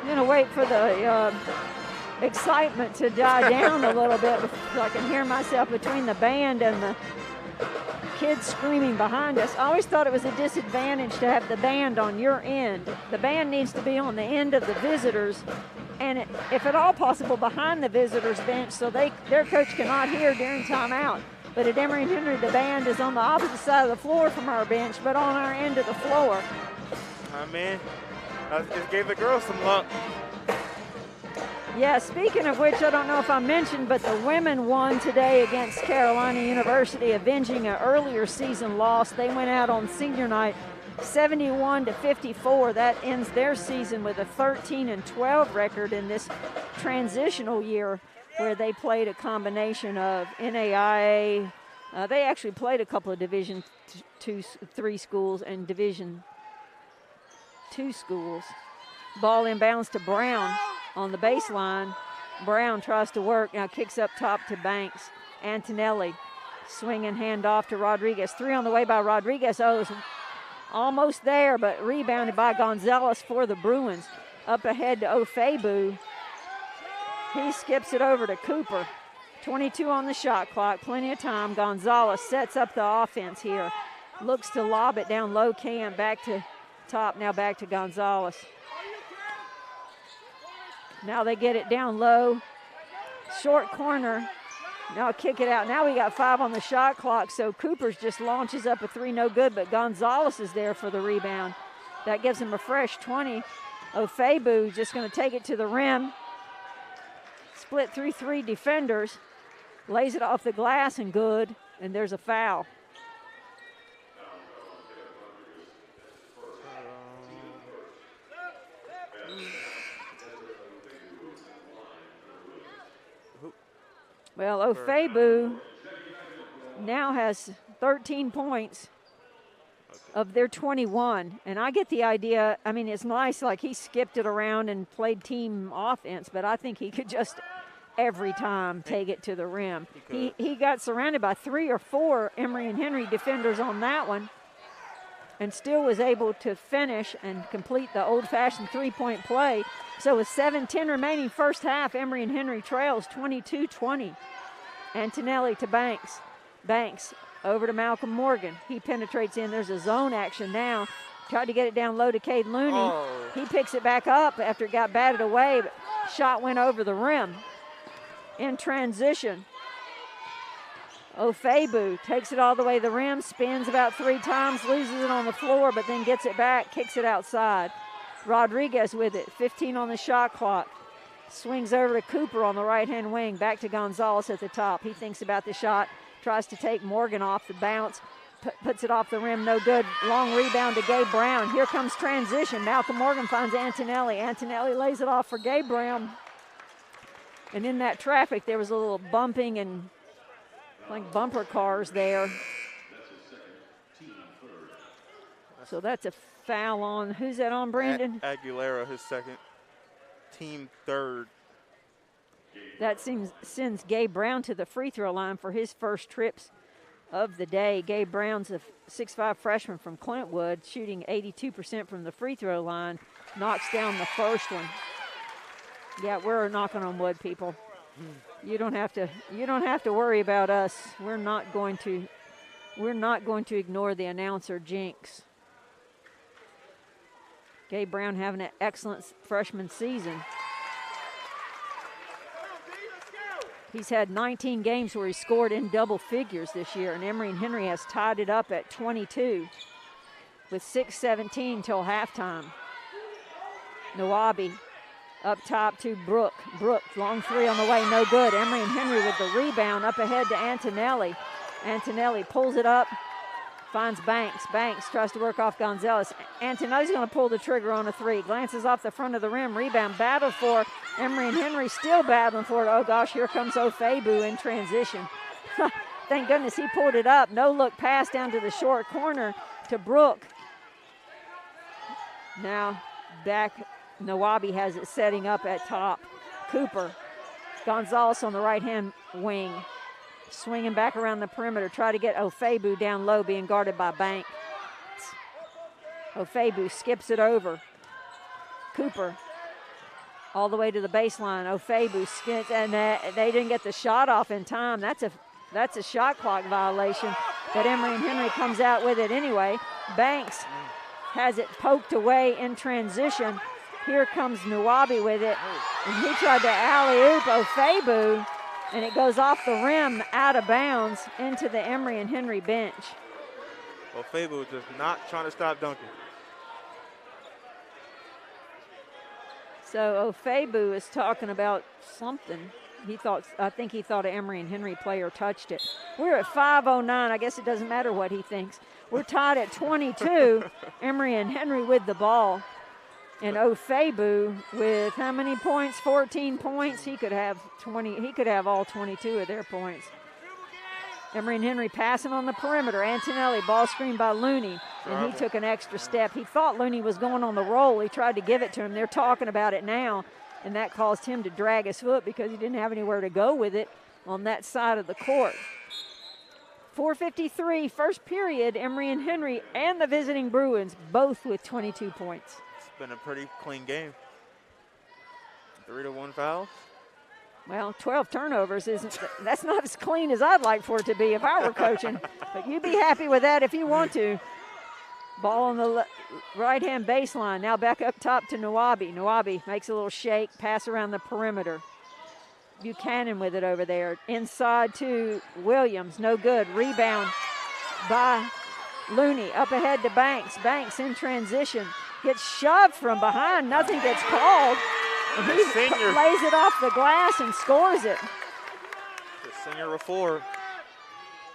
I'm going to wait for the excitement to die down a little bit so I can hear myself between the band and the kids screaming behind us. I always thought it was a disadvantage to have the band on your end. The band needs to be on the end of the visitors, and if at all possible, behind the visitors' bench so their coach cannot hear during timeout. But at Emory and Henry, the band is on the opposite side of the floor from our bench, but on our end of the floor. I mean, it gave the girls some luck. Yeah, speaking of which, I don't know if I mentioned, but the women won today against Carolina University, avenging an earlier season loss. They went out on senior night 71-54. That ends their season with a 13-12 record in this transitional year where they played a combination of NAIA. They actually played a couple of Division III schools and Division II schools. Ball inbounds to Brown on the baseline. Brown tries to work, now kicks up top to Banks. Antonelli, swing and hand off to Rodriguez. 3 on the way by Rodriguez. Oh, it's almost there, but rebounded by Gonzalez for the Bruins. Up ahead to Ofebu. He skips it over to Cooper. 22 on the shot clock, plenty of time. Gonzalez sets up the offense here. Looks to lob it down low, can't. Back to top, now back to Gonzalez. Now they get it down low. Short corner. Now kick it out. Now we got 5 on the shot clock, so Cooper's just launches up a 3, no good, but Gonzalez is there for the rebound. That gives him a fresh 20. Ofebu just going to take it to the rim. Split through 3 defenders. Lays it off the glass and good, and there's a foul. Well, Ofebu now has 13 points of their 21. And I get the idea, I mean, it's nice, like he skipped it around and played team offense, but I think he could just every time take it to the rim. He got surrounded by 3 or 4 Emory and Henry defenders on that one and still was able to finish and complete the old-fashioned three-point play. So with 7:10 remaining first half, Emory and Henry trails 22-20. Antonelli to Banks. Banks over to Malcolm Morgan. He penetrates in. There's a zone action now. Tried to get it down low to Cade Looney. Oh. He picks it back up after it got batted away, but shot went over the rim. In transition, Ofebu takes it all the way to the rim, spins about 3 times, loses it on the floor, but then gets it back, kicks it outside. Rodriguez with it, 15 on the shot clock. Swings over to Cooper on the right-hand wing, back to Gonzalez at the top. He thinks about the shot, tries to take Morgan off the bounce, puts it off the rim, no good. Long rebound to Gabe Brown. Here comes transition. Malcolm Morgan finds Antonelli. Antonelli lays it off for Gabe Brown. And in that traffic, there was a little bumping and like bumper cars there. So that's a foul on, who's that on, Brandon? Aguilera, his second. Team third. That sends Gabe Brown to the free throw line for his first trips of the day. Gabe Brown's a 6'5" freshman from Clintwood, shooting 82% from the free throw line. Knocks down the first one. Yeah, we're knocking on wood, people. You don't have to worry about us. We're not going to ignore the announcer jinx. Gabe Brown having an excellent freshman season. He's had 19 games where he scored in double figures this year, and Emory and Henry has tied it up at 22 with 6:17 till halftime. Nawabi up top to Brooke. Brooke, long 3 on the way, no good. Emory and Henry with the rebound, up ahead to Antonelli. Antonelli pulls it up, finds Banks. Banks tries to work off Gonzalez. Antonelli's going to pull the trigger on a 3. Glances off the front of the rim. Rebound, battle for Emory and Henry, still battling for it. Oh gosh, here comes Ofebu in transition. Thank goodness he pulled it up. No look pass down to the short corner to Brooke. Now back, Nawabi has it setting up at top. Cooper. Gonzalez on the right-hand wing. Swinging back around the perimeter. Try to get Ofebu down low, being guarded by Banks. Ofebu skips it over. Cooper all the way to the baseline. Ofebu skips, and they didn't get the shot off in time. That's a shot clock violation. but Emory and Henry comes out with it anyway. Banks has it poked away in transition. Here comes Nwabi with it, and he tried to alley-oop Ofebu, and it goes off the rim out of bounds into the Emory and Henry bench. Ofebu just not trying to stop dunking. So Ofebu is talking about something. I think he thought an Emory and Henry player touched it. We're at 5:09. I guess it doesn't matter what he thinks. We're tied at 22. Emory and Henry with the ball. And Ofebu with how many points? 14 points. He could have 20. He could have all 22 of their points. Emory and Henry passing on the perimeter. Antonelli, ball screen by Looney, and he took an extra step. He thought Looney was going on the roll. He tried to give it to him. They're talking about it now, and that caused him to drag his foot because he didn't have anywhere to go with it on that side of the court. 4:53, first period. Emory and Henry and the visiting Bruins both with 22 points. It's been a pretty clean game. 3-1 fouls. Well, 12 turnovers that's not as clean as I'd like for it to be if I were coaching. But you'd be happy with that if you want to. Ball on the right-hand baseline. Now back up top to Nwabi. Nwabi makes a little shake, pass around the perimeter. Buchanan with it over there. Inside to Williams, no good. Rebound by Looney. Up ahead to Banks. Banks in transition. Gets shoved from behind. Nothing gets called. And he lays it off the glass and scores it. The senior with 4.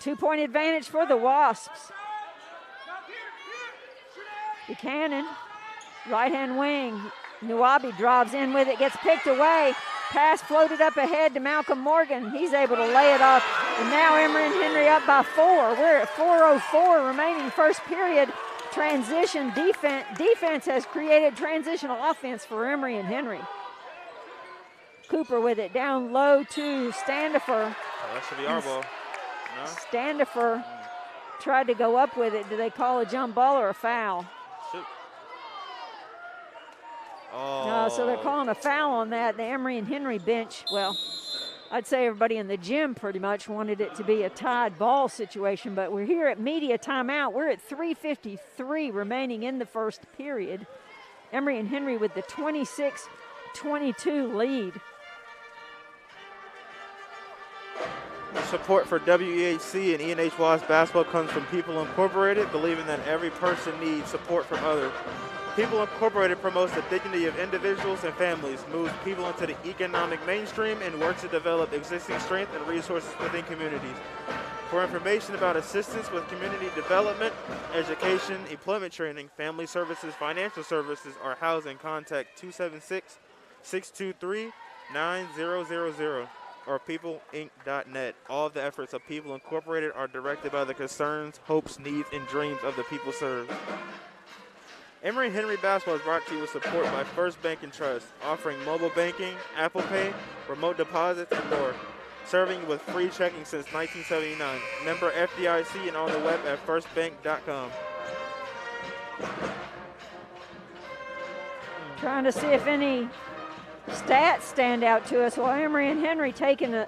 2-point advantage for the Wasps. Buchanan, right-hand wing. Nwabi drives in with it, gets picked away. Pass floated up ahead to Malcolm Morgan. He's able to lay it off. And now Emory and Henry up by 4. We're at 4:04 remaining first period. Transition defense. Defense has created transitional offense for Emory and Henry. Cooper with it down low to Standifer. Oh, that should be our ball. No? Standifer tried to go up with it. Do they call a jump ball or a foul? Shoot. Oh. No, so they're calling a foul on that. The Emory and Henry bench, well, I'd say everybody in the gym pretty much wanted it to be a tied ball situation, but we're here at media timeout. We're at 3:53 remaining in the first period. Emory and Henry with the 26-22 lead. Support for WEHC and ENH Wasp basketball comes from People Incorporated, believing that every person needs support from others. People Incorporated promotes the dignity of individuals and families, moves people into the economic mainstream, and works to develop existing strength and resources within communities. For information about assistance with community development, education, employment training, family services, financial services, or housing, contact 276-623-9000 or peopleinc.net. All of the efforts of People Incorporated are directed by the concerns, hopes, needs, and dreams of the people served. Emory and Henry basketball is brought to you with support by First Bank and Trust, offering mobile banking, Apple Pay, remote deposits, and more. Serving with free checking since 1979. Member FDIC and on the web at firstbank.com. Trying to see if any stats stand out to us. Well, Emory and Henry taking a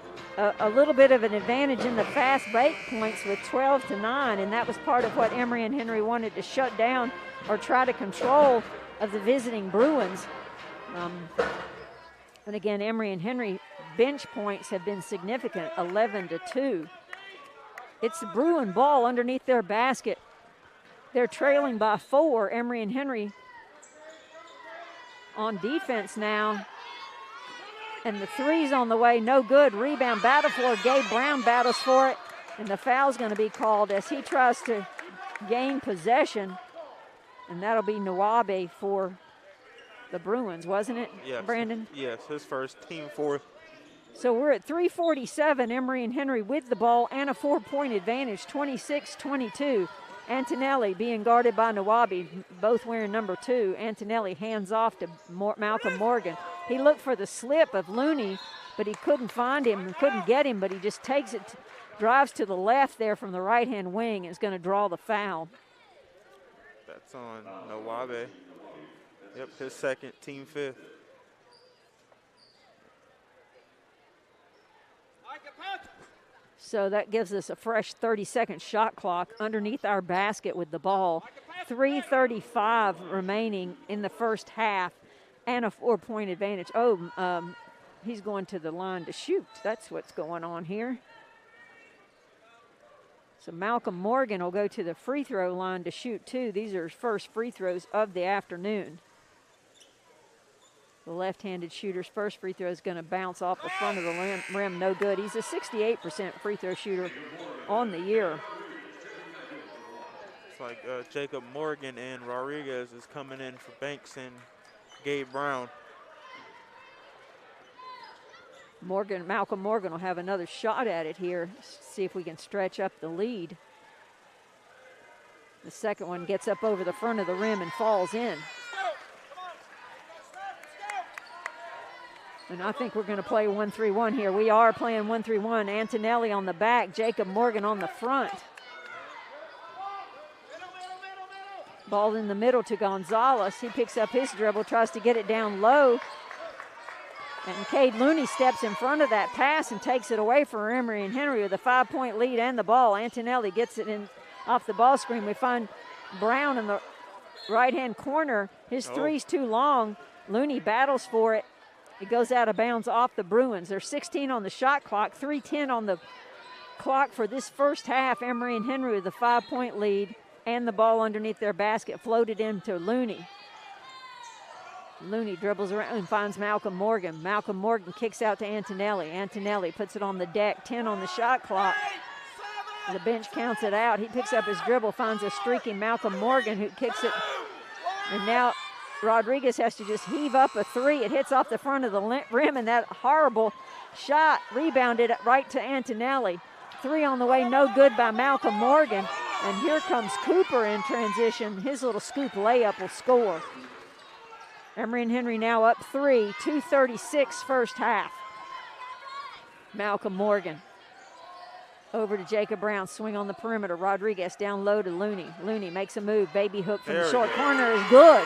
little bit of an advantage in the fast break points with 12-9, and that was part of what Emory and Henry wanted to shut down or try to control of the visiting Bruins. And again, Emory and Henry bench points have been significant, 11-2. It's the Bruin ball underneath their basket. They're trailing by 4. Emory and Henry on defense now. And the three's on the way, no good. Rebound, battle for it. Gabe Brown battles for it. And the foul's going to be called as he tries to gain possession. And that'll be Nwabi for the Bruins, wasn't it, yes. Brandon? Yes, his first, team 4th. So we're at 3:47. Emory and Henry with the ball and a 4-point advantage, 26-22. Antonelli being guarded by Nwabi, both wearing number 2. Antonelli hands off to Malcolm Morgan. He looked for the slip of Looney, but he couldn't find him, couldn't get him, but he just takes it, drives to the left there from the right-hand wing, and is going to draw the foul. That's on Nwabi. Yep, his second, team 5th. So that gives us a fresh 30-second shot clock underneath our basket with the ball. 3:35 remaining in the first half and a 4-point advantage. He's going to the line to shoot. That's what's going on here. So Malcolm Morgan will go to the free throw line to shoot too. These are his first free throws of the afternoon. The left-handed shooter's first free throw is going to bounce off the front of the rim. No good. He's a 68% free throw shooter on the year. It's like Jacob Morgan and Rodriguez is coming in for Banks and Gabe Brown. Malcolm Morgan will have another shot at it here. See if we can stretch up the lead. The second one gets up over the front of the rim and falls in. And I think we're going to play 1-3-1 here. We are playing 1-3-1. Antonelli on the back, Jacob Morgan on the front. Ball in the middle to Gonzalez. He picks up his dribble, tries to get it down low. And Cade Looney steps in front of that pass and takes it away from Emory and Henry with a 5-point lead and the ball. Antonelli gets it in off the ball screen. We find Brown in the right-hand corner. His three's too long. Looney battles for it. It goes out of bounds off the Bruins. There's 16 on the shot clock, 3:10 on the clock for this first half. Emory and Henry with a 5-point lead and the ball underneath their basket floated into Looney. Looney dribbles around and finds Malcolm Morgan. Malcolm Morgan kicks out to Antonelli. Antonelli puts it on the deck, 10 on the shot clock. The bench counts it out. He picks up his dribble, finds a streaking Malcolm Morgan who kicks it. And now Rodriguez has to just heave up a three. It hits off the front of the rim, and that horrible shot rebounded right to Antonelli. Three on the way, no good by Malcolm Morgan. And here comes Cooper in transition. His little scoop layup will score. Emory and Henry now up 3, 2:36 first half. Malcolm Morgan over to Jacob Brown, swing on the perimeter. Rodriguez down low to Looney. Looney makes a move, baby hook from the short corner is good.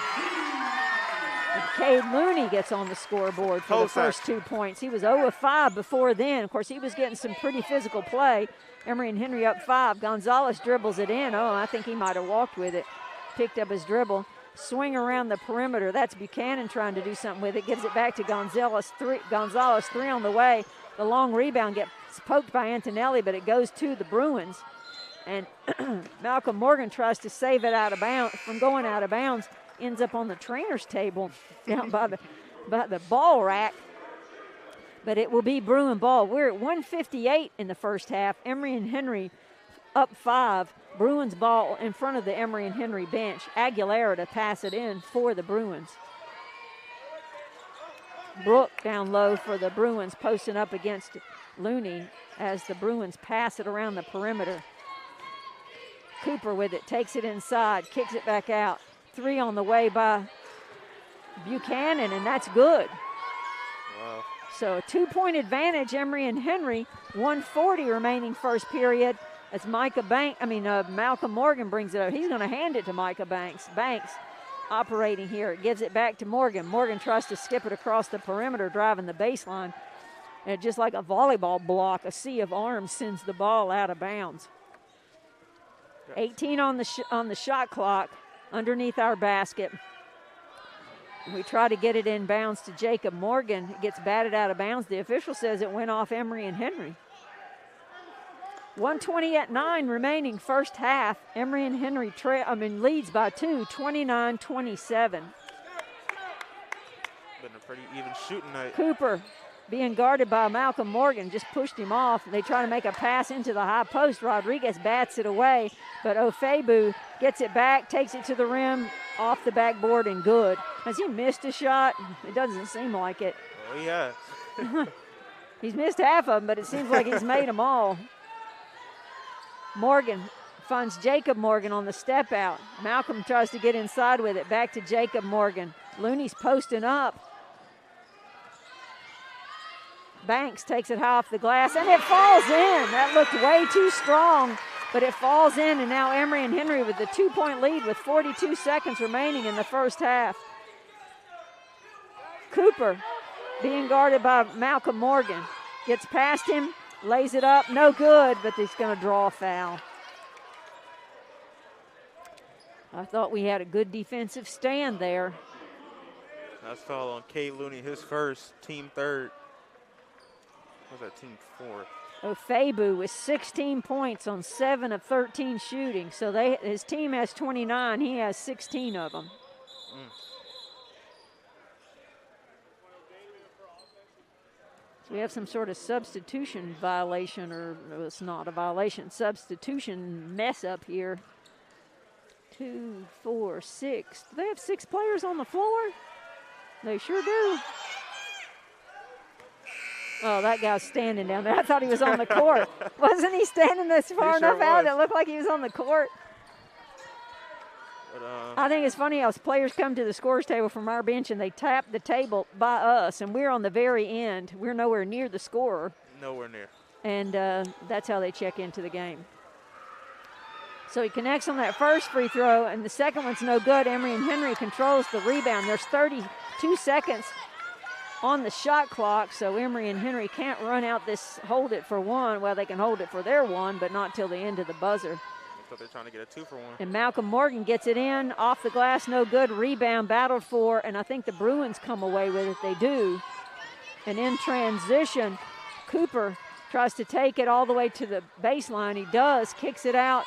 And Cade Looney gets on the scoreboard for the first 2 points. He was 0 of 5 before then. Of course, he was getting some pretty physical play. Emory and Henry up 5. Gonzalez dribbles it in. I think he might have walked with it. Picked up his dribble. Swing around the perimeter. That's Buchanan trying to do something with it. Gives it back to Gonzalez. Three on the way. The long rebound gets poked by Antonelli, but it goes to the Bruins. And Malcolm Morgan tries to save it out of bounds from going out of bounds. Ends up on the trainer's table down by the ball rack. But it will be Bruin ball. We're at 1:58 in the first half. Emory and Henry up 5. Bruins ball in front of the Emory and Henry bench. Aguilera to pass it in for the Bruins. Brook down low for the Bruins, posting up against Looney as the Bruins pass it around the perimeter. Cooper with it, takes it inside, kicks it back out. Three on the way by Buchanan, and that's good. Wow. So a 2-point advantage, Emory and Henry. 1:40 remaining first period. As Malcolm Morgan brings it up. He's going to hand it to Micah Banks. Banks operating here. Gives it back to Morgan. Morgan tries to skip it across the perimeter, driving the baseline. And just like a volleyball block, a sea of arms sends the ball out of bounds. 18 on the shot clock underneath our basket. We try to get it in bounds to Jacob Morgan. It gets batted out of bounds. The official says it went off Emory and Henry. 1:20 remaining first half. Emory and Henry leads by 2, 29-27. Been a pretty even shooting night. Cooper being guarded by Malcolm Morgan, just pushed him off. They try to make a pass into the high post. Rodriguez bats it away, but Ofebu gets it back, takes it to the rim, off the backboard, and good. Has he missed a shot? It doesn't seem like it. Oh, yeah. He's missed half of them, but it seems like he's made them all. Morgan finds Jacob Morgan on the step out. Malcolm tries to get inside with it. Back to Jacob Morgan. Looney's posting up. Banks takes it high off the glass, and it falls in. That looked way too strong, but it falls in, and now Emory and Henry with the 2-point lead with 42 seconds remaining in the first half. Cooper being guarded by Malcolm Morgan. Gets past him, lays it up, no good, but he's going to draw a foul. I thought we had a good defensive stand there. Nice foul on Cade Looney, his first, team third. What was that, team fourth? Ofebu with 16 points on 7 of 13 shooting. So his team has 29. He has 16 of them. So we have some sort of substitution violation, or no, it's not a violation, substitution mess up here. 2, 4, 6. Do they have 6 players on the floor? They sure do. Oh, that guy's standing down there. I thought he was on the court. Wasn't he standing this far enough out? It looked like he was on the court. But, I think it's funny how players come to the scorer's table from our bench and they tap the table by us, and we're on the very end. We're nowhere near the scorer. Nowhere near. And that's how they check into the game. So he connects on that first free throw, and the second one's no good. Emory and Henry controls the rebound. There's 32 seconds on the shot clock, so Emory and Henry can't run out this hold it for one. Well, they can hold it for their one, but not till the end of the buzzer. So they're trying to get a 2 for 1. And Malcolm Morgan gets it in, off the glass, no good. Rebound battled for, and I think the Bruins come away with it. They do. And in transition, Cooper tries to take it all the way to the baseline. He does, kicks it out.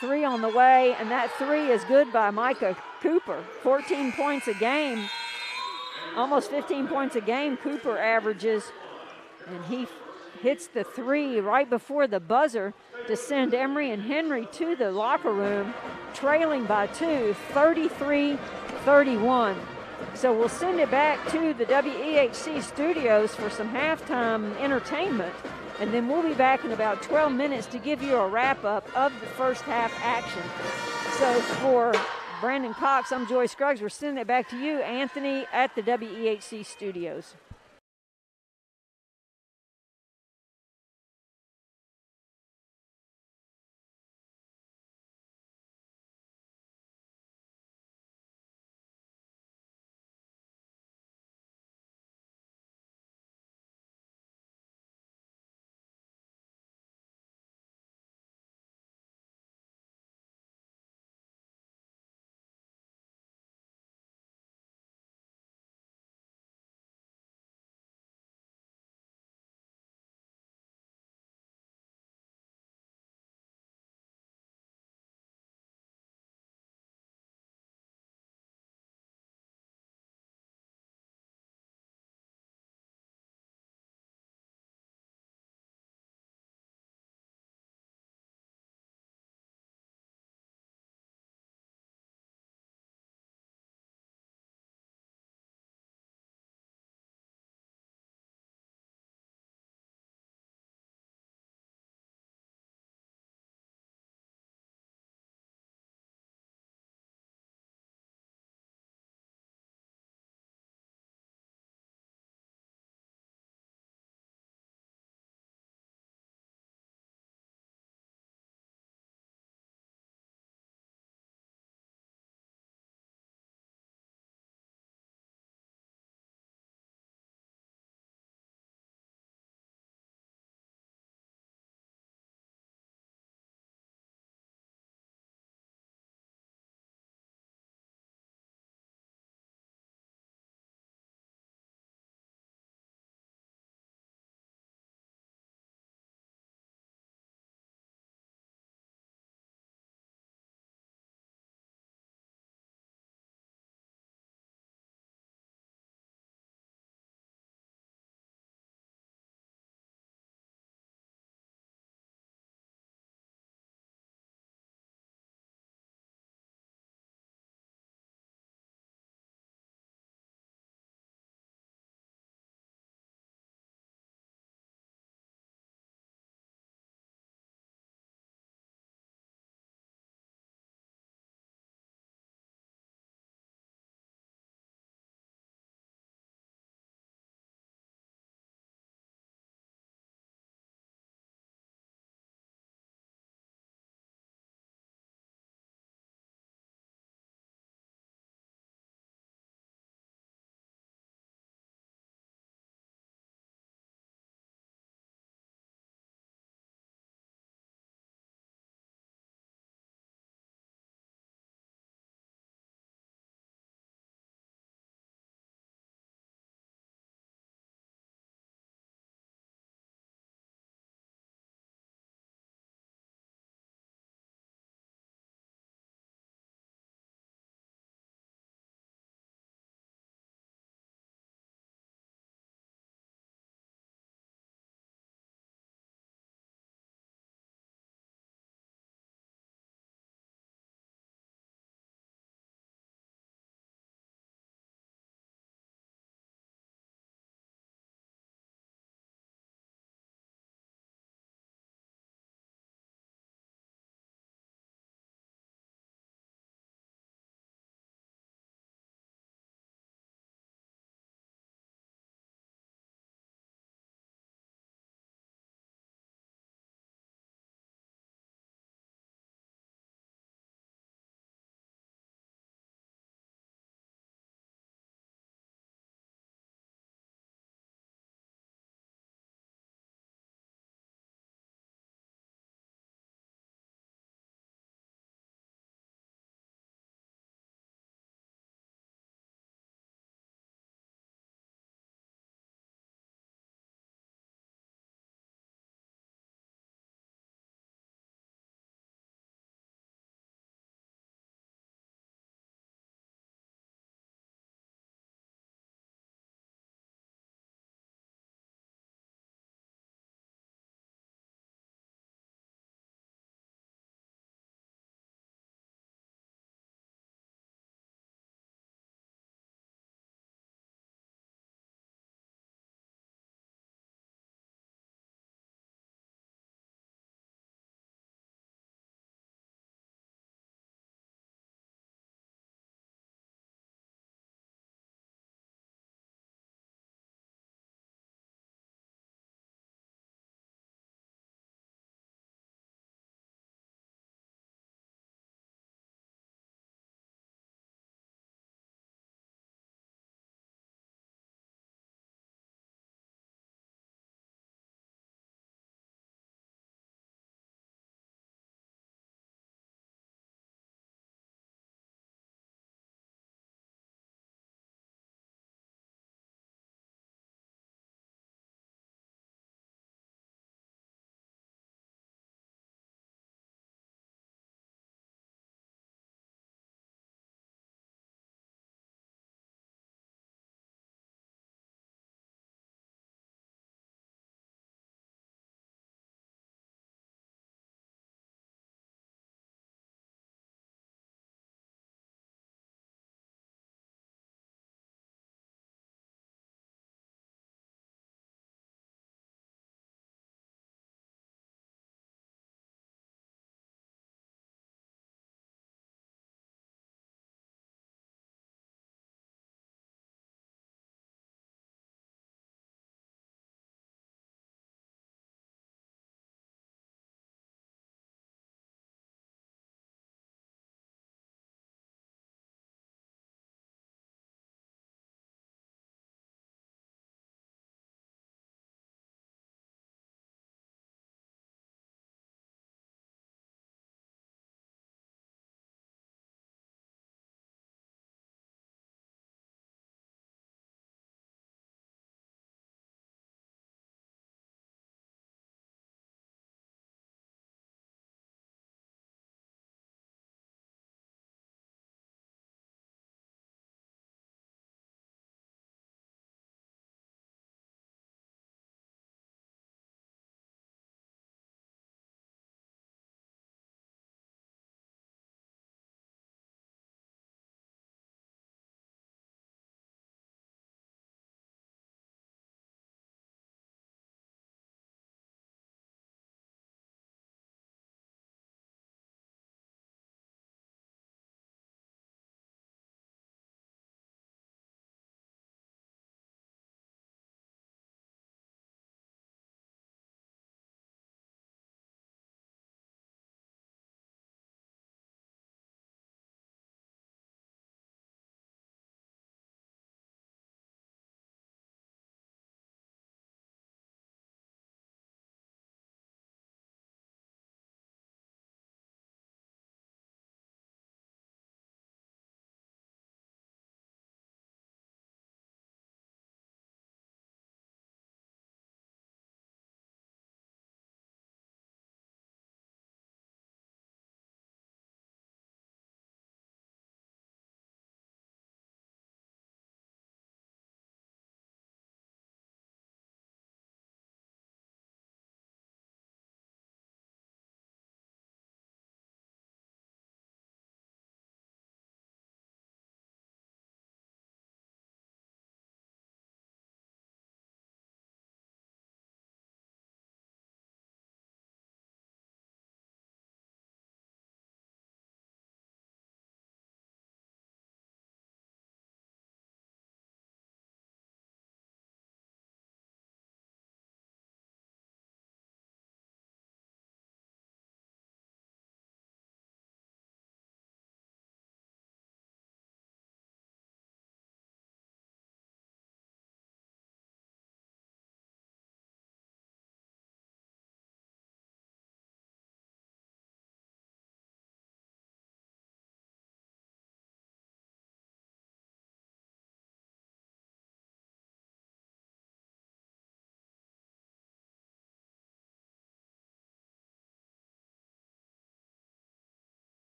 3 on the way, and that 3 is good by Micah Cooper. 14 points a game, almost 15 points a game Cooper averages, and he hits the 3 right before the buzzer to send Emory and Henry to the locker room, trailing by 2, 33-31. So we'll send it back to the WEHC studios for some halftime entertainment, and then we'll be back in about 12 minutes to give you a wrap-up of the first half action. So for Brandon Cox, I'm Joy Scruggs. We're sending it back to you, Anthony, at the WEHC studios.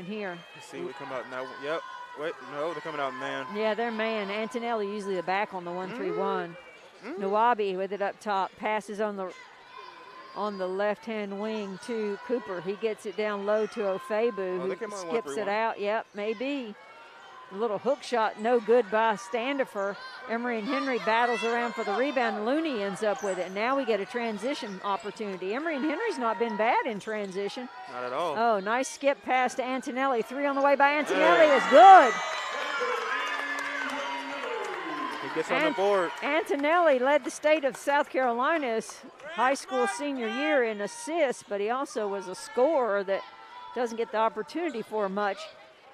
here. Let's see, we come out now. Yep. Wait, no, they're coming out man. Yeah, they're man. Antonelli usually the back on the 1-3-1. Nawabi with it up top. Passes on the left-hand wing to Cooper. He gets it down low to Ofebu, who skips it out. Yep, maybe. A little hook shot, no good by Standifer. Emory and Henry battles around for the rebound. Looney ends up with it. Now we get a transition opportunity. Emory and Henry's not been bad in transition. Not at all. Oh, nice skip pass to Antonelli. 3 on the way by Antonelli is good. He gets on the board. Antonelli led the state of South Carolina's high school senior year in assists, but he also was a scorer that doesn't get the opportunity for much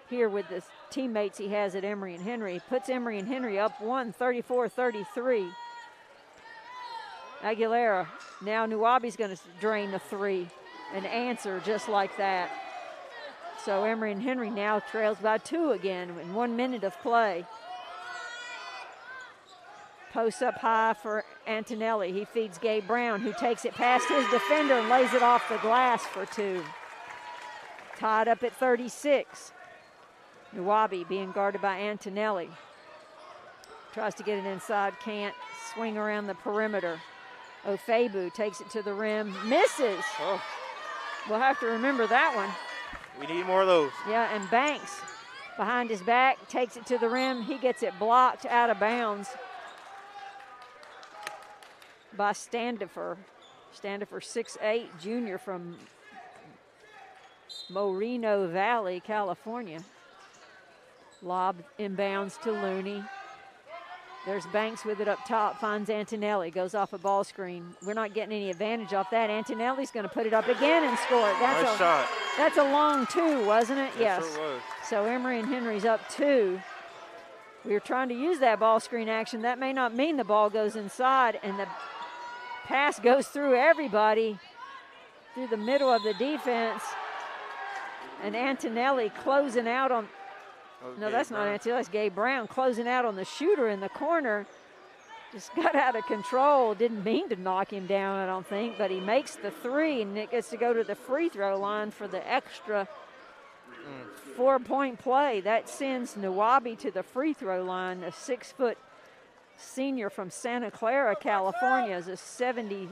here with the teammates he has at Emory and Henry. Puts Emory and Henry up 34-33. Aguilera. Now Nuwabi's going to drain the 3 and answer just like that. So Emory and Henry now trails by 2 again in 1 minute of play. Posts up high for Antonelli. He feeds Gabe Brown, who takes it past his defender and lays it off the glass for 2. Tied up at 36. Nuwabi being guarded by Antonelli. Tries to get it inside, can't. Swing around the perimeter. Ofebu takes it to the rim, misses. Oh. We'll have to remember that one. We need more of those. Yeah, and Banks behind his back takes it to the rim. He gets it blocked out of bounds by Standifer. Standifer, 6'8", junior from Moreno Valley, California. Lob inbounds to Looney. There's Banks with it up top, finds Antonelli, goes off a ball screen. We're not getting any advantage off that. Antonelli's going to put it up again and score it. Nice shot. That's a long 2, wasn't it? Yes. Sure was. So Emory and Henry's up 2. We were trying to use that ball screen action. That may not mean the ball goes inside, and the pass goes through everybody, through the middle of the defense. And Antonelli closing out on, no, that's not Antonelli, that's Gabe Brown closing out on the shooter in the corner. Just got out of control. Didn't mean to knock him down, I don't think, but he makes the 3, and it gets to go to the free throw line for the extra 4-point play. That sends Nuwabi to the free throw line. A 6-foot senior from Santa Clara, California, is a 79%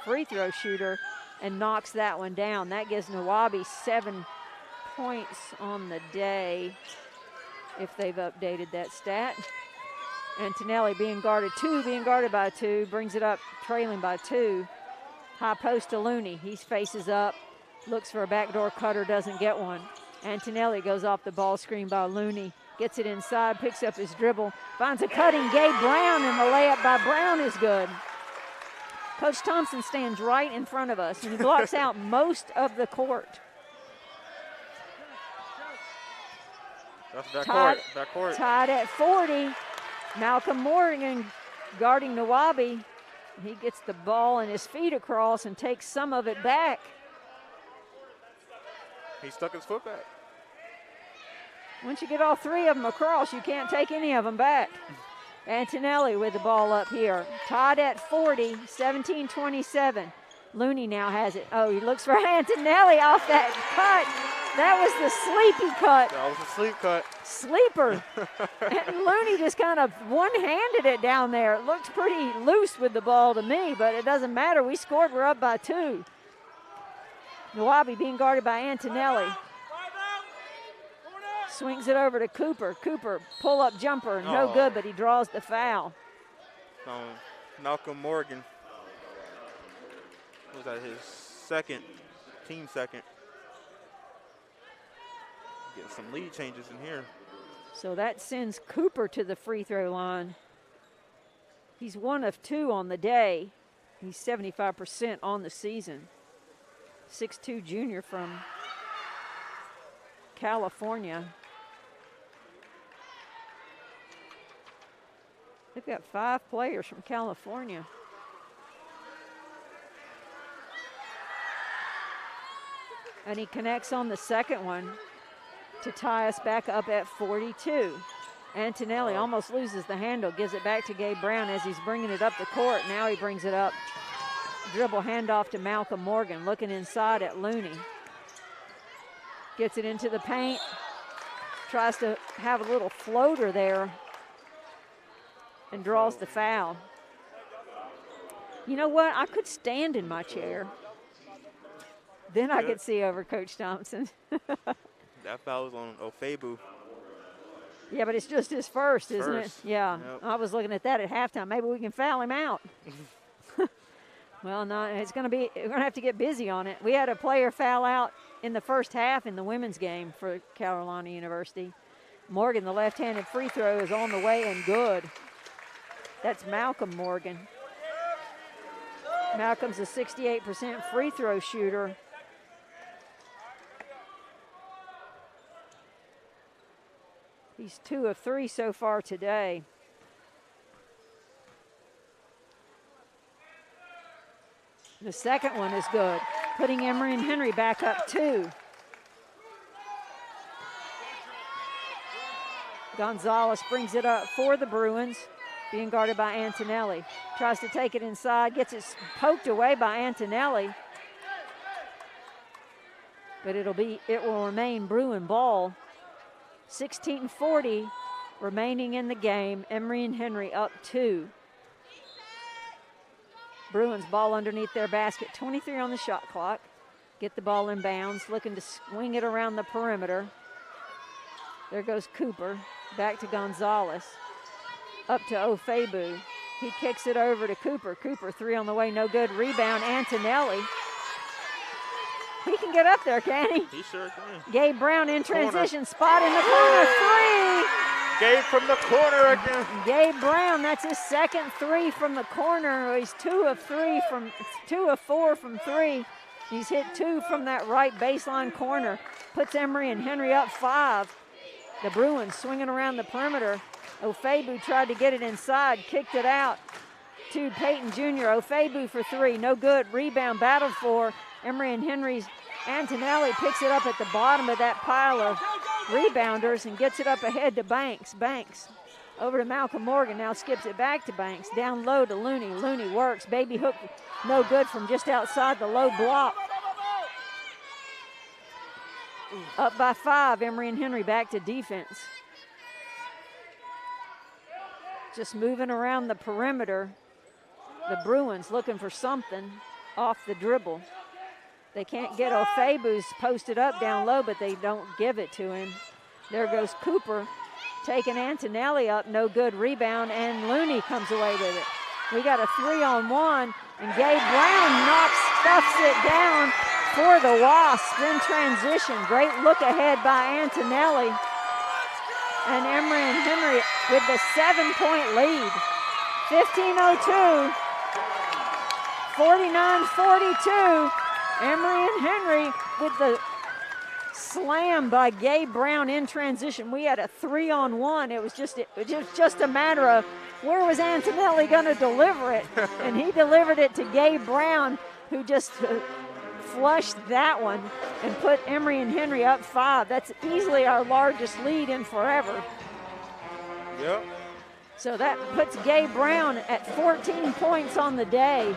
free throw shooter and knocks that one down. That gives Nuwabi 7 points on the day, if they've updated that stat. Antonelli being guarded by 2, brings it up trailing by 2. High post to Looney. He faces up, looks for a backdoor cutter, doesn't get one. Antonelli goes off the ball screen by Looney, gets it inside, picks up his dribble, finds a cutting Gabe Brown, and the layup by Brown is good. Coach Thompson stands right in front of us, and he blocks out most of the court. That's backcourt. Tied at 40. Malcolm Morgan guarding Nuwabi. He gets the ball and his feet across and takes some of it back. He stuck his foot back. Once you get all 3 of them across, you can't take any of them back. Antonelli with the ball up here. Tied at 40, 17-27. Looney now has it. Oh, he looks for Antonelli off that cut. That was the sleepy cut. That was a sleep cut. Sleeper. And Looney just kind of one-handed it down there. It looked pretty loose with the ball to me, but it doesn't matter. We scored. We're up by 2. Nuwabi being guarded by Antonelli. Swings it over to Cooper. Cooper, pull-up jumper, no good, but he draws the foul. Malcolm Morgan. Was that his team second? Get some lead changes in here. So that sends Cooper to the free throw line. He's 1 of 2 on the day. He's 75% on the season. 6'2" junior from California. They've got 5 players from California. And he connects on the second one to tie us back up at 42. Antonelli almost loses the handle, gives it back to Gabe Brown as he's bringing it up the court. Now he brings it up. Dribble handoff to Malcolm Morgan, looking inside at Looney. gets it into the paint. Tries to have a little floater there and draws the foul. You know what? I could stand in my chair. Then I could see over Coach Thompson. That foul was on Ofebu. Yeah, but it's just his first, isn't it? First. Yeah. Yep. I was looking at that at halftime. Maybe we can foul him out. Well, no, it's going to be, we're going to have to get busy on it. We had a player foul out in the first half in the women's game for Carolina University. Morgan, the left-handed free throw is on the way and good. That's Malcolm Morgan. Malcolm's a 68% free throw shooter. He's 2 of 3 so far today. The second one is good, putting Emory and Henry back up 2. Gonzalez brings it up for the Bruins, being guarded by Antonelli. Tries to take it inside, gets it poked away by Antonelli. But it will remain Bruin ball. 16:40 remaining in the game. Emory and Henry up 2. Bruins ball underneath their basket. 23 on the shot clock. Get the ball in bounds, looking to swing it around the perimeter. There goes Cooper. Back to Gonzalez. Up to Ofebu. He kicks it over to Cooper. Cooper, 3 on the way, no good. Rebound, Antonelli. He can get up there, can he? He sure can. Gabe Brown in transition, spot in the corner, 3. Gabe from the corner again. Gabe Brown, that's his second 3 from the corner. He's 2 of 4 from 3. He's hit 2 from that right baseline corner. Puts Emory and Henry up 5. The Bruins swinging around the perimeter. Ofebu tried to get it inside, kicked it out to Peyton Jr. Ofebu for 3, no good. Rebound battled for Emory and Henry's. Antonelli picks it up at the bottom of that pile of rebounders and gets it up ahead to Banks. Banks over to Malcolm Morgan, now skips it back to Banks. Down low to Looney. Looney works, baby hook, no good from just outside the low block. Up by 5, Emory and Henry back to defense. Just moving around the perimeter. The Bruins looking for something off the dribble. They can't get Ofebu's posted up down low, but they don't give it to him. There goes Cooper, taking Antonelli up, no good. Rebound, and Looney comes away with it. We got a 3-on-1, and Gabe Brown stuffs it down for the Wasps in transition. Great look ahead by Antonelli. And Emory and Henry with the 7-point lead. 15:02, 49-42. Emory and Henry with the slam by Gabe Brown in transition. We had a 3-on-1. It was just a matter of where was Antonelli going to deliver it, and he delivered it to Gabe Brown, who just flushed that one and put Emory and Henry up 5. That's easily our largest lead in forever. Yep. So that puts Gabe Brown at 14 points on the day.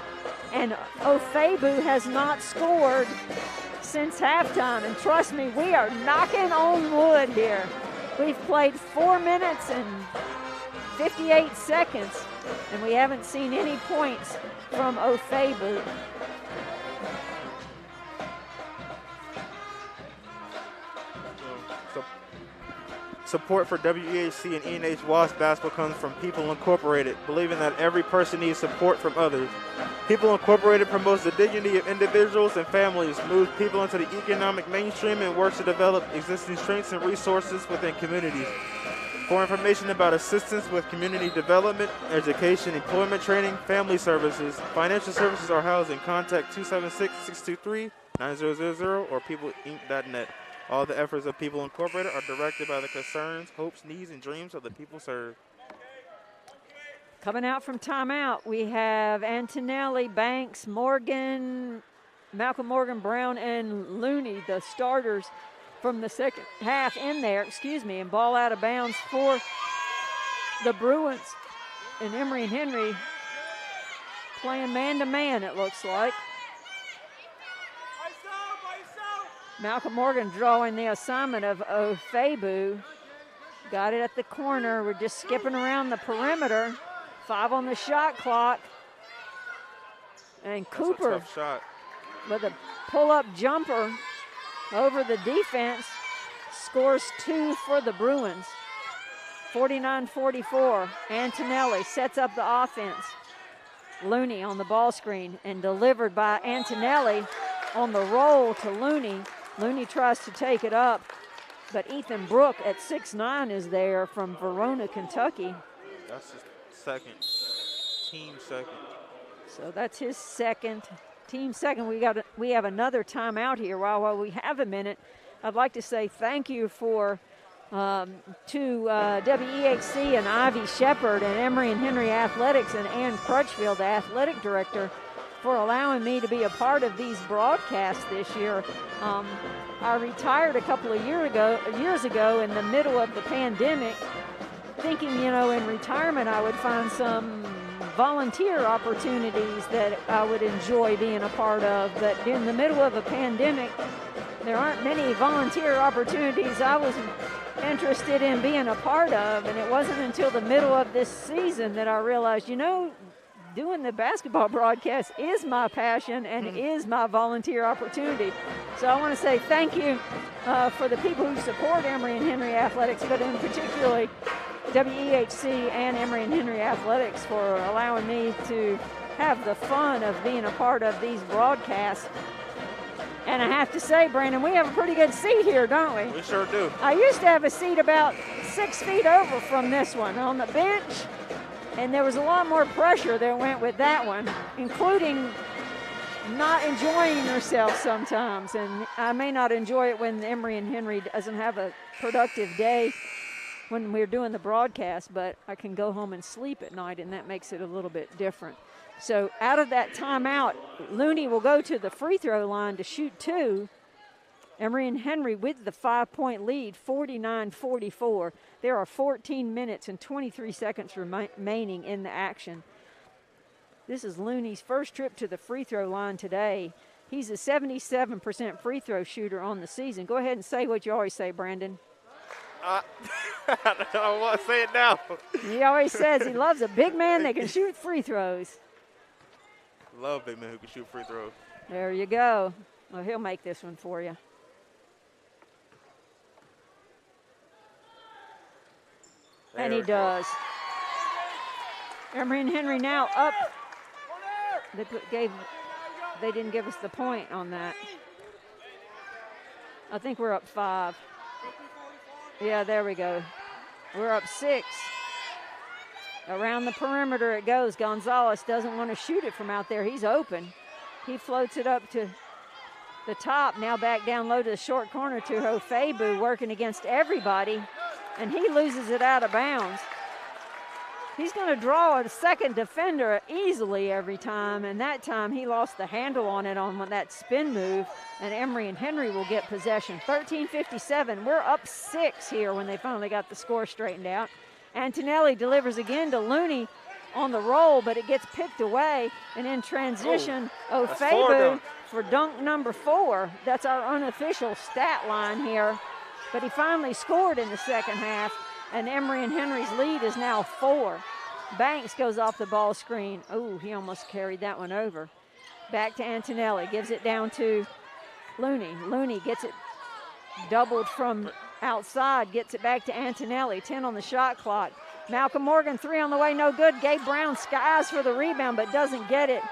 And Ofebu has not scored since halftime. And trust me, we are knocking on wood here. We've played 4 minutes and 58 seconds, and we haven't seen any points from Ofebu. Support for WEHC and ENH Wasp basketball comes from People Incorporated, believing that every person needs support from others. People Incorporated promotes the dignity of individuals and families, moves people into the economic mainstream, and works to develop existing strengths and resources within communities. For information about assistance with community development, education, employment training, family services, financial services, or housing, contact 276-623-9000 or peopleinc.net. All the efforts of People Incorporated are directed by the concerns, hopes, needs, and dreams of the people served. Coming out from timeout, we have Antonelli, Banks, Morgan, Malcolm Morgan, Brown, and Looney, the starters from the second half in there, and ball out of bounds for the Bruins. And Emory and Henry playing man-to-man, it looks like. Malcolm Morgan drawing the assignment of Ofebu. Got it at the corner. We're just skipping around the perimeter. 5 on the shot clock. And Cooper That's a tough shot. with a pull-up jumper over the defense scores 2 for the Bruins. 49-44. Antonelli sets up the offense. Looney on the ball screen and delivered by Antonelli on the roll to Looney. Looney tries to take it up, but Ethan Brook at 6'9" is there from Verona, Kentucky. That's his second, team second. So that's his second, team second. We have another timeout here. While we have a minute, I'd like to say thank you to WEHC and Ivy Shepard and Emory and Henry Athletics and Ann Crutchfield, the athletic director, for allowing me to be a part of these broadcasts this year. I retired a couple of years ago in the middle of the pandemic, thinking, in retirement I would find some volunteer opportunities that I would enjoy being a part of. But in the middle of a pandemic, there aren't many volunteer opportunities I was interested in being a part of, and it wasn't until the middle of this season that I realized, doing the basketball broadcast is my passion and is my volunteer opportunity. So I want to say thank you for the people who support Emory and Henry Athletics, but in particularly WEHC and Emory and Henry Athletics for allowing me to have the fun of being a part of these broadcasts. And I have to say, Brandon, we have a pretty good seat here, don't we? We sure do. I used to have a seat about 6 feet over from this one on the bench, and there was a lot more pressure that went with that one, including not enjoying yourself sometimes. And I may not enjoy it when Emory and Henry doesn't have a productive day when we're doing the broadcast, but I can go home and sleep at night, and that makes it a little bit different. So out of that timeout, Looney will go to the free throw line to shoot 2. Emory and Henry with the 5-point lead, 49-44. There are 14 minutes and 23 seconds remaining in the action. This is Looney's first trip to the free throw line today. He's a 77% free throw shooter on the season. Go ahead and say what you always say, Brandon. I don't want to say it now. He always says he loves a big man that can shoot free throws. Love big men who can shoot free throws. There you go. Well, he'll make this one for you. And he does. Emory and Henry now up. They didn't give us the point on that. I think we're up 5. Yeah, there we go. We're up 6. Around the perimeter it goes. Gonzalez doesn't want to shoot it from out there. He's open. He floats it up to the top. Now back down low to the short corner to Ofebu, working against everybody. And he loses it out of bounds. He's going to draw a second defender easily every time, and that time he lost the handle on it on that spin move, and Emory and Henry will get possession. 13:57. We're up 6 here when they finally got the score straightened out. Antonelli delivers again to Looney on the roll, but it gets picked away, and in transition, Ofebu for dunk number 4. That's our unofficial stat line here. But he finally scored in the second half, and Emory and Henry's lead is now 4. Banks goes off the ball screen. Oh, he almost carried that one over. Back to Antonelli, gives it down to Looney. Looney gets it doubled from outside, gets it back to Antonelli. 10 on the shot clock. Malcolm Morgan, 3 on the way, no good. Gabe Brown skies for the rebound, but doesn't get it.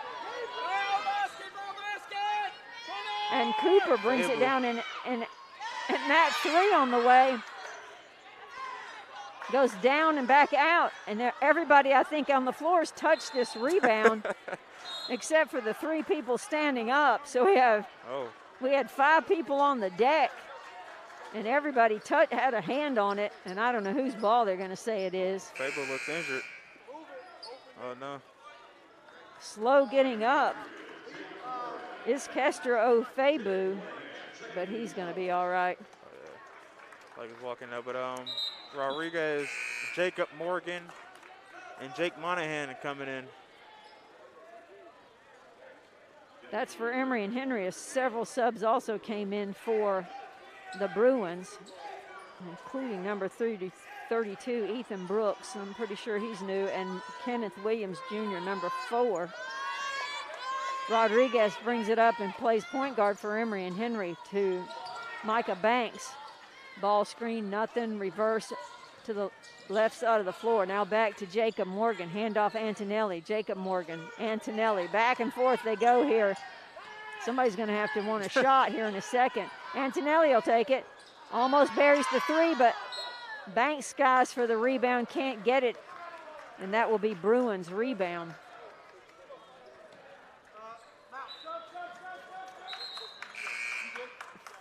And Cooper brings it down, and that 3 on the way goes down and back out. And everybody, I think, on the floor has touched this rebound except for the 3 people standing up. So we had 5 people on the deck, and everybody had a hand on it, and I don't know whose ball they're going to say it is. Fable looks injured. Oh, no. Slow getting up is Kester Ofebu, but he's going to be all right. Like he's walking up, but Rodriguez, Jacob Morgan, and Jake Monahan are coming in. That's for Emory and Henry, as several subs also came in for the Bruins, including number 32, Ethan Brooks. I'm pretty sure he's new, and Kenneth Williams Jr., number 4. Rodriguez brings it up and plays point guard for Emory and Henry to Micah Banks. Ball screen, nothing, reverse to the left side of the floor. Now back to Jacob Morgan, handoff Antonelli. Jacob Morgan, Antonelli, back and forth they go here. Somebody's gonna have to want a shot here in a second. Antonelli will take it. Almost buries the 3, but Banks skies for the rebound, can't get it. And that will be Bruins rebound.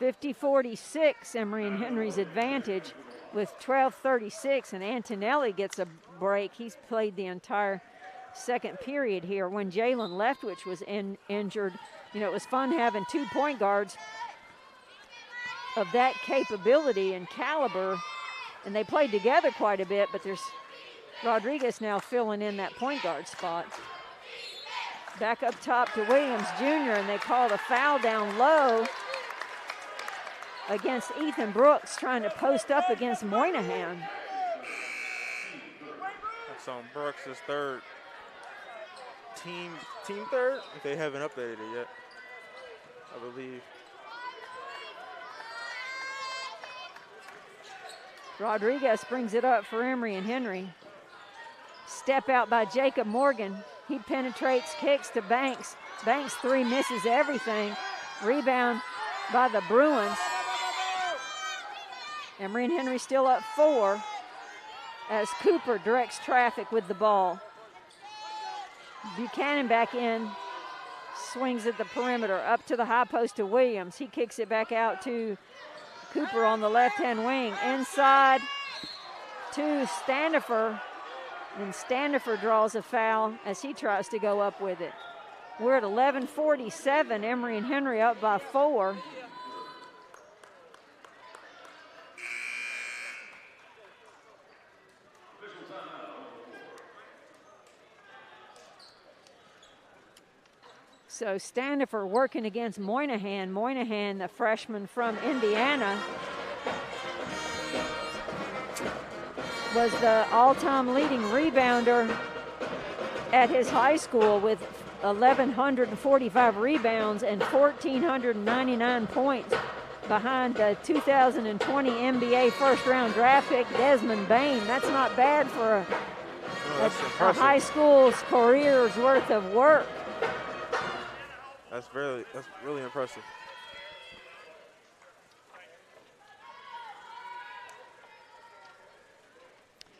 (50-46), Emory and Henry's advantage with 12:36, and Antonelli gets a break. He's played the entire second period here. When Jalen Leftwich was injured, you know, it was fun having 2 point guards of that capability and caliber, and they played together quite a bit, but there's Rodriguez now filling in that point guard spot. Back up top to Williams Jr., and they called a foul down low against Ethan Brooks, trying to post up against Moynihan. That's on Brooks' third. Team third, if they haven't updated it yet, I believe. Rodriguez brings it up for Emory and Henry. Step out by Jacob Morgan. He penetrates, kicks to Banks. Banks 3, misses everything. Rebound by the Bruins. Emory and Henry still up 4 as Cooper directs traffic with the ball. Buchanan back in, swings at the perimeter, up to the high post to Williams. He kicks it back out to Cooper on the left-hand wing. Inside to Standifer, and Standifer draws a foul as he tries to go up with it. We're at 11:47, Emory and Henry up by 4. So Standifer working against Moynihan. Moynihan, the freshman from Indiana, was the all-time leading rebounder at his high school with 1,145 rebounds and 1,499 points behind the 2020 NBA first-round draft pick Desmond Bain. That's not bad for a high school's career's worth of work. That's really impressive.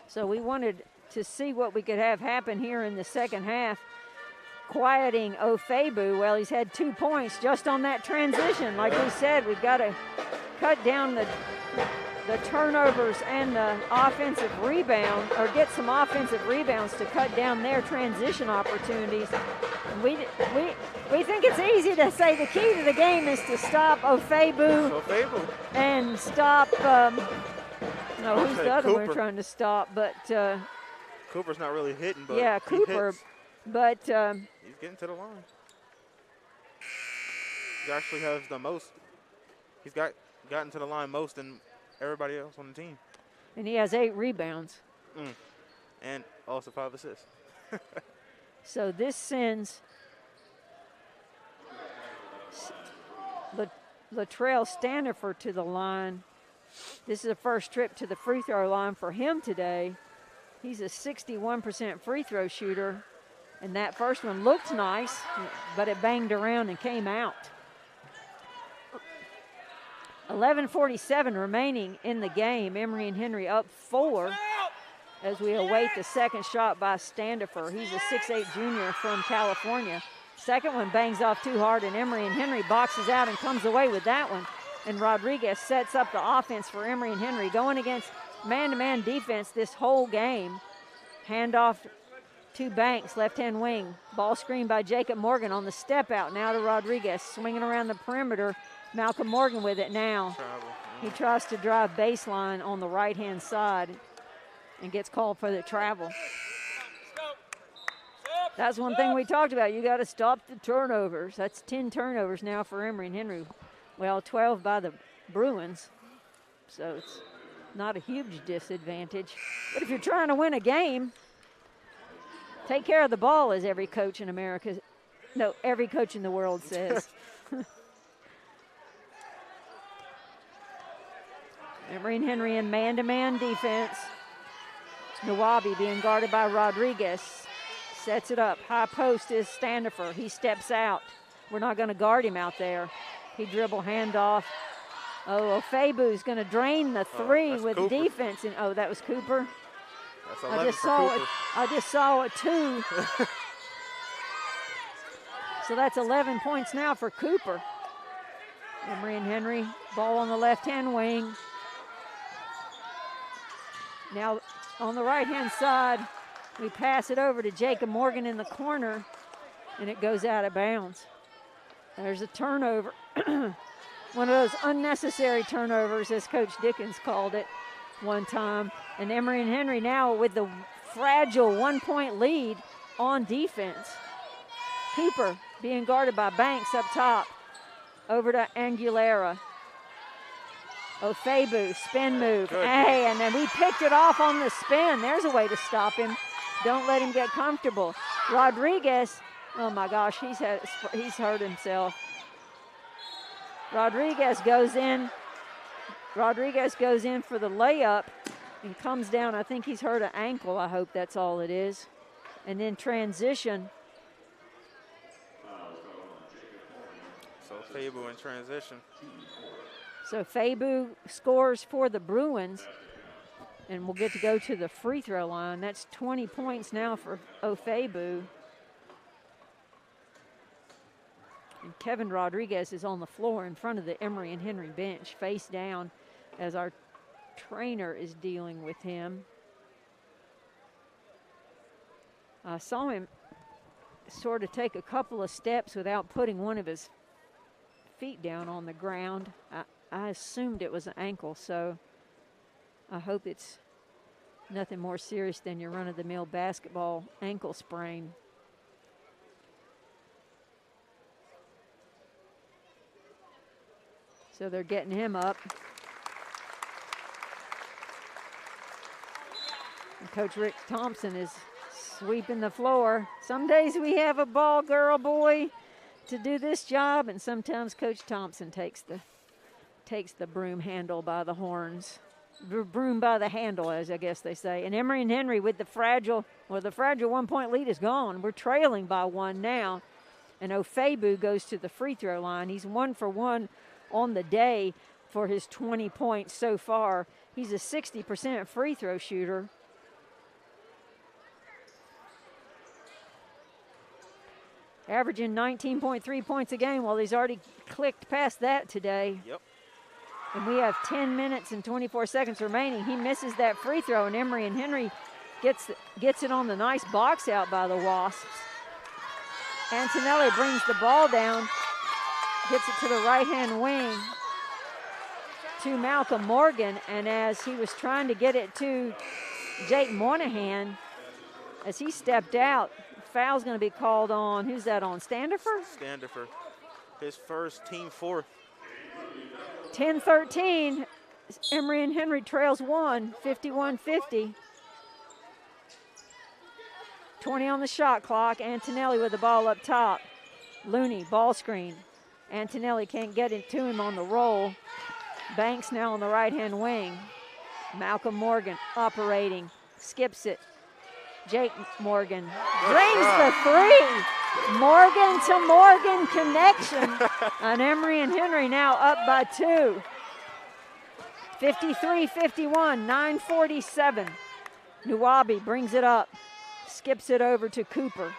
So we wanted to see what we could have happen here in the second half, quieting Ofebu. Well, he's had 2 points just on that transition. Like we said, we've got to cut down the turnovers and the offensive rebound, or get some offensive rebounds to cut down their transition opportunities. And we think it's easy to say the key to the game is to stop Ofebu and stop, no, who's the other one we're trying to stop? But Cooper's not really hitting, but yeah, Cooper, but he's getting to the line. He actually has the most. He's gotten to the line most than everybody else on the team. And he has 8 rebounds. And also 5 assists. So this sends Latrell Standifer to the line. This is the first trip to the free throw line for him today. He's a 61% free throw shooter, and that first one looked nice, but it banged around and came out. 11:47 remaining in the game. Emory and Henry up 4 as we await the second shot by Standifer. He's a 6'8" junior from California. Second one bangs off too hard, and Emory and Henry boxes out and comes away with that one. And Rodriguez sets up the offense for Emory and Henry, going against man-to-man defense this whole game. Handoff to Banks, left-hand wing. Ball screen by Jacob Morgan on the step out. Now to Rodriguez, swinging around the perimeter. Malcolm Morgan with it now. He tries to drive baseline on the right-hand side and gets called for the travel. That's one thing we talked about. You got to stop the turnovers. That's 10 turnovers now for Emory and Henry. Well, 12 by the Bruins. So it's not a huge disadvantage. But if you're trying to win a game, take care of the ball, as every coach in America, no, every coach in the world says. Emory and Henry in man-to-man defense. Nawabi being guarded by Rodriguez. Sets it up. High post is Standifer. He steps out. We're not going to guard him out there. He dribble handoff. Oh, Ofebu's going to drain the three with Cooper. Defense. And that was Cooper. That's 11 for Cooper. I just saw it too. So that's 11 points now for Cooper. Emory and Henry, ball on the left-hand wing. Now on the right-hand side, we pass it over to Jacob Morgan in the corner, and it goes out of bounds. There's a turnover. One of those unnecessary turnovers, as Coach Dickens called it one time. And Emory and Henry now with the fragile 1-point lead on defense. Cooper being guarded by Banks up top. Over to Anguilera. Ofebu, spin move. Hey, and then we picked it off on the spin. There's a way to stop him. Don't let him get comfortable. Rodriguez, oh my gosh, he's hurt himself. Rodriguez goes in for the layup and comes down. I think he's hurt an ankle. I hope that's all it is. And then transition. So Fabu in transition. So Fabu scores for the Bruins, and we'll get to go to the free throw line. That's 20 points now for Ofebu. And Kevin Rodriguez is on the floor in front of the Emory and Henry bench, face down, as our trainer is dealing with him. I saw him sort of take a couple of steps without putting one of his feet down on the ground. I assumed it was an ankle, so I hope it's nothing more serious than your run-of-the-mill basketball ankle sprain. So they're getting him up. And Coach Rick Thompson is sweeping the floor. Some days we have a ball girl boy to do this job, and sometimes Coach Thompson takes the broom handle by the horns. Broom by the handle, as I guess they say. And Emory and Henry with the fragile 1-point lead is gone. We're trailing by one now. And Ofebu goes to the free throw line. He's 1 for 1 on the day for his 20 points so far. He's a 60% free throw shooter. Averaging 19.3 points a game. Well, he's already clicked past that today. Yep. And we have 10 minutes and 24 seconds remaining. He misses that free throw, and Emory and Henry gets it on the nice box out by the Wasps. Antonelli brings the ball down, gets it to the right-hand wing to Malcolm Morgan, and as he was trying to get it to Jake Moynihan, as he stepped out, foul's going to be called on. Who's that on? Standifer? Standifer. His first, team fourth. 10-13. Emory and Henry trails one, 51-50. 20 on the shot clock. Antonelli with the ball up top. Looney, ball screen. Antonelli can't get it to him on the roll. Banks now on the right-hand wing. Malcolm Morgan operating. Skips it. Jake Morgan drains the three. Morgan to Morgan connection. And Emory and Henry now up by 2. 53-51, 9:47. Nuwabi brings it up. Skips it over to Cooper.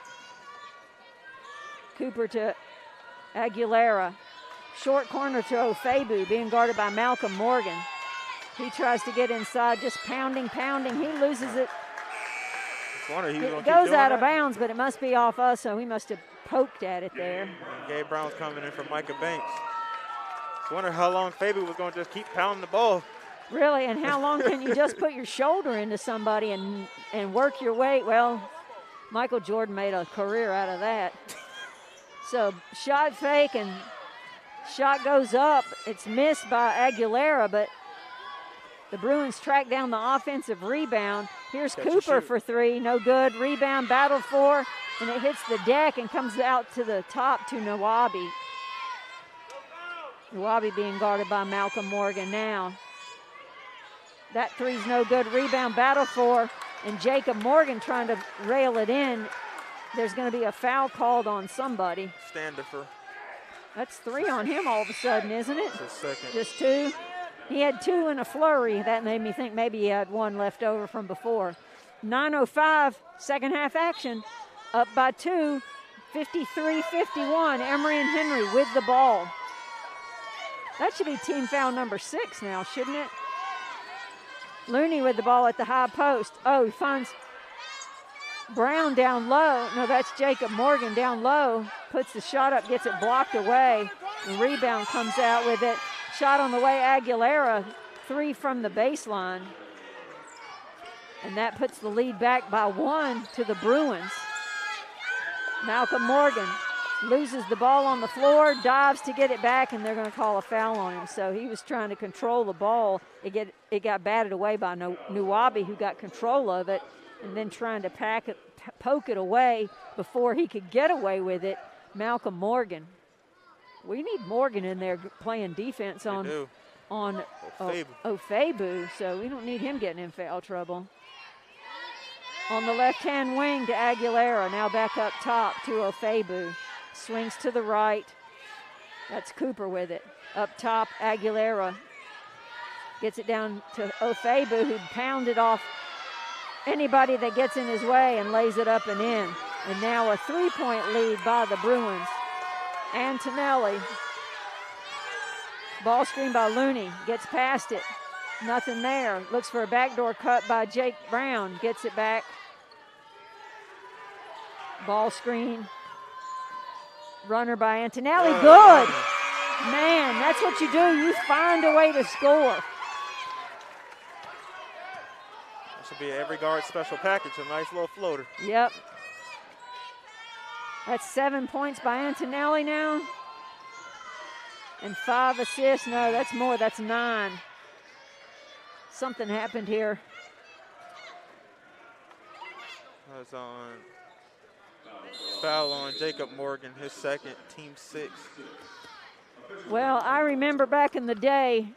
Cooper to Aguilera. Short corner to Ofebu, being guarded by Malcolm Morgan. He tries to get inside, just pounding. He loses it. It goes out of bounds, but it must be off us, so he must have poked at it there. And Gabe Brown's coming in for Micah Banks. I wonder how long Fabu was going to just keep pounding the ball. Really, and how long can you just put your shoulder into somebody and work your way? Well, Michael Jordan made a career out of that. So shot fake and shot goes up. It's missed by Aguilera, but the Bruins track down the offensive rebound. Here's Cooper for three, no good. Rebound, battled for, and it hits the deck and comes out to the top to Nawabi. Nawabi being guarded by Malcolm Morgan now. That three's no good. Rebound, battle for, and Jacob Morgan trying to rail it in. There's going to be a foul called on somebody. Standifer. That's 3 on him all of a sudden, isn't it? Just a second. Just 2. He had 2 in a flurry. That made me think maybe he had 1 left over from before. 9:05, second half action. Up by 2, 53-51. Emory and Henry with the ball. That should be team foul number 6 now, shouldn't it? Looney with the ball at the high post. Oh, he finds Brown down low. No, that's Jacob Morgan down low. Puts the shot up, gets it blocked away. The rebound comes out with it. Shot on the way, Aguilera. 3 from the baseline. And that puts the lead back by 1 to the Bruins. Malcolm Morgan loses the ball on the floor, dives to get it back, and they're going to call a foul on him. So he was trying to control the ball. It got batted away by Nawabi, who got control of it, and then trying to poke it away before he could get away with it. Malcolm Morgan. We need Morgan in there playing defense on Ofebu, so we don't need him getting in foul trouble. On the left-hand wing to Aguilera, now back up top to Ofebu. Swings to the right. That's Cooper with it. Up top, Aguilera gets it down to Ofebu, who pounded off anybody that gets in his way and lays it up and in. And now a 3-point lead by the Bruins. Antonelli. Ball screen by Looney. Gets past it. Nothing there. Looks for a backdoor cut by Jake Brown. Gets it back. Ball screen. Runner by Antonelli. Good. Man, that's what you do. You find a way to score. That should be an every guard special package. A nice little floater. Yep. That's 7 points by Antonelli now. And 5 assists. No, that's more. That's 9. Something happened here. That's on foul on Jacob Morgan, his second, team 6. Well, I remember back in the day,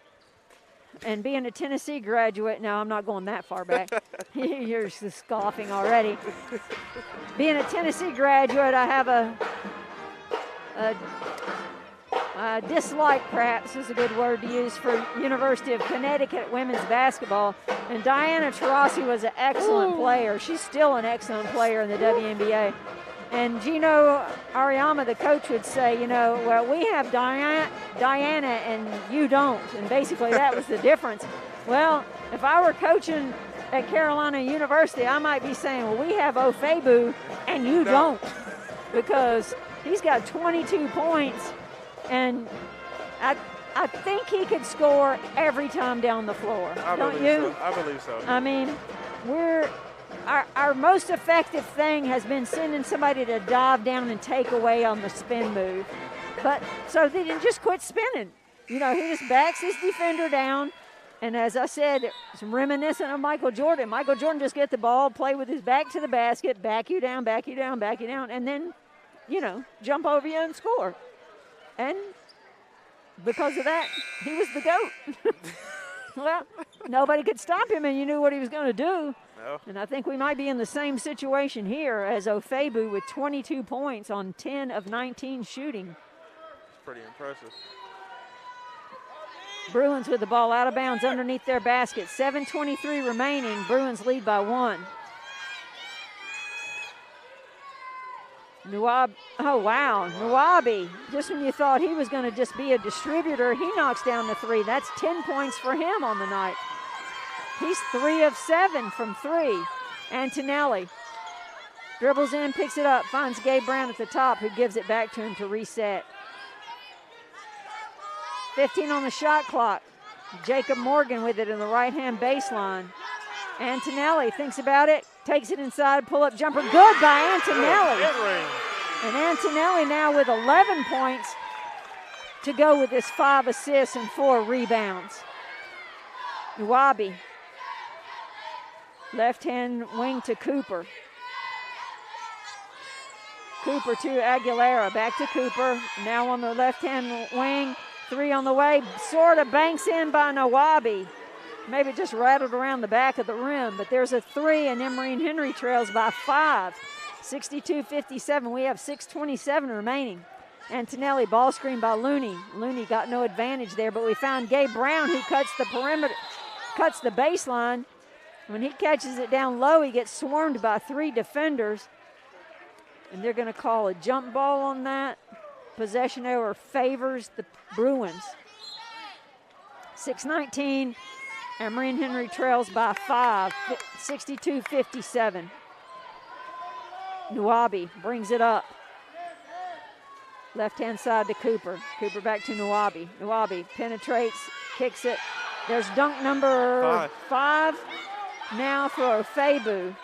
and being a Tennessee graduate, now I'm not going that far back. You're just scoffing already. Being a Tennessee graduate, I have a dislike, perhaps is a good word to use, for University of Connecticut women's basketball. And Diana Taurasi was an excellent player. She's still an excellent player in the WNBA. And Gino Ariama, the coach, would say, you know, well, we have Diana and you don't. And basically that was the difference. Well, if I were coaching at Carolina University, I might be saying, well, we have Ofebu and you don't. Because he's got 22 points. And I think he could score every time down the floor. Don't you? So. I believe so. I mean, our most effective thing has been sending somebody to dive down and take away on the spin move. But so they didn't just quit spinning. You know, he just backs his defender down. And as I said, it's reminiscent of Michael Jordan. Michael Jordan just get the ball, play with his back to the basket, back you down, back you down, back you down, and then, you know, jump over you and score. And because of that, he was the GOAT. Well, nobody could stop him, and you knew what he was going to do. No. And I think we might be in the same situation here as Ofebu with 22 points on 10 of 19 shooting. It's pretty impressive. Bruins with the ball out of bounds underneath their basket. 7:23 remaining. Bruins lead by 1. Oh, wow. Nawabi, just when you thought he was going to just be a distributor, he knocks down the 3. That's 10 points for him on the night. He's 3 of 7 from 3. Antonelli dribbles in, picks it up, finds Gabe Brown at the top, who gives it back to him to reset. 15 on the shot clock. Jacob Morgan with it in the right-hand baseline. Antonelli thinks about it, Takes it inside, pull-up jumper. Good by Antonelli. And Antonelli now with 11 points to go with his 5 assists and 4 rebounds. Nwabi. Left-hand wing to Cooper. Cooper to Aguilera. Back to Cooper. Now on the left-hand wing. 3 on the way. Sort of banks in by Nwabi. Maybe just rattled around the back of the rim. But there's a 3, and Emory and Henry trails by 5. 62-57. We have 6:27 remaining. Antonelli, ball screen by Looney. Looney got no advantage there, but we found Gabe Brown, who cuts the perimeter, cuts the baseline. When he catches it down low, he gets swarmed by 3 defenders. And they're going to call a jump ball on that. Possession error favors the Bruins. 6:19. Emory and Henry trails by 5, 62-57. Nwabi brings it up. Left-hand side to Cooper. Cooper back to Nwabi. Nwabi penetrates, kicks it. There's dunk number 5 now for Ofebu.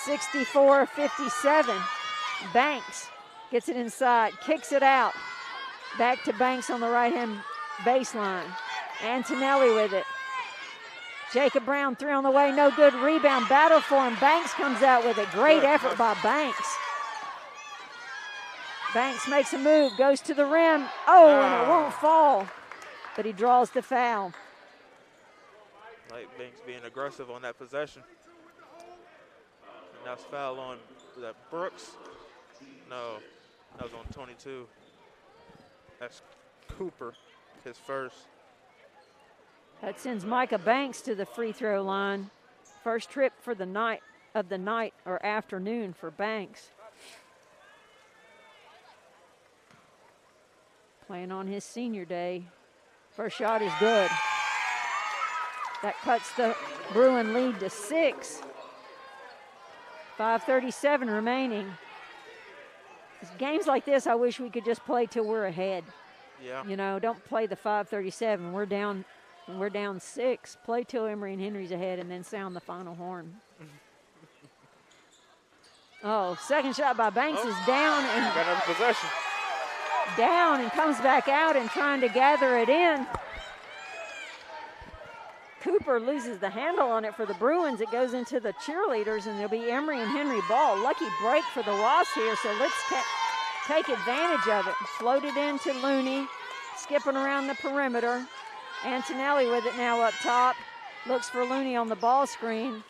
64-57. Banks gets it inside, kicks it out. Back to Banks on the right-hand baseline. Antonelli with it. Jacob Brown, 3 on the way, no good. Rebound, battle for him. Banks comes out with it. Great effort by Banks. Banks makes a move, goes to the rim. Oh, and it won't fall. But he draws the foul. Like Banks being aggressive on that possession. And that's foul on, was that Brooks? No, that was on 22. That's Cooper, his first. That sends Micah Banks to the free throw line. First trip for the night or afternoon for Banks. Playing on his senior day. First shot is good. That cuts the Bruin lead to 6. 5:37 remaining. Games like this, I wish we could just play till we're ahead. Yeah. You know, don't play the 5:37. We're down 6. Play till Emory and Henry's ahead and then sound the final horn. Oh, second shot by Banks is down and got another possession. Down and comes back out and trying to gather it in. Cooper loses the handle on it for the Bruins. It goes into the cheerleaders, and there'll be Emory and Henry ball. Lucky break for the Wasps here, so let's take advantage of it. Floated into Looney, skipping around the perimeter. Antonelli with it now up top. Looks for Looney on the ball screen.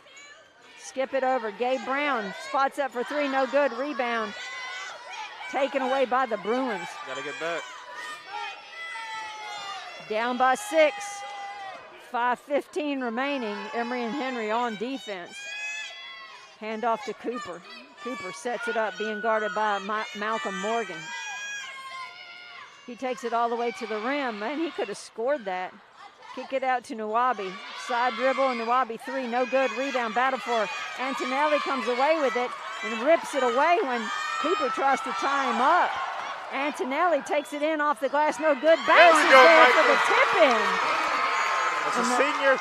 Skip it over. Gabe Brown spots up for 3, no good. Rebound taken away by the Bruins. Gotta get back. Down by 6. 5:15 remaining. Emory and Henry on defense. Handoff to Cooper. Cooper sets it up, being guarded by Malcolm Morgan. He takes it all the way to the rim. Man, he could have scored that. Kick it out to Nwabi. Side dribble, and Nwabi 3, no good. Rebound, battle for Antonelli, comes away with it and rips it away when Cooper tries to tie him up. Antonelli takes it in off the glass, no good. Banks is there for the tip-in. That's a senior.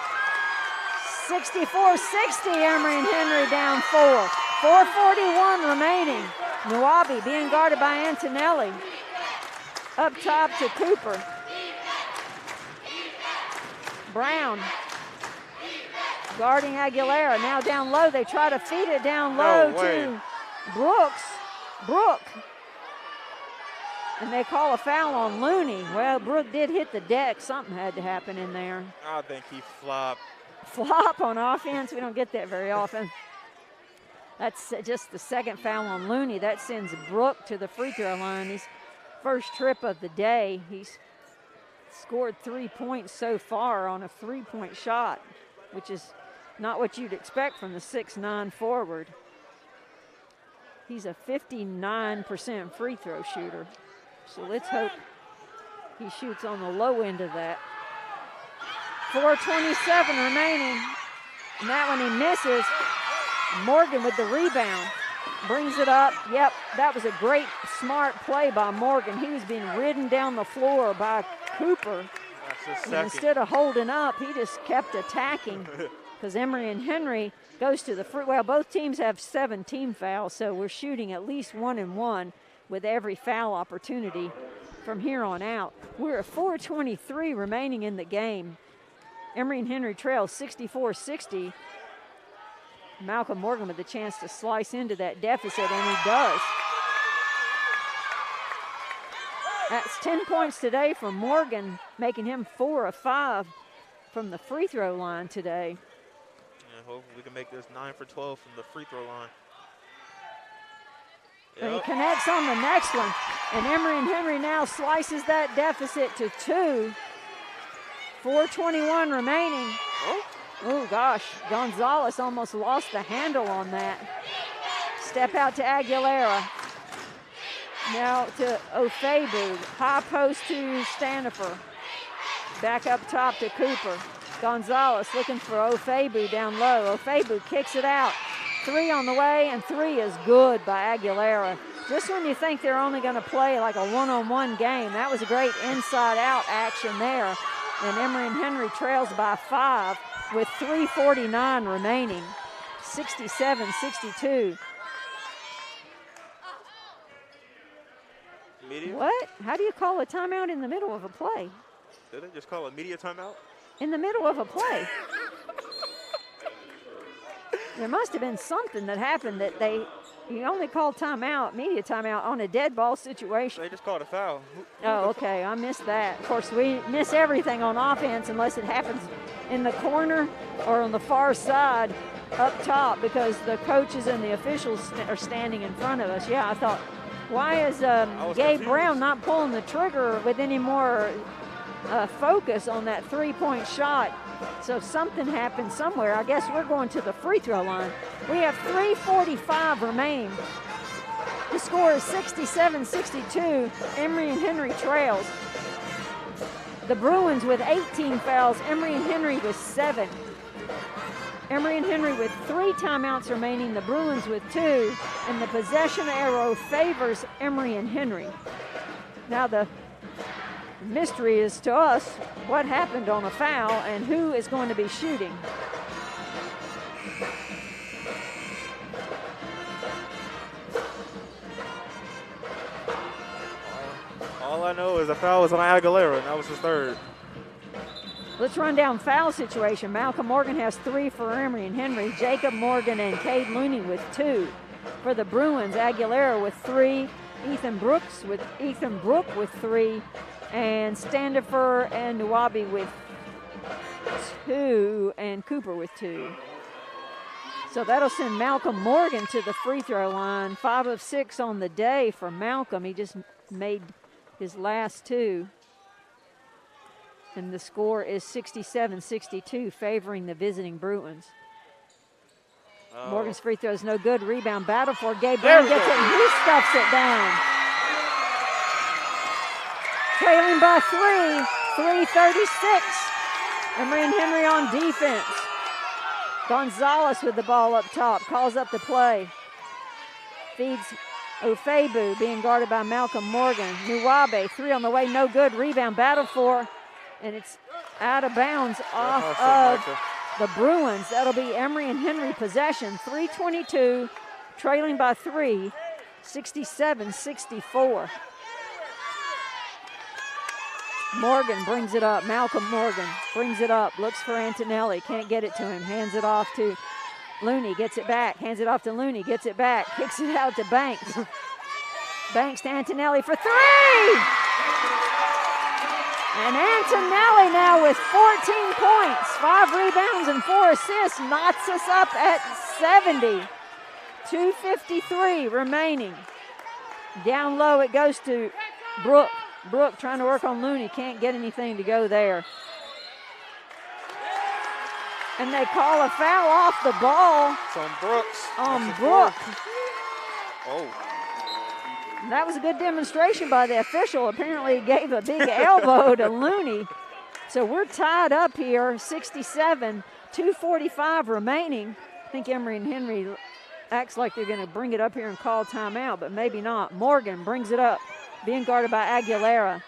64-60, Emory and Henry down 4. 4:41 remaining. Nwabi being guarded by Antonelli. Up top to Cooper. Brown guarding Aguilera. Now down low. They try to feed it down low to Brooke. And they call a foul on Looney. Well, Brooke did hit the deck. Something had to happen in there. I think he flopped. Flop on offense. We don't get that very often. That's just the second foul on Looney. That sends Brooke to the free throw line. His first trip of the day. He's scored 3 points so far on a 3-point shot, which is not what you'd expect from the 6'9" forward. He's a 59% free throw shooter. So let's hope he shoots on the low end of that. 4:27 remaining. And that one he misses. Morgan with the rebound. Brings it up. Yep, that was a great, smart play by Morgan. He was being ridden down the floor by Cooper. That's his And second. instead of holding up, he just kept attacking. because Emory and Henry goes to the free. Well, both teams have 7 team fouls, so we're shooting at least 1-and-1 with every foul opportunity from here on out. We're at 4:23 remaining in the game. Emory and Henry trails 64-60. Malcolm Morgan with the chance to slice into that deficit, and he does. That's 10 points today for Morgan, making him 4 of 5 from the free throw line today. And hopefully we can make this 9 for 12 from the free throw line. And he connects on the next one. And Emory and Henry now slices that deficit to 2. 4:21 remaining. Oh, gosh. Gonzalez almost lost the handle on that. Step out to Aguilera. Now to Ofebu. High post to Stanifer. Back up top to Cooper. Gonzalez looking for Ofebu down low. Ofebu kicks it out. 3 on the way, and 3 is good by Aguilera. Just when you think they're only going to play like a one-on-one game, that was a great inside-out action there. And Emory and Henry trails by 5 with 3:49 remaining. 67-62. Media? What? How do you call a timeout in the middle of a play? Did they just call a media timeout? In the middle of a play. There must have been something that happened that you only call timeout, media timeout, on a dead ball situation. They just called a foul. Oh, okay, I missed that. Of course, we miss everything on offense unless it happens in the corner or on the far side up top because the coaches and the officials are standing in front of us. Yeah, I thought, why is Gabe Brown not pulling the trigger with any more focus on that three-point shot? So something happened somewhere. I guess we're going to the free throw line. We have 3:45 remaining. The score is 67-62. Emory and Henry trails. The Bruins with 18 fouls. Emory and Henry with 7. Emory and Henry with 3 timeouts remaining. The Bruins with 2. And the possession arrow favors Emory and Henry. Now the mystery is to us what happened on a foul and who is going to be shooting. All I know is the foul was on Aguilera, and that was his 3rd. Let's run down foul situation. Malcolm Morgan has 3 for Emory and Henry. Jacob Morgan and Cade Looney with 2. For the Bruins, Aguilera with 3. Ethan Brook with 3. And Standifer and Nwabi with 2. And Cooper with 2. So that'll send Malcolm Morgan to the free throw line. 5 of 6 on the day for Malcolm. He just made his last 2. And the score is 67-62, favoring the visiting Bruins. Oh. Morgan's free throw is no good. Rebound battle for Gabe Brown. Gets it, and he stuffs it down. Trailing by 3, 3:36. Emory and Henry on defense. Gonzalez with the ball up top, calls up the play. Feeds Ofebu, being guarded by Malcolm Morgan. Nwabi, 3 on the way, no good. Rebound battle for, and it's out of bounds off of the Bruins. That'll be Emory and Henry possession. 3:22, trailing by 3, 67-64. Morgan brings it up. Malcolm Morgan brings it up, looks for Antonelli, can't get it to him, hands it off to Looney, gets it back, hands it off to Looney, gets it back, kicks it out to Banks. Banks to Antonelli for 3! And Antonelli now with 14 points, 5 rebounds and 4 assists, knots us up at 70. 2:53 remaining. Down low it goes to Brook. Brook trying to work on Looney, can't get anything to go there. And they call a foul off the ball. It's on Brooks. On Brook. Oh. That was a good demonstration by the official. Apparently he gave a big elbow to Looney. So we're tied up here, 67, 2:45 remaining. I think Emory and Henry acts like they're going to bring it up here and call timeout, but maybe not. Morgan brings it up, being guarded by Aguilera.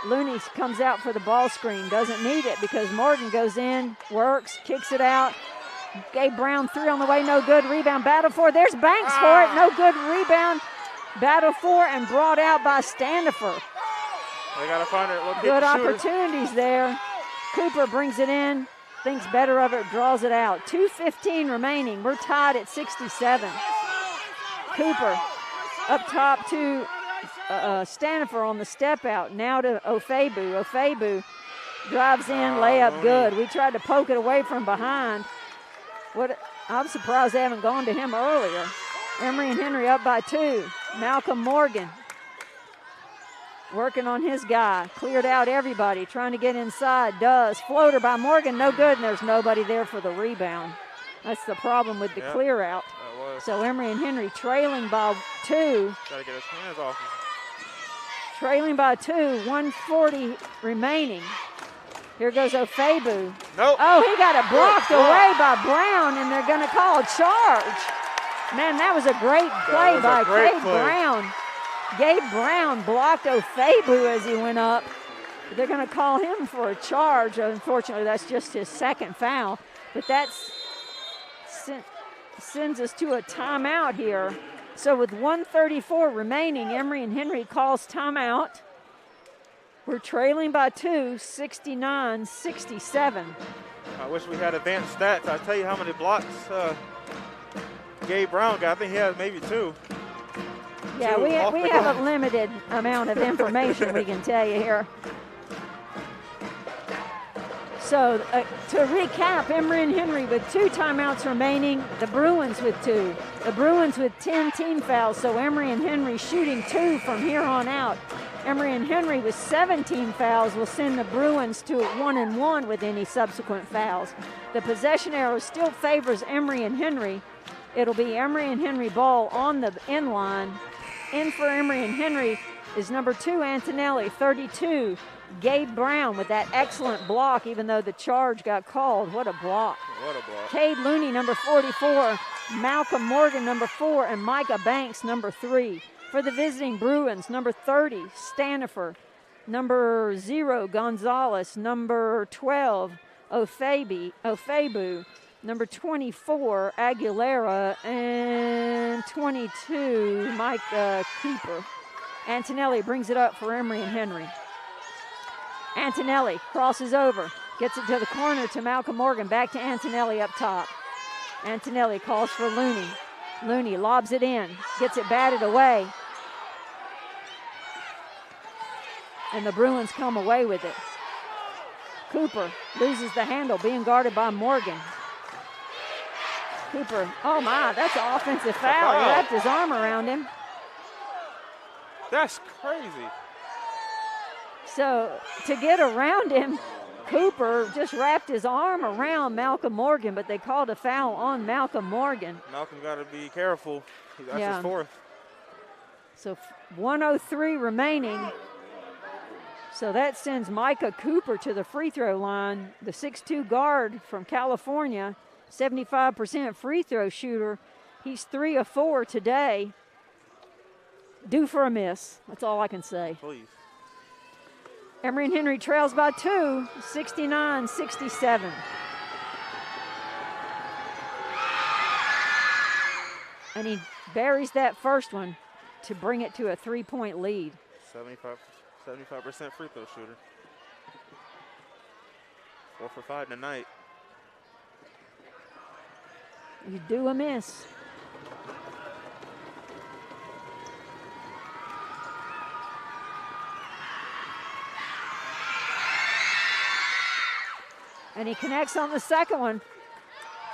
Looney comes out for the ball screen, doesn't need it because Morgan goes in, works, kicks it out, Gabe Brown, 3 on the way, no good. Rebound, battle for. There's Banks for it, no good. Rebound, battle for, and brought out by Standifer. They got to find it. Good opportunities there. Cooper brings it in, thinks better of it, draws it out. 2:15 remaining. We're tied at 67. Cooper up top to Standifer on the step out. Now to Ofebu. Ofebu drives in, layup good. We tried to poke it away from behind. I'm surprised they haven't gone to him earlier. Emory and Henry up by 2. Malcolm Morgan working on his guy. Cleared out everybody, trying to get inside. Does. Floater by Morgan, no good, and there's nobody there for the rebound. That's the problem with the clear out. So Emory and Henry trailing by 2. Got to get his hands off him. Trailing by 2, 1:40 remaining. Here goes Ofebu. Nope. Oh, he got it blocked away by Brown, and they're going to call a charge. Man, that was a great play by Gabe Brown. Gabe Brown blocked Ofebu as he went up. They're going to call him for a charge. Unfortunately, that's just his second foul. But that sends us to a timeout here. So with 1:34 remaining, Emory and Henry calls timeout. We're trailing by 2, 69-67. I wish we had advanced stats. I'll tell you how many blocks Gabe Brown got. I think he has maybe 2. Yeah, we have a limited amount of information we can tell you here. So to recap, Emory and Henry with 2 timeouts remaining. The Bruins with 2. The Bruins with 10 team fouls. So Emory and Henry shooting 2 from here on out. Emory and Henry with 17 fouls will send the Bruins to 1-1 with any subsequent fouls. The possession arrow still favors Emory and Henry. It'll be Emory and Henry ball on the end line. In for Emory and Henry is number 2, Antonelli, 32. Gabe Brown with that excellent block, even though the charge got called. What a block. What a block. Cade Looney, number 44. Malcolm Morgan, number 4. And Micah Banks, number 3. For the visiting Bruins, number 30, Standifer. Number 0, Gonzalez. Number 12, Ofebu. Number 24, Aguilera. And 22, Micah Cooper. Antonelli brings it up for Emory and Henry. Antonelli crosses over, gets it to the corner to Malcolm Morgan, back to Antonelli up top. Antonelli calls for Looney. Looney lobs it in, gets it batted away. And the Bruins come away with it. Cooper loses the handle, being guarded by Morgan. Cooper, oh my, that's an offensive foul. He wrapped his arm around him. That's crazy. So to get around him, Cooper just wrapped his arm around Malcolm Morgan, but they called a foul on Malcolm Morgan. Malcolm got to be careful. That's his 4th. So 1:03 remaining. So that sends Micah Cooper to the free throw line. The 6'2 guard from California, 75% free throw shooter. He's 3 of 4 today. Due for a miss. That's all I can say. Please. Emory and Henry trails by 2, 69-67. And he buries that first one to bring it to a 3-point lead. 75% free throw shooter. 4 for 5 tonight. You do a miss. And he connects on the second one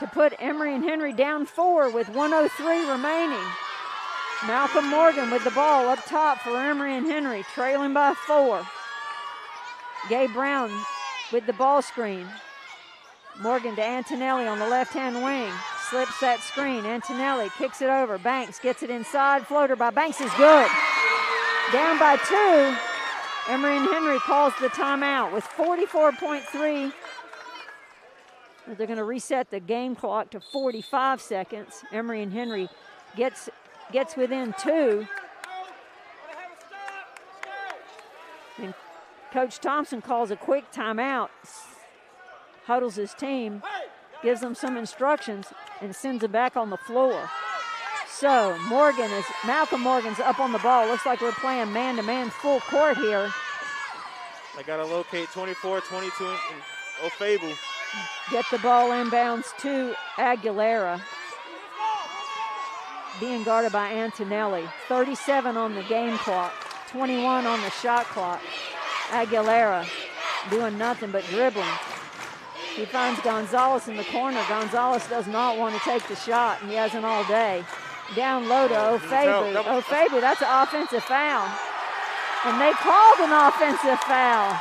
to put Emory and Henry down 4 with 1:03 remaining. Malcolm Morgan with the ball up top for Emory and Henry, trailing by 4. Gabe Brown with the ball screen. Morgan to Antonelli on the left-hand wing. Slips that screen. Antonelli kicks it over. Banks gets it inside. Floater by Banks is good. Down by 2. Emory and Henry calls the timeout with 44.3. They're going to reset the game clock to 45 seconds. Emory and Henry gets within 2. And Coach Thompson calls a quick timeout, huddles his team. gives them some instructions, and sends it back on the floor. So Malcolm Morgan's up on the ball. Looks like we're playing man-to-man full court here. They got to locate 24, 22, and Ofebu. Get the ball inbounds to Aguilera. Being guarded by Antonelli. 37 on the game clock, 21 on the shot clock. Aguilera doing nothing but dribbling. He finds Gonzalez in the corner. Gonzalez does not want to take the shot, and he hasn't all day. Down low to Ofebu. Ofebu, that's an offensive foul. And they called an offensive foul.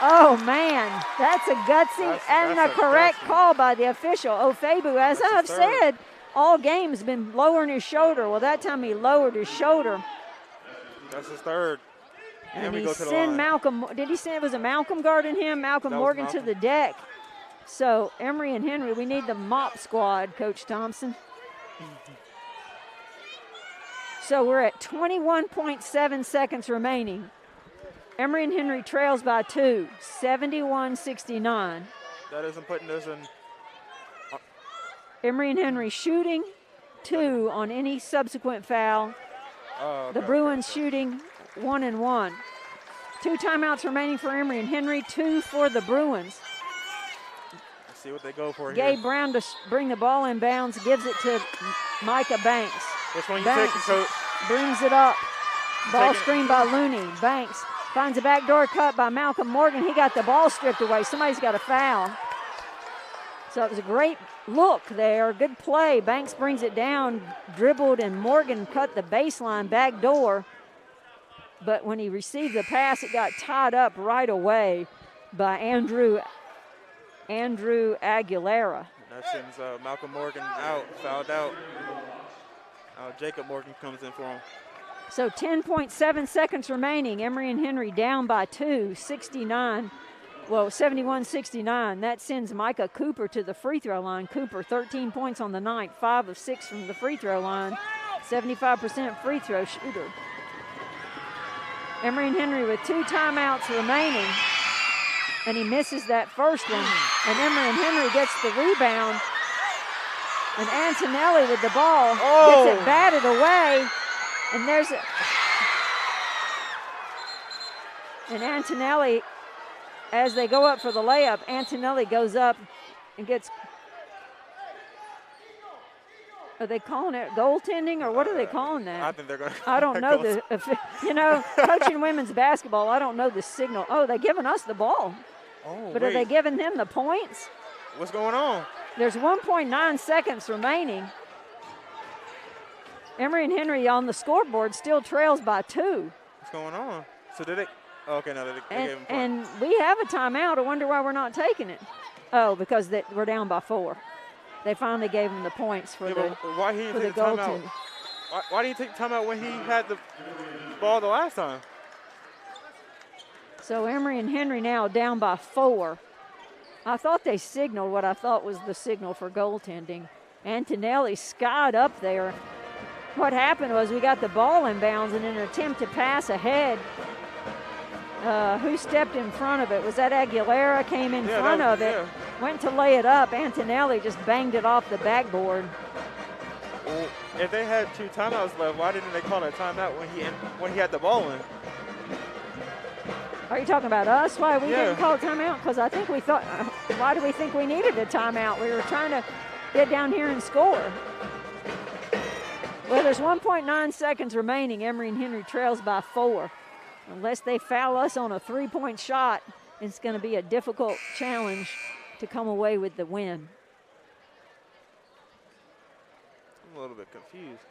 Oh, man, that's a gutsy and a correct call by the official. Ofebu, as I've said, all game's been lowering his shoulder. Well, that time he lowered his shoulder. That's his third. And he sent Malcolm, did he say it was a Malcolm guarding him? Malcolm Morgan to the deck. So Emory and Henry, we need the mop squad, Coach Thompson. So we're at 21.7 seconds remaining. Emory and Henry trails by 2, 71-69. That isn't putting us in. Emory and Henry shooting 2 on any subsequent foul. The Bruins shooting 1 and 1. 2 timeouts remaining for Emory and Henry, 2 for the Bruins. Let's see what they go for Gabe here. Brown to bring the ball in bounds, gives it to Micah Banks. Which one you Banks taking, Coach? Brings it up. Ball screen by Looney. Banks finds a backdoor cut by Malcolm Morgan. He got the ball stripped away. Somebody's got a foul. So it was a great look there. Good play. Banks brings it down, dribbled, and Morgan cut the baseline backdoor. But when he received the pass, it got tied up right away by Andrew Aguilera. That sends Malcolm Morgan out, fouled out. Jacob Morgan comes in for him. So 10.7 seconds remaining. Emory and Henry down by 2, 71-69. That sends Micah Cooper to the free throw line. Cooper, 13 points on the night, 5 of 6 from the free throw line, 75% free throw shooter. Emory and Henry with 2 timeouts remaining, and he misses that first one. And Emory and Henry gets the rebound, and Antonelli with the ball gets it batted away. And there's and Antonelli, as they go up for the layup, Antonelli goes up and gets. Are they calling it goaltending, or what are they calling that? I think they're going to. I don't know coaching women's basketball, I don't know the signal. Oh, they're giving us the ball. But are they giving them the points? What's going on? There's 1.9 seconds remaining. Emory and Henry on the scoreboard still trails by 2. What's going on? So did they? Oh, okay, no, they gave him and we have a timeout. I wonder why we're not taking it. Oh, because we're down by 4. They finally gave him the points for the why he didn't take the timeout? Why didn't he take the timeout when he had the ball the last time? So Emory and Henry now down by 4. I thought they signaled what I thought was the signal for goaltending. Antonelli skied up there. What happened was we got the ball in bounds, and in an attempt to pass ahead, who stepped in front of it? Was that Aguilera? Came in front of it, went to lay it up. Antonelli just banged it off the backboard. Well, if they had 2 timeouts left, why didn't they call a timeout when he had the ball in? Are you talking about us? Why we didn't call a timeout? Because I think we thought, why do we think we needed a timeout? We were trying to get down here and score. Well, there's 1.9 seconds remaining. Emory and Henry trails by 4. Unless they foul us on a 3-point shot, it's going to be a difficult challenge to come away with the win. I'm a little bit confused.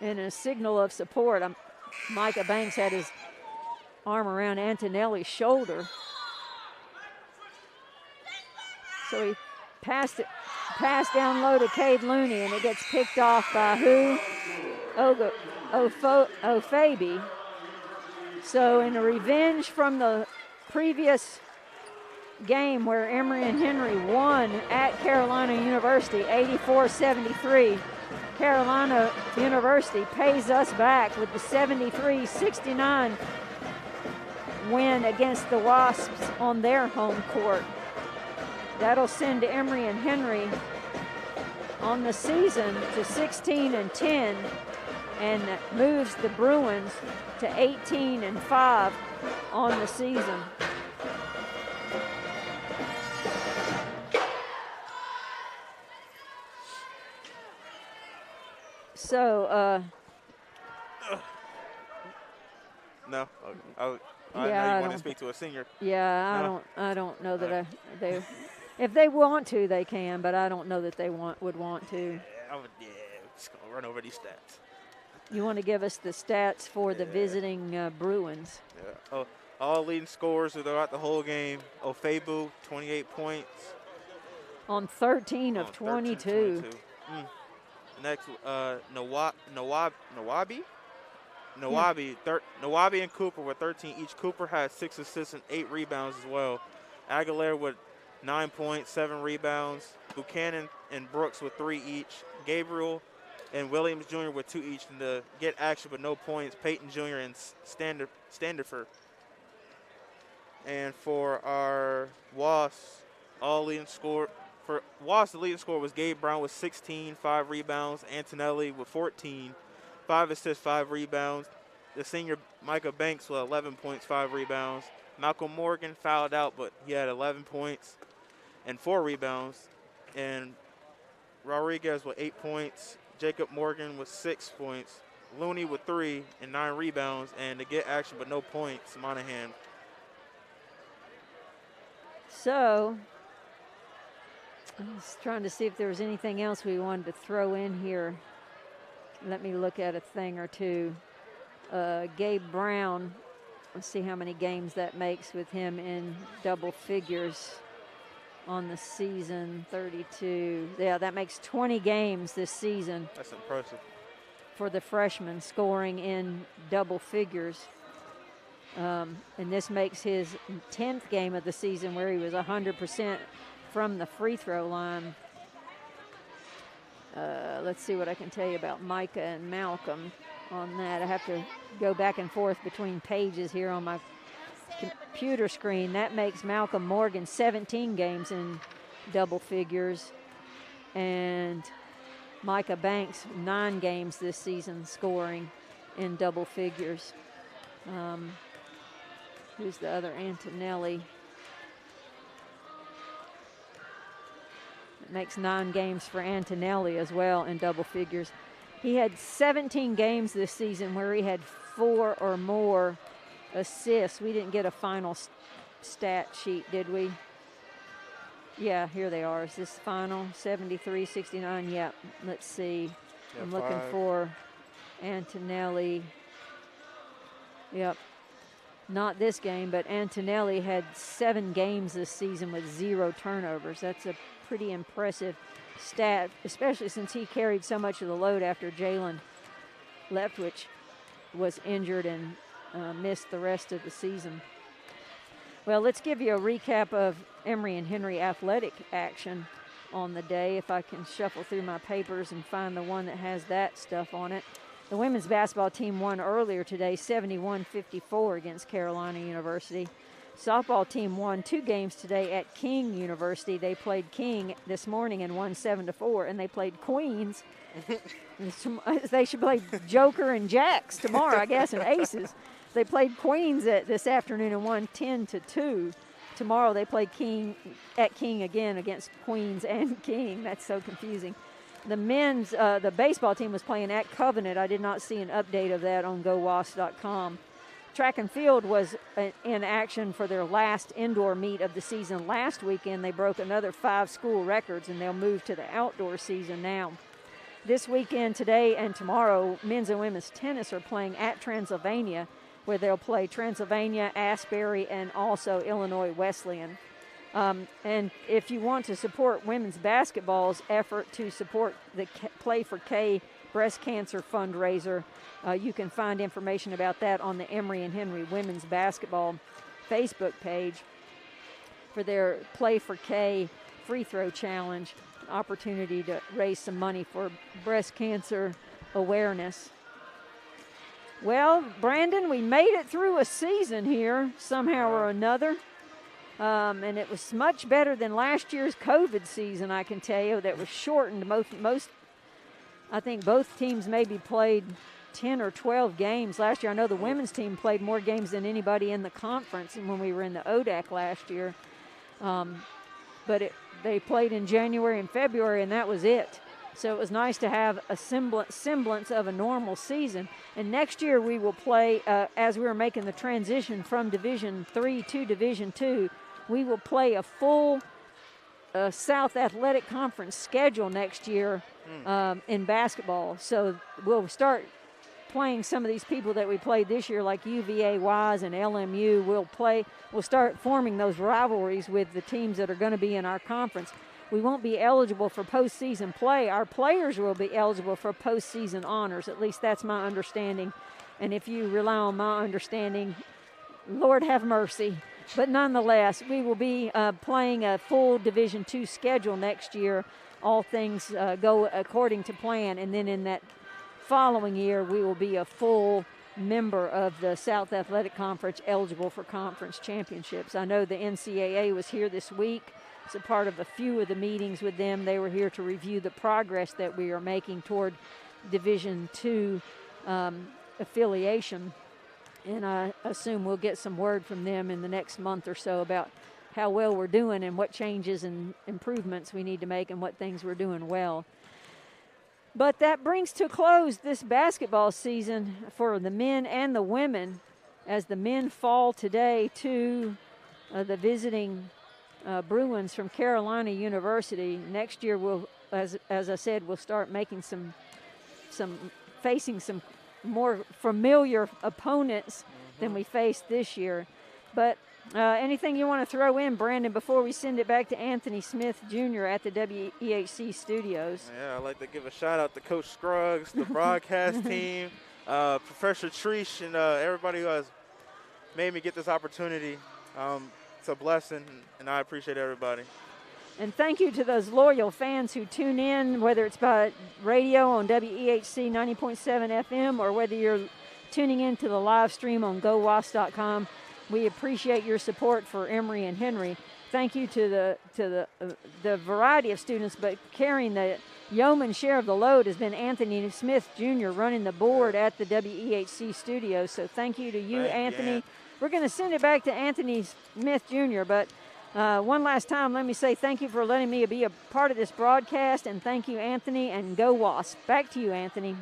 And a signal of support, Micah Banks had his arm around Antonelli's shoulder. So he passed down low to Cade Looney, and it gets picked off by who? Ofebu. So in a revenge from the previous game where Emory and Henry won at Carolina University, 84-73, Carolina University pays us back with the 73-69 win against the Wasps on their home court. That'll send Emory and Henry on the season to 16-10, and moves the Bruins to 18-5 on the season. So, No, I yeah, know you want to speak to a senior. yeah, No. I don't know that they, if they want to, they can, but I don't know that they would want to. Yeah, just gonna run over these stats. You want to give us the stats for the visiting Bruins? Yeah. Oh, all leading scorers throughout the whole game. Ofebu, 28 points. On 13 of 22. Next, Nawabi. Nawabi and Cooper with 13 each. Cooper had 6 assists and 8 rebounds as well. Aguilera with 9 points, 7 rebounds. Buchanan and Brooks with 3 each. Gabriel and Williams Jr. with 2 each. And to get action but no points, Peyton Jr. and Standiford. And for our WAS, all leading score. For WAS, the leading scorer was Gabe Brown with 16, 5 rebounds. Antonelli with 14, 5 assists, 5 rebounds. The senior Micah Banks with 11 points, 5 rebounds. Malcolm Morgan fouled out, but he had 11 points and 4 rebounds. And Rodriguez with 8 points. Jacob Morgan with 6 points. Looney with 3 and 9 rebounds. And to get action but no points, Monahan. So, I was trying to see if there was anything else we wanted to throw in here. Let me look at a thing or two. Gabe Brown, let's see how many games that makes with him in double figures on the season, 32. Yeah, that makes 20 games this season. That's impressive. For the freshman, scoring in double figures. And this makes his 10th game of the season where he was 100% from the free throw line. Let's see what I can tell you about Micah and Malcolm on that. I have to go back and forth between pages here on my computer screen. That makes Malcolm Morgan 17 games in double figures, and Micah Banks 9 games this season scoring in double figures. Who's the other? Antonelli. It makes 9 games for Antonelli as well in double figures. He had 17 games this season where he had 4 or more assists. We didn't get a final stat sheet, did we? Yeah, here they are. Is this final? 73, 69. Yeah, let's see. Yeah, I'm looking 5. for Antonelli. Yep. Not this game, but Antonelli had 7 games this season with 0 turnovers. That's a pretty impressive stat, especially since he carried so much of the load after Jalen Leftwich was injured and missed the rest of the season. Well, let's give you a recap of Emory and Henry athletic action on the day, if I can shuffle through my papers and find the one that has that stuff on it. The women's basketball team won earlier today, 71-54 against Carolina University. Softball team won 2 games today at King University. They played King this morning and won 7-4, and they played Queens. They should play Joker and Jacks tomorrow, I guess, and Aces. They played Queens this afternoon and won 10-2. Tomorrow they play King at King again against Queens and King. That's so confusing. The men's, the baseball team was playing at Covenant. I did not see an update of that on GoWasp.com. Track and field was in action for their last indoor meet of the season last weekend. They broke another 5 school records, and they'll move to the outdoor season now. This weekend, today and tomorrow, men's and women's tennis are playing at Transylvania, where they'll play Transylvania, Asbury, and also Illinois Wesleyan. And if you want to support women's basketball's effort to support the Play for K breast cancer fundraiser, you can find information about that on the Emory and Henry women's basketball Facebook page for their Play for K free throw challenge, an opportunity to raise some money for breast cancer awareness. Well, Brandon, we made it through a season here somehow or another. And it was much better than last year's COVID season, I can tell you, that was shortened. I think both teams maybe played 10 or 12 games last year. I know the women's team played more games than anybody in the conference when we were in the ODAC last year. But they played in January and February, and that was it. So it was nice to have a semblance of a normal season. And next year we will play, as we were making the transition from Division III to Division II, we will play a full South Athletic Conference schedule next year in basketball. So we'll start playing some of these people that we played this year, like UVA-Wise and LMU. We'll start forming those rivalries with the teams that are going to be in our conference. We won't be eligible for postseason play. Our players will be eligible for postseason honors. At least that's my understanding. And if you rely on my understanding, Lord have mercy. But nonetheless, we will be playing a full Division II schedule next year. All things go according to plan. And then in that following year, we will be a full member of the South Athletic Conference, eligible for conference championships. I know the NCAA was here this week. It's a part of a few of the meetings with them. They were here to review the progress that we are making toward Division II affiliation. And I assume we'll get some word from them in the next month or so about how well we're doing and what changes and improvements we need to make and what things we're doing well. But that brings to a close this basketball season for the men and the women, as the men fall today to the visiting Bruins from Carolina University. Next year, we'll, as I said, we'll start making facing some more familiar opponents than we faced this year. But anything you want to throw in, Brandon, before we send it back to Anthony Smith Jr. at the WEHC studios? Yeah, I'd like to give a shout out to Coach Scruggs, the broadcast team, Professor Treesh, and everybody who has made me get this opportunity. It's a blessing, and I appreciate everybody. And thank you to those loyal fans who tune in, whether it's by radio on WEHC 90.7 FM or whether you're tuning in to the live stream on GoWasp.com. We appreciate your support for Emory and Henry. Thank you to the variety of students, but carrying the yeoman's share of the load has been Anthony Smith Jr. running the board at the WEHC studios. So thank you to you, Anthony. You. We're going to send it back to Anthony Smith Jr., but one last time, let me say thank you for letting me be a part of this broadcast, and thank you, Anthony, and go Wasp. Back to you, Anthony.